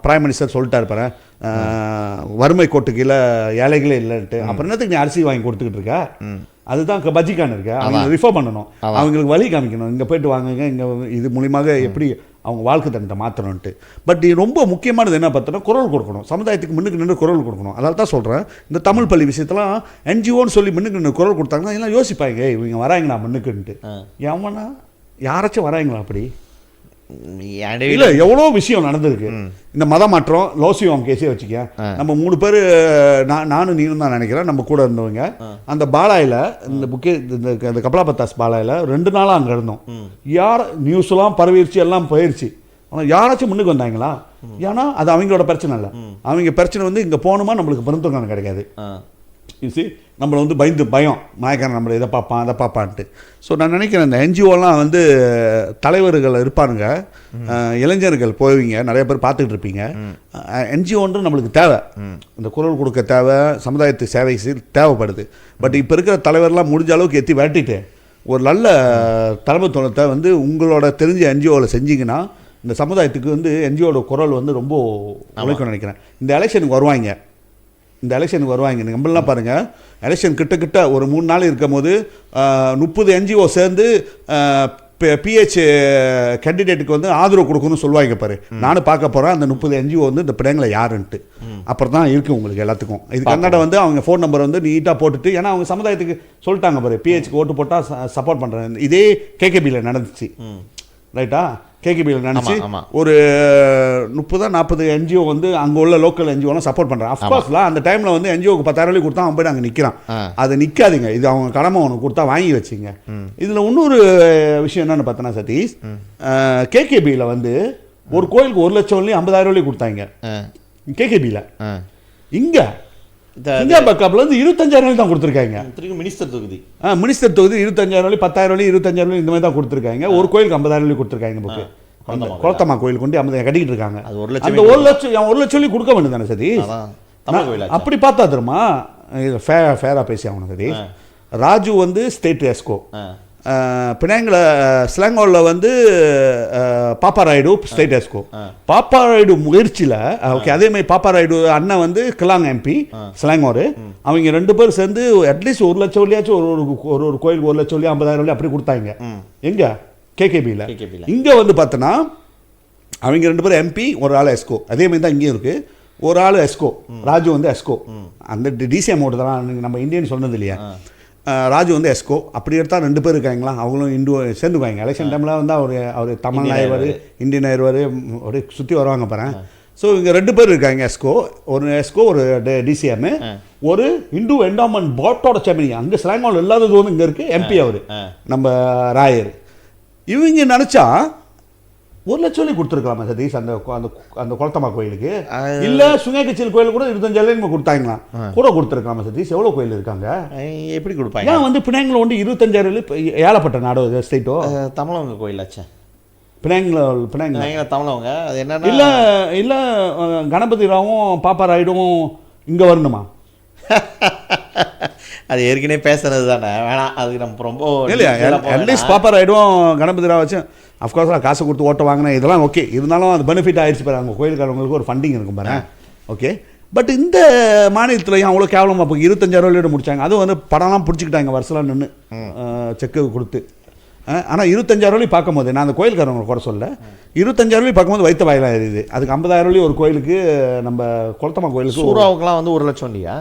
பிரைம் மினிஸ்டர் சொல்லிட்டாரு பாரு வறுமை கோட்டு கீழே ஏழைகளே இல்லைன்ட்டு அப்புறம் என்னத்துக்கு நீ அரிசி வாங்கி கொடுத்துக்கிட்டு இருக்க? அதுதான் பஜ்ஜிக்கான இருக்கு. அவங்க ரிஃபர் பண்ணணும், அவங்களுக்கு வழி காமிக்கணும், இங்கே போயிட்டு வாங்குங்க, இங்கே இது மூலியமாக எப்படி அவங்க வாழ்க்கை தரத்தை மாற்றணுன்ட்டு. பட் ரொம்ப முக்கியமானது என்ன பார்த்தோன்னா குரல் கொடுக்கணும், சமுதாயத்துக்கு முன்னுக்கு நின்று குரல் கொடுக்கணும். அதனால தான் சொல்கிறேன், இந்த தமிழ் பள்ளி விஷயத்தெல்லாம் NGOன்னு சொல்லி முன்னுக்கு நின்று குரல் கொடுத்தாங்கன்னா எல்லாம் யோசிப்பாங்க, இவங்க வராங்களா முன்னுக்குன்ட்டு. ஏன்னா யாராச்சும் வராங்களா அப்படி? இல்லை, எவ்வளோ விஷயம் நடந்திருக்கு. இந்த மத மாற்றம் லோசியம் கேஸே வச்சுக்க, நம்ம 3 பேர் நானும் நீனும் தான் நினைக்கிறேன், நம்ம கூட இருந்தவங்க அந்த பாலாயில் இந்த புக்கே இந்த கபலாபத்தாஸ் பாலாயில் 2 நாளாக அங்கே இருந்தோம். யார் நியூஸ்லாம் பரவிடுச்சு, எல்லாம் போயிடுச்சு. ஆனால் யாராச்சும் முன்னுக்கு வந்தாங்களா? ஏன்னா அது அவங்களோட பிரச்சனை இல்லை. அவங்க பிரச்சனை வந்து இங்கே போகணுமா நம்மளுக்கு பெருந்தொங்கான கிடைக்காது. நம்மளை வந்து பயம் மாயக்காரன் நம்மளை இதை பார்ப்பான் அதை பார்ப்பான்ட்டு. ஸோ நான் நினைக்கிறேன் இந்த NGOலாம் வந்து தலைவர்கள் இருப்பாருங்க, இளைஞர்கள் போவீங்க, நிறைய பேர் பார்த்துக்கிட்டு இருப்பீங்க. NGOன்ற நம்மளுக்கு தேவை, இந்த குரல் கொடுக்க தேவை, சமுதாயத்து சேவை தேவைப்படுது. பட் இப்போ இருக்கிற தலைவர்லாம் முடிஞ்ச அளவுக்கு எத்தி வேட்டிட்டு ஒரு நல்ல தலைமைத்துவத்தை வந்து உங்களோட தெரிஞ்ச NGOவில் செஞ்சிங்கன்னா இந்த சமுதாயத்துக்கு வந்து NGOட குரல் வந்து ரொம்ப உழைக்கணும்னு நினைக்கிறேன். இந்த எலெக்ஷனுக்கு வருவாங்க, நம்மளாம் பாருங்கள், எலெக்ஷன் கிட்ட ஒரு 3 நாள் இருக்கும் போது 30 NGO சேர்ந்து PH கேண்டிடேட்டுக்கு வந்து ஆதரவு கொடுக்கணும்னு சொல்லுவாங்க பாரு. நானும் பார்க்க போகிறேன் அந்த 30 NGO வந்து இந்த பிள்ளைங்களை யாருன்ட்டு. அப்புறம் தான் இருக்குது உங்களுக்கு எல்லாத்துக்கும். இது கன்னட வந்து அவங்க ஃபோன் நம்பர் வந்து நீட்டாக போட்டுட்டு, ஏன்னா அவங்க சமுதாயத்துக்கு சொல்லிட்டாங்க பாரு, PHக்கு ஓட்டு போட்டால் சப்போர்ட் பண்ணுறேன். இதே KKBயில் நடந்துச்சு, ரைட்டா? KKBயில் நினச்சி ஒரு 30-40 NGO வந்து அங்கே உள்ள லோக்கல் NGOலாம் சப்போர்ட் பண்ணுறான். அஃப்கோர்ஸ்லாம் அந்த டைமில் வந்து NGOக்கு 10,000 கொடுத்தா அவன் போய்ட்டு அங்கே நிற்கிறான். அது நிற்காதீங்க, இது அவங்க கடமை உனக்கு கொடுத்தா வாங்கி வச்சிங்க. இதில் இன்னொரு விஷயம் என்னென்னு பார்த்தோன்னா சதீஷ், KKBயில் வந்து ஒரு கோயிலுக்கு 1 லட்சம் 50,000 கொடுத்தாங்க KKBயில். இங்கே பக்காப்ல வந்து 25,000 தான் கொடுத்துருக்காங்க. மினிஸ்டர் தொகுதி 25,000 10,000 25,000 இந்த மாதிரி தான் கொடுத்துருக்காங்க. ஒரு கோயிலுக்கு 50,000 கொடுத்துருக்காங்க. புக்கு குளத்தம்மா கோயில் கொண்டு 50 கட்டிக்கிட்டு இருக்காங்க. அந்த 1 லட்சம் கொடுக்க வேண்டியது தானே சதி? அப்படி பார்த்தா தெரியுமா, ஃபேரா பேசி ஆகணும் சதி. ராஜு வந்து ஸ்டேட் எஸ்கோ, பினாங்கில் ஸ்லாங்கோவில் வந்து பாப்பாராய்டு ஸ்டேட் எஸ்கோ. பாப்பாராய்டு முயற்சியில் ஓகே, அதேமாதிரி பாப்பாராய்டு அண்ணன் வந்து கிலாங் MP ஸ்லாங்கோரு, அவங்க 2 பேர் சேர்ந்து அட்லீஸ்ட் 1 லட்சம் ஒரு கோயிலுக்கு 1 லட்சம் 50,000 அப்படி கொடுத்தாங்க. எங்கே? KKBயில். இங்கே வந்து பார்த்தோன்னா அவங்க 2 பேர் MP, ஒரு ஆள் எஸ்கோ. அதேமாதிரி தான் இங்கேயும் இருக்குது, ஒரு ஆள் எஸ்கோ, ராஜு வந்து எஸ்கோ. அந்த DCM ஓட்டு தான் நம்ம இந்தியன் சொன்னது இல்லையா, ராஜு வந்து எஸ்கோ. அப்படி எடுத்தால் 2 பேர் இருக்காங்களா, அவங்களும் சேர்ந்துக்குவாங்க. எலெக்ஷன் டைமில் வந்து அவர் தமிழ் ஆயிடுவார், இந்தியன் ஆயிடுவார், அப்படியே சுற்றி வருவாங்க பாரு. ஸோ இங்கே 2 பேர் இருக்காங்க எஸ்கோ, ஒரு எஸ்கோ ஒரு DCM, ஒரு இந்து என்டாமெண்ட் போர்ட்டோட சேர்மனி. அங்கே ஸ்லாங்கோல் இல்லாதது வந்து இங்கே இருக்குது, MP அவர் நம்ம ராயர். இவங்க நினச்சா 1 லட்சம் கொடுத்துருக்கலாமா சதீஷ் அந்த அந்த குளத்தம்மா கோயிலுக்கு? இல்லை சுங்கக்கச்சில் கோயில் கூட 25,000 கொடுத்தாங்களா கூட கொடுத்துருக்கலாமா சதீஷ்? எவ்வளோ கோயில் இருக்காங்க, எப்படி கொடுப்பாங்க? ஏன் வந்து பினாங்கில் வந்து 25,000 ஏழப்பட்ட நாடு ஸ்டேட்டோ தமிழவங்க கோயிலாச்சா? பினாங்கில் தமிழவங்க அது என்ன? இல்லை கணபதி ராவும் பாப்பாராய்டும் இங்கே வரணுமா? அது ஏற்கனவே பேசுனது தானே, வேணாம் அதுக்கு நம்ம ரொம்ப இல்லையா. அட்லீஸ்ட் பாப்பாராய்டும் கணபதி ராவ் வச்சு அஃப்கோர்ஸ் காசு கொடுத்து ஓட்ட வாங்கினேன், இதெல்லாம் ஓகே. இருந்தாலும் அது பெனிஃபிட் ஆயிடுச்சு பாரு, அவங்க கோயிலுக்காரவங்களுக்கு ஒரு ஃபண்டிங் இருக்கும் பாரு, ஓகே. பட் இந்த மாநிலத்தில் ஏன் அவ்வளோ கேவலமாக இப்போ 25,000 முடித்தாங்க. அதுவும் வந்து படம்லாம் பிடிச்சிக்கிட்டாங்க வருஷம்லாம் நின்று செக்கு கொடுத்து. ஆனால் 25,000 பார்க்கும்போது நான் அந்த கோயிலுக்காரவங்களை கூட சொல்ல, 25,000 பார்க்கும்போது வைத்த வாயிலாக இருக்குது. அதுக்கு 50,000 ஒரு கோயிலுக்கு, நம்ம குளத்தம்மா கோயிலுக்கு சூறாவுக்குலாம் வந்து 1 லட்சம் இல்லையா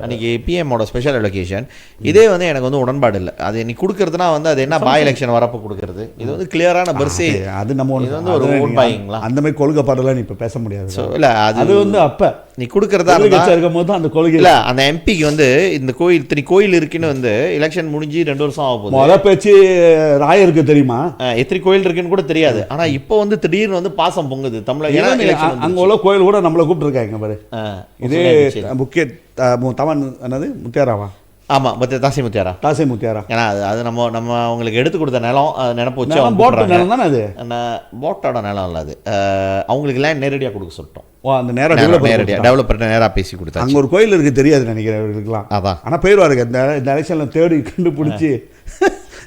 அன்றைக்கி PMோட ஸ்பெஷல் அலோகேஷன். இதே வந்து எனக்கு வந்து உடன்பாடு இல்லை. அது நீ கொடுக்கறதுனா வந்து அது என்ன பாய் எலெக்ஷன் வரப்போ கொடுக்கறது, இது வந்து கிளியரான பர்சே. அது நம்ம வந்து ஒரு ஓட் பாயிங்களா அந்த மாதிரி கொள்கைப்பாடெல்லாம் நீ இப்போ பேச முடியாது. ஸோ இல்லை அது வந்து அப்போ நீ கொடுக்கறதா இருக்கும் போது அந்த கொள்கை இல்லை. அந்த MPக்கு வந்து இந்த கோயில் இத்தனை கோயில் இருக்குன்னு வந்து எலெக்ஷன் முடிஞ்சு 2 வருஷம் ஆக போகுது. முதல் பேச்சு ராயருக்கு தெரியுமா எத்தனை கோயில் இருக்குன்னு கூட தெரியாது. ஆனால் இப்போ வந்து திடீர்னு வந்து பாசம் பொங்குது தமிழக. அங்கே உள்ள கோயில் கூட நம்மளை கூப்பிட்டுருக்காங்க பாரு. இதே முக்கிய தவன் என்னது முத்தியாராவா? ஆமாம், தாசி முத்தியாரா. ஏன்னா அது நம்ம அவங்களுக்கு எடுத்து கொடுத்த நிலம், அது நினப்பு வச்சு போட்ட நிலம் தானே அது. போட்டோட நிலம் இல்லை அது, அவங்களுக்கு லேண்ட் நேரடியாக கொடுக்க சொல்லிட்டோம். அந்த நேரடியாக டெவலப்பர்கிட்ட நேராக பேசி கொடுத்தா. அங்கே ஒரு கோயில் இருக்குது தெரியாது நினைக்கிறவங்களுக்குலாம். அதான் ஆனால் போயிடுவாருங்க இந்த எலெக்ஷனில் தேடி கண்டுபிடிச்சி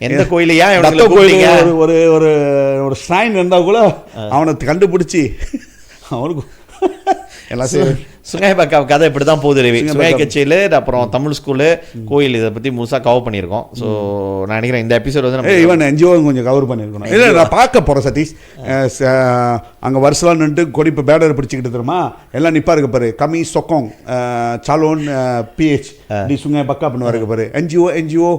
எந்த கோயிலையா கோயில் ஒரு ஒரு ஷ்ரைன் இருந்தால் கூட அவனை கண்டுபிடிச்சி அவனுக்கு எல்லாம் சுங்காய் பக்கா கதை இப்படி தான் போகுது ரவி. சுங்காய் கட்சியில் அப்புறம் தமிழ் ஸ்கூலு கோயில் இதை பற்றி முழுசாக கவர் பண்ணியிருக்கோம். ஸோ நான் நினைக்கிறேன் இந்த எபிசோட் வந்து ஈவன் என்ஜிஓ கொஞ்சம் கவர் பண்ணியிருக்கணும். இல்லை நான் பார்க்க போகிறேன் சதீஷ். அங்கே வருஷலாம் நின்று கொடி இப்போ பேனர் பிடிச்சிக்கிட்டு தெரியுமா எல்லாம் நிப்பா இருக்க பாரு. கமி சொக்கோங் சாலோன் பிஹெச் டி சுங்காய் பக்கா பண்ணுவா இருக்க பாரு. என்ஜிஓ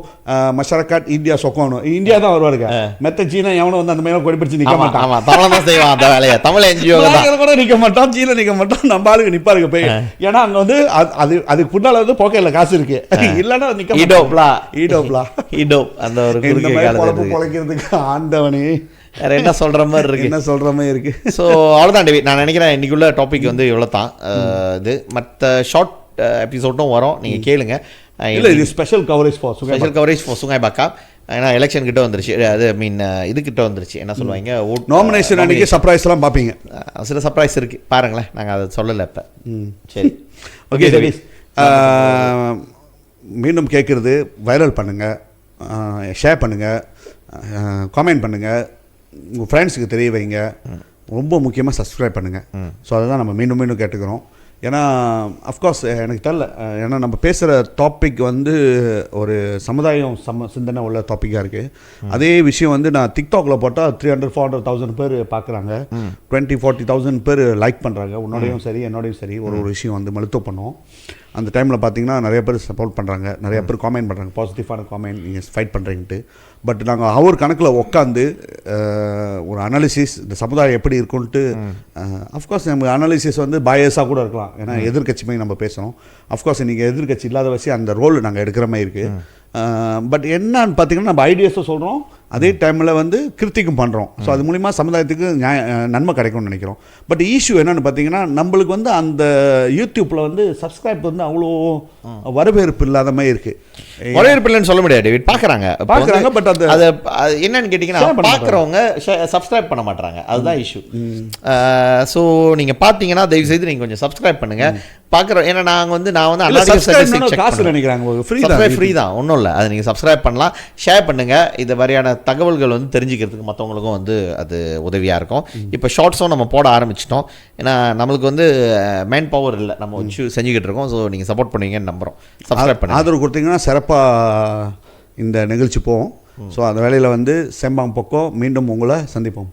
மஷரக்காட் இந்தியா சொக்கோணும் இந்தியா தான் வருவாருங்க. மெத்த சீனா எவனும் வந்து அந்த மாதிரி கொடி பிடிச்சி நிற்க மாட்டான். ஆமாம் தமிழ் தான் செய்வான் அந்த வேலையை. தமிழ் என்ஜிஓ கூட நிற்க மாட்டான், சீன நிற்க மாட்டான், நம்ம ஆளுக்கு நிப்பா இருக்க போய். ஏன்னா அங்கே வந்து அதுக்கு முன்னால வந்து போக்கையில் காசு இருக்கு இல்லைன்னா நிற்க ஈடோ அந்த ஒரு பொழைக்கிறதுக்கு ஆண்டவனே வேற என்ன சொல்ற மாதிரி இருக்கு. ஸோ அவ்வளோதான் டேவிட். நான் நினைக்கிறேன் இன்னைக்குள்ள டாபிக் வந்து இவ்வளோ தான். இது மற்ற ஷார்ட் எபிசோட்டும் வரும், நீங்கள் கேளுங்க. இல்லை இது ஸ்பெஷல் கவரேஜ் ஃபார் சுங்காய் பக்கா. ஏன்னா எலெக்ஷன் கிட்ட வந்துருச்சு, அது மீன் இது கிட்ட வந்துருச்சு, என்ன சொல்லுவாங்க நாமினேஷன் அன்னைக்கு சர்ப்ரைஸ்லாம் பார்ப்பீங்க. சில சர்ப்ரைஸ் இருக்குது பாருங்களேன், நாங்கள் அதை சொல்லலை இப்போ. சரி ஓகே சதீஷ், மீண்டும் கேட்குறது வைரல் பண்ணுங்கள், ஷேர் பண்ணுங்கள், காமெண்ட் பண்ணுங்கள், உங்கள் ஃப்ரெண்ட்ஸுக்கு தெரிய வைங்க. ரொம்ப முக்கியமாக சப்ஸ்கிரைப் பண்ணுங்கள். ஸோ அதை தான் நம்ம மீண்டும் மீண்டும் கேட்டுக்கிறோம். ஏன்னா அஃப்கோர்ஸ் எனக்கு தெரியல, ஏன்னா நம்ம பேசுகிற டாபிக் வந்து ஒரு சமுதாயம் சிந்தனை உள்ள டாப்பிக்காக இருக்குது. அதே விஷயம் வந்து நான் டிக்டாக்ல போட்டால் 300-400,000 பேர் பார்க்குறாங்க, 20-40,000 பேர் லைக் பண்ணுறாங்க. உன்னோடையும் சரி என்னோடையும் சரி ஒரு விஷயம் வந்து மருத்துவம் பண்ணோம். அந்த டைமில் பார்த்தீங்கன்னா நிறைய பேர் சப்போர்ட் பண்ணுறாங்க, நிறைய பேர் காமெண்ட் பண்ணுறாங்க, பாசிட்டிவான காமெண்ட், நீங்கள் ஃபைட் பண்ணுறீங்கன்ட்டு. பட் நாங்கள் அவர் கணக்கில் உட்காந்து ஒரு அனாலிசிஸ் இந்த சமுதாயம் எப்படி இருக்குன்ட்டு, அஃப்கோர்ஸ் நம்ம அனாலிசிஸ் வந்து பயஸாக கூட இருக்கலாம், ஏன்னா எதிர்கட்சி மாதிரி நம்ம பேசுகிறோம். அஃப்கோர்ஸ் நீங்கள் எதிர்கட்சி இல்லாத வச்சு அந்த ரோல் நாங்கள் எடுக்கிற மாதிரி இருக்குது. பட் என்னன்னு பார்த்தீங்கன்னா நம்ம ஐடியாஸும் சொல்கிறோம், அதே டைமில் வந்து கிருத்திக்கும் பண்ணுறோம். ஸோ அது மூலிமா சமுதாயத்துக்கு நன்மை கிடைக்கும்னு நினைக்கிறோம். பட் இஷ்யூ என்னென்னு பார்த்தீங்கன்னா நம்மளுக்கு வந்து அந்த யூடியூப்பில் வந்து சப்ஸ்கிரைப் வந்து அவ்வளோ வரவேற்பு இல்லாத மாதிரி இருக்குது. வரவேற்பு இல்லைன்னு சொல்ல முடியாது டேவிட், பார்க்குறாங்க. பட் அது என்னன்னு கேட்டிங்கன்னா பார்க்குறவங்க சப்ஸ்கிரைப் பண்ண மாட்டாங்க, அதுதான் இஷ்யூ. ஸோ நீங்கள் பார்த்தீங்கன்னா தயவுசெய்து நீங்கள் கொஞ்சம் சப்ஸ்கிரைப் பண்ணுங்கள். பார்க்குறோம், ஏன்னா நான் வந்து காசு நினைக்கிறாங்க, ஃப்ரீ தான், ஒன்றும் இல்லை. அதை நீங்கள் சப்ஸ்கிரைப் பண்ணலாம், ஷேர் பண்ணுங்கள். இது மாதிரியான தகவல்கள் வந்து தெரிஞ்சுக்கிறதுக்கு மற்றவங்களுக்கும் வந்து அது உதவியாக இருக்கும். இப்போ ஷார்ட்ஸும் நம்ம போட ஆரம்பிச்சிட்டோம், ஏன்னா நம்மளுக்கு வந்து மேன் பவர் இல்லை, நம்ம வச்சு செஞ்சுக்கிட்டு இருக்கோம். ஸோ நீங்கள் சப்போர்ட் பண்ணுவீங்கன்னு நம்புகிறோம். சப்ஸ்கிரைப் பண்ணி ஆதரவு கொடுத்தீங்கன்னா சிறப்பாக இந்த நிகழ்ச்சி போவோம். ஸோ அந்த வேலையில் வந்து செம்பாங் பக்கம் மீண்டும் உங்களை சந்திப்போம்.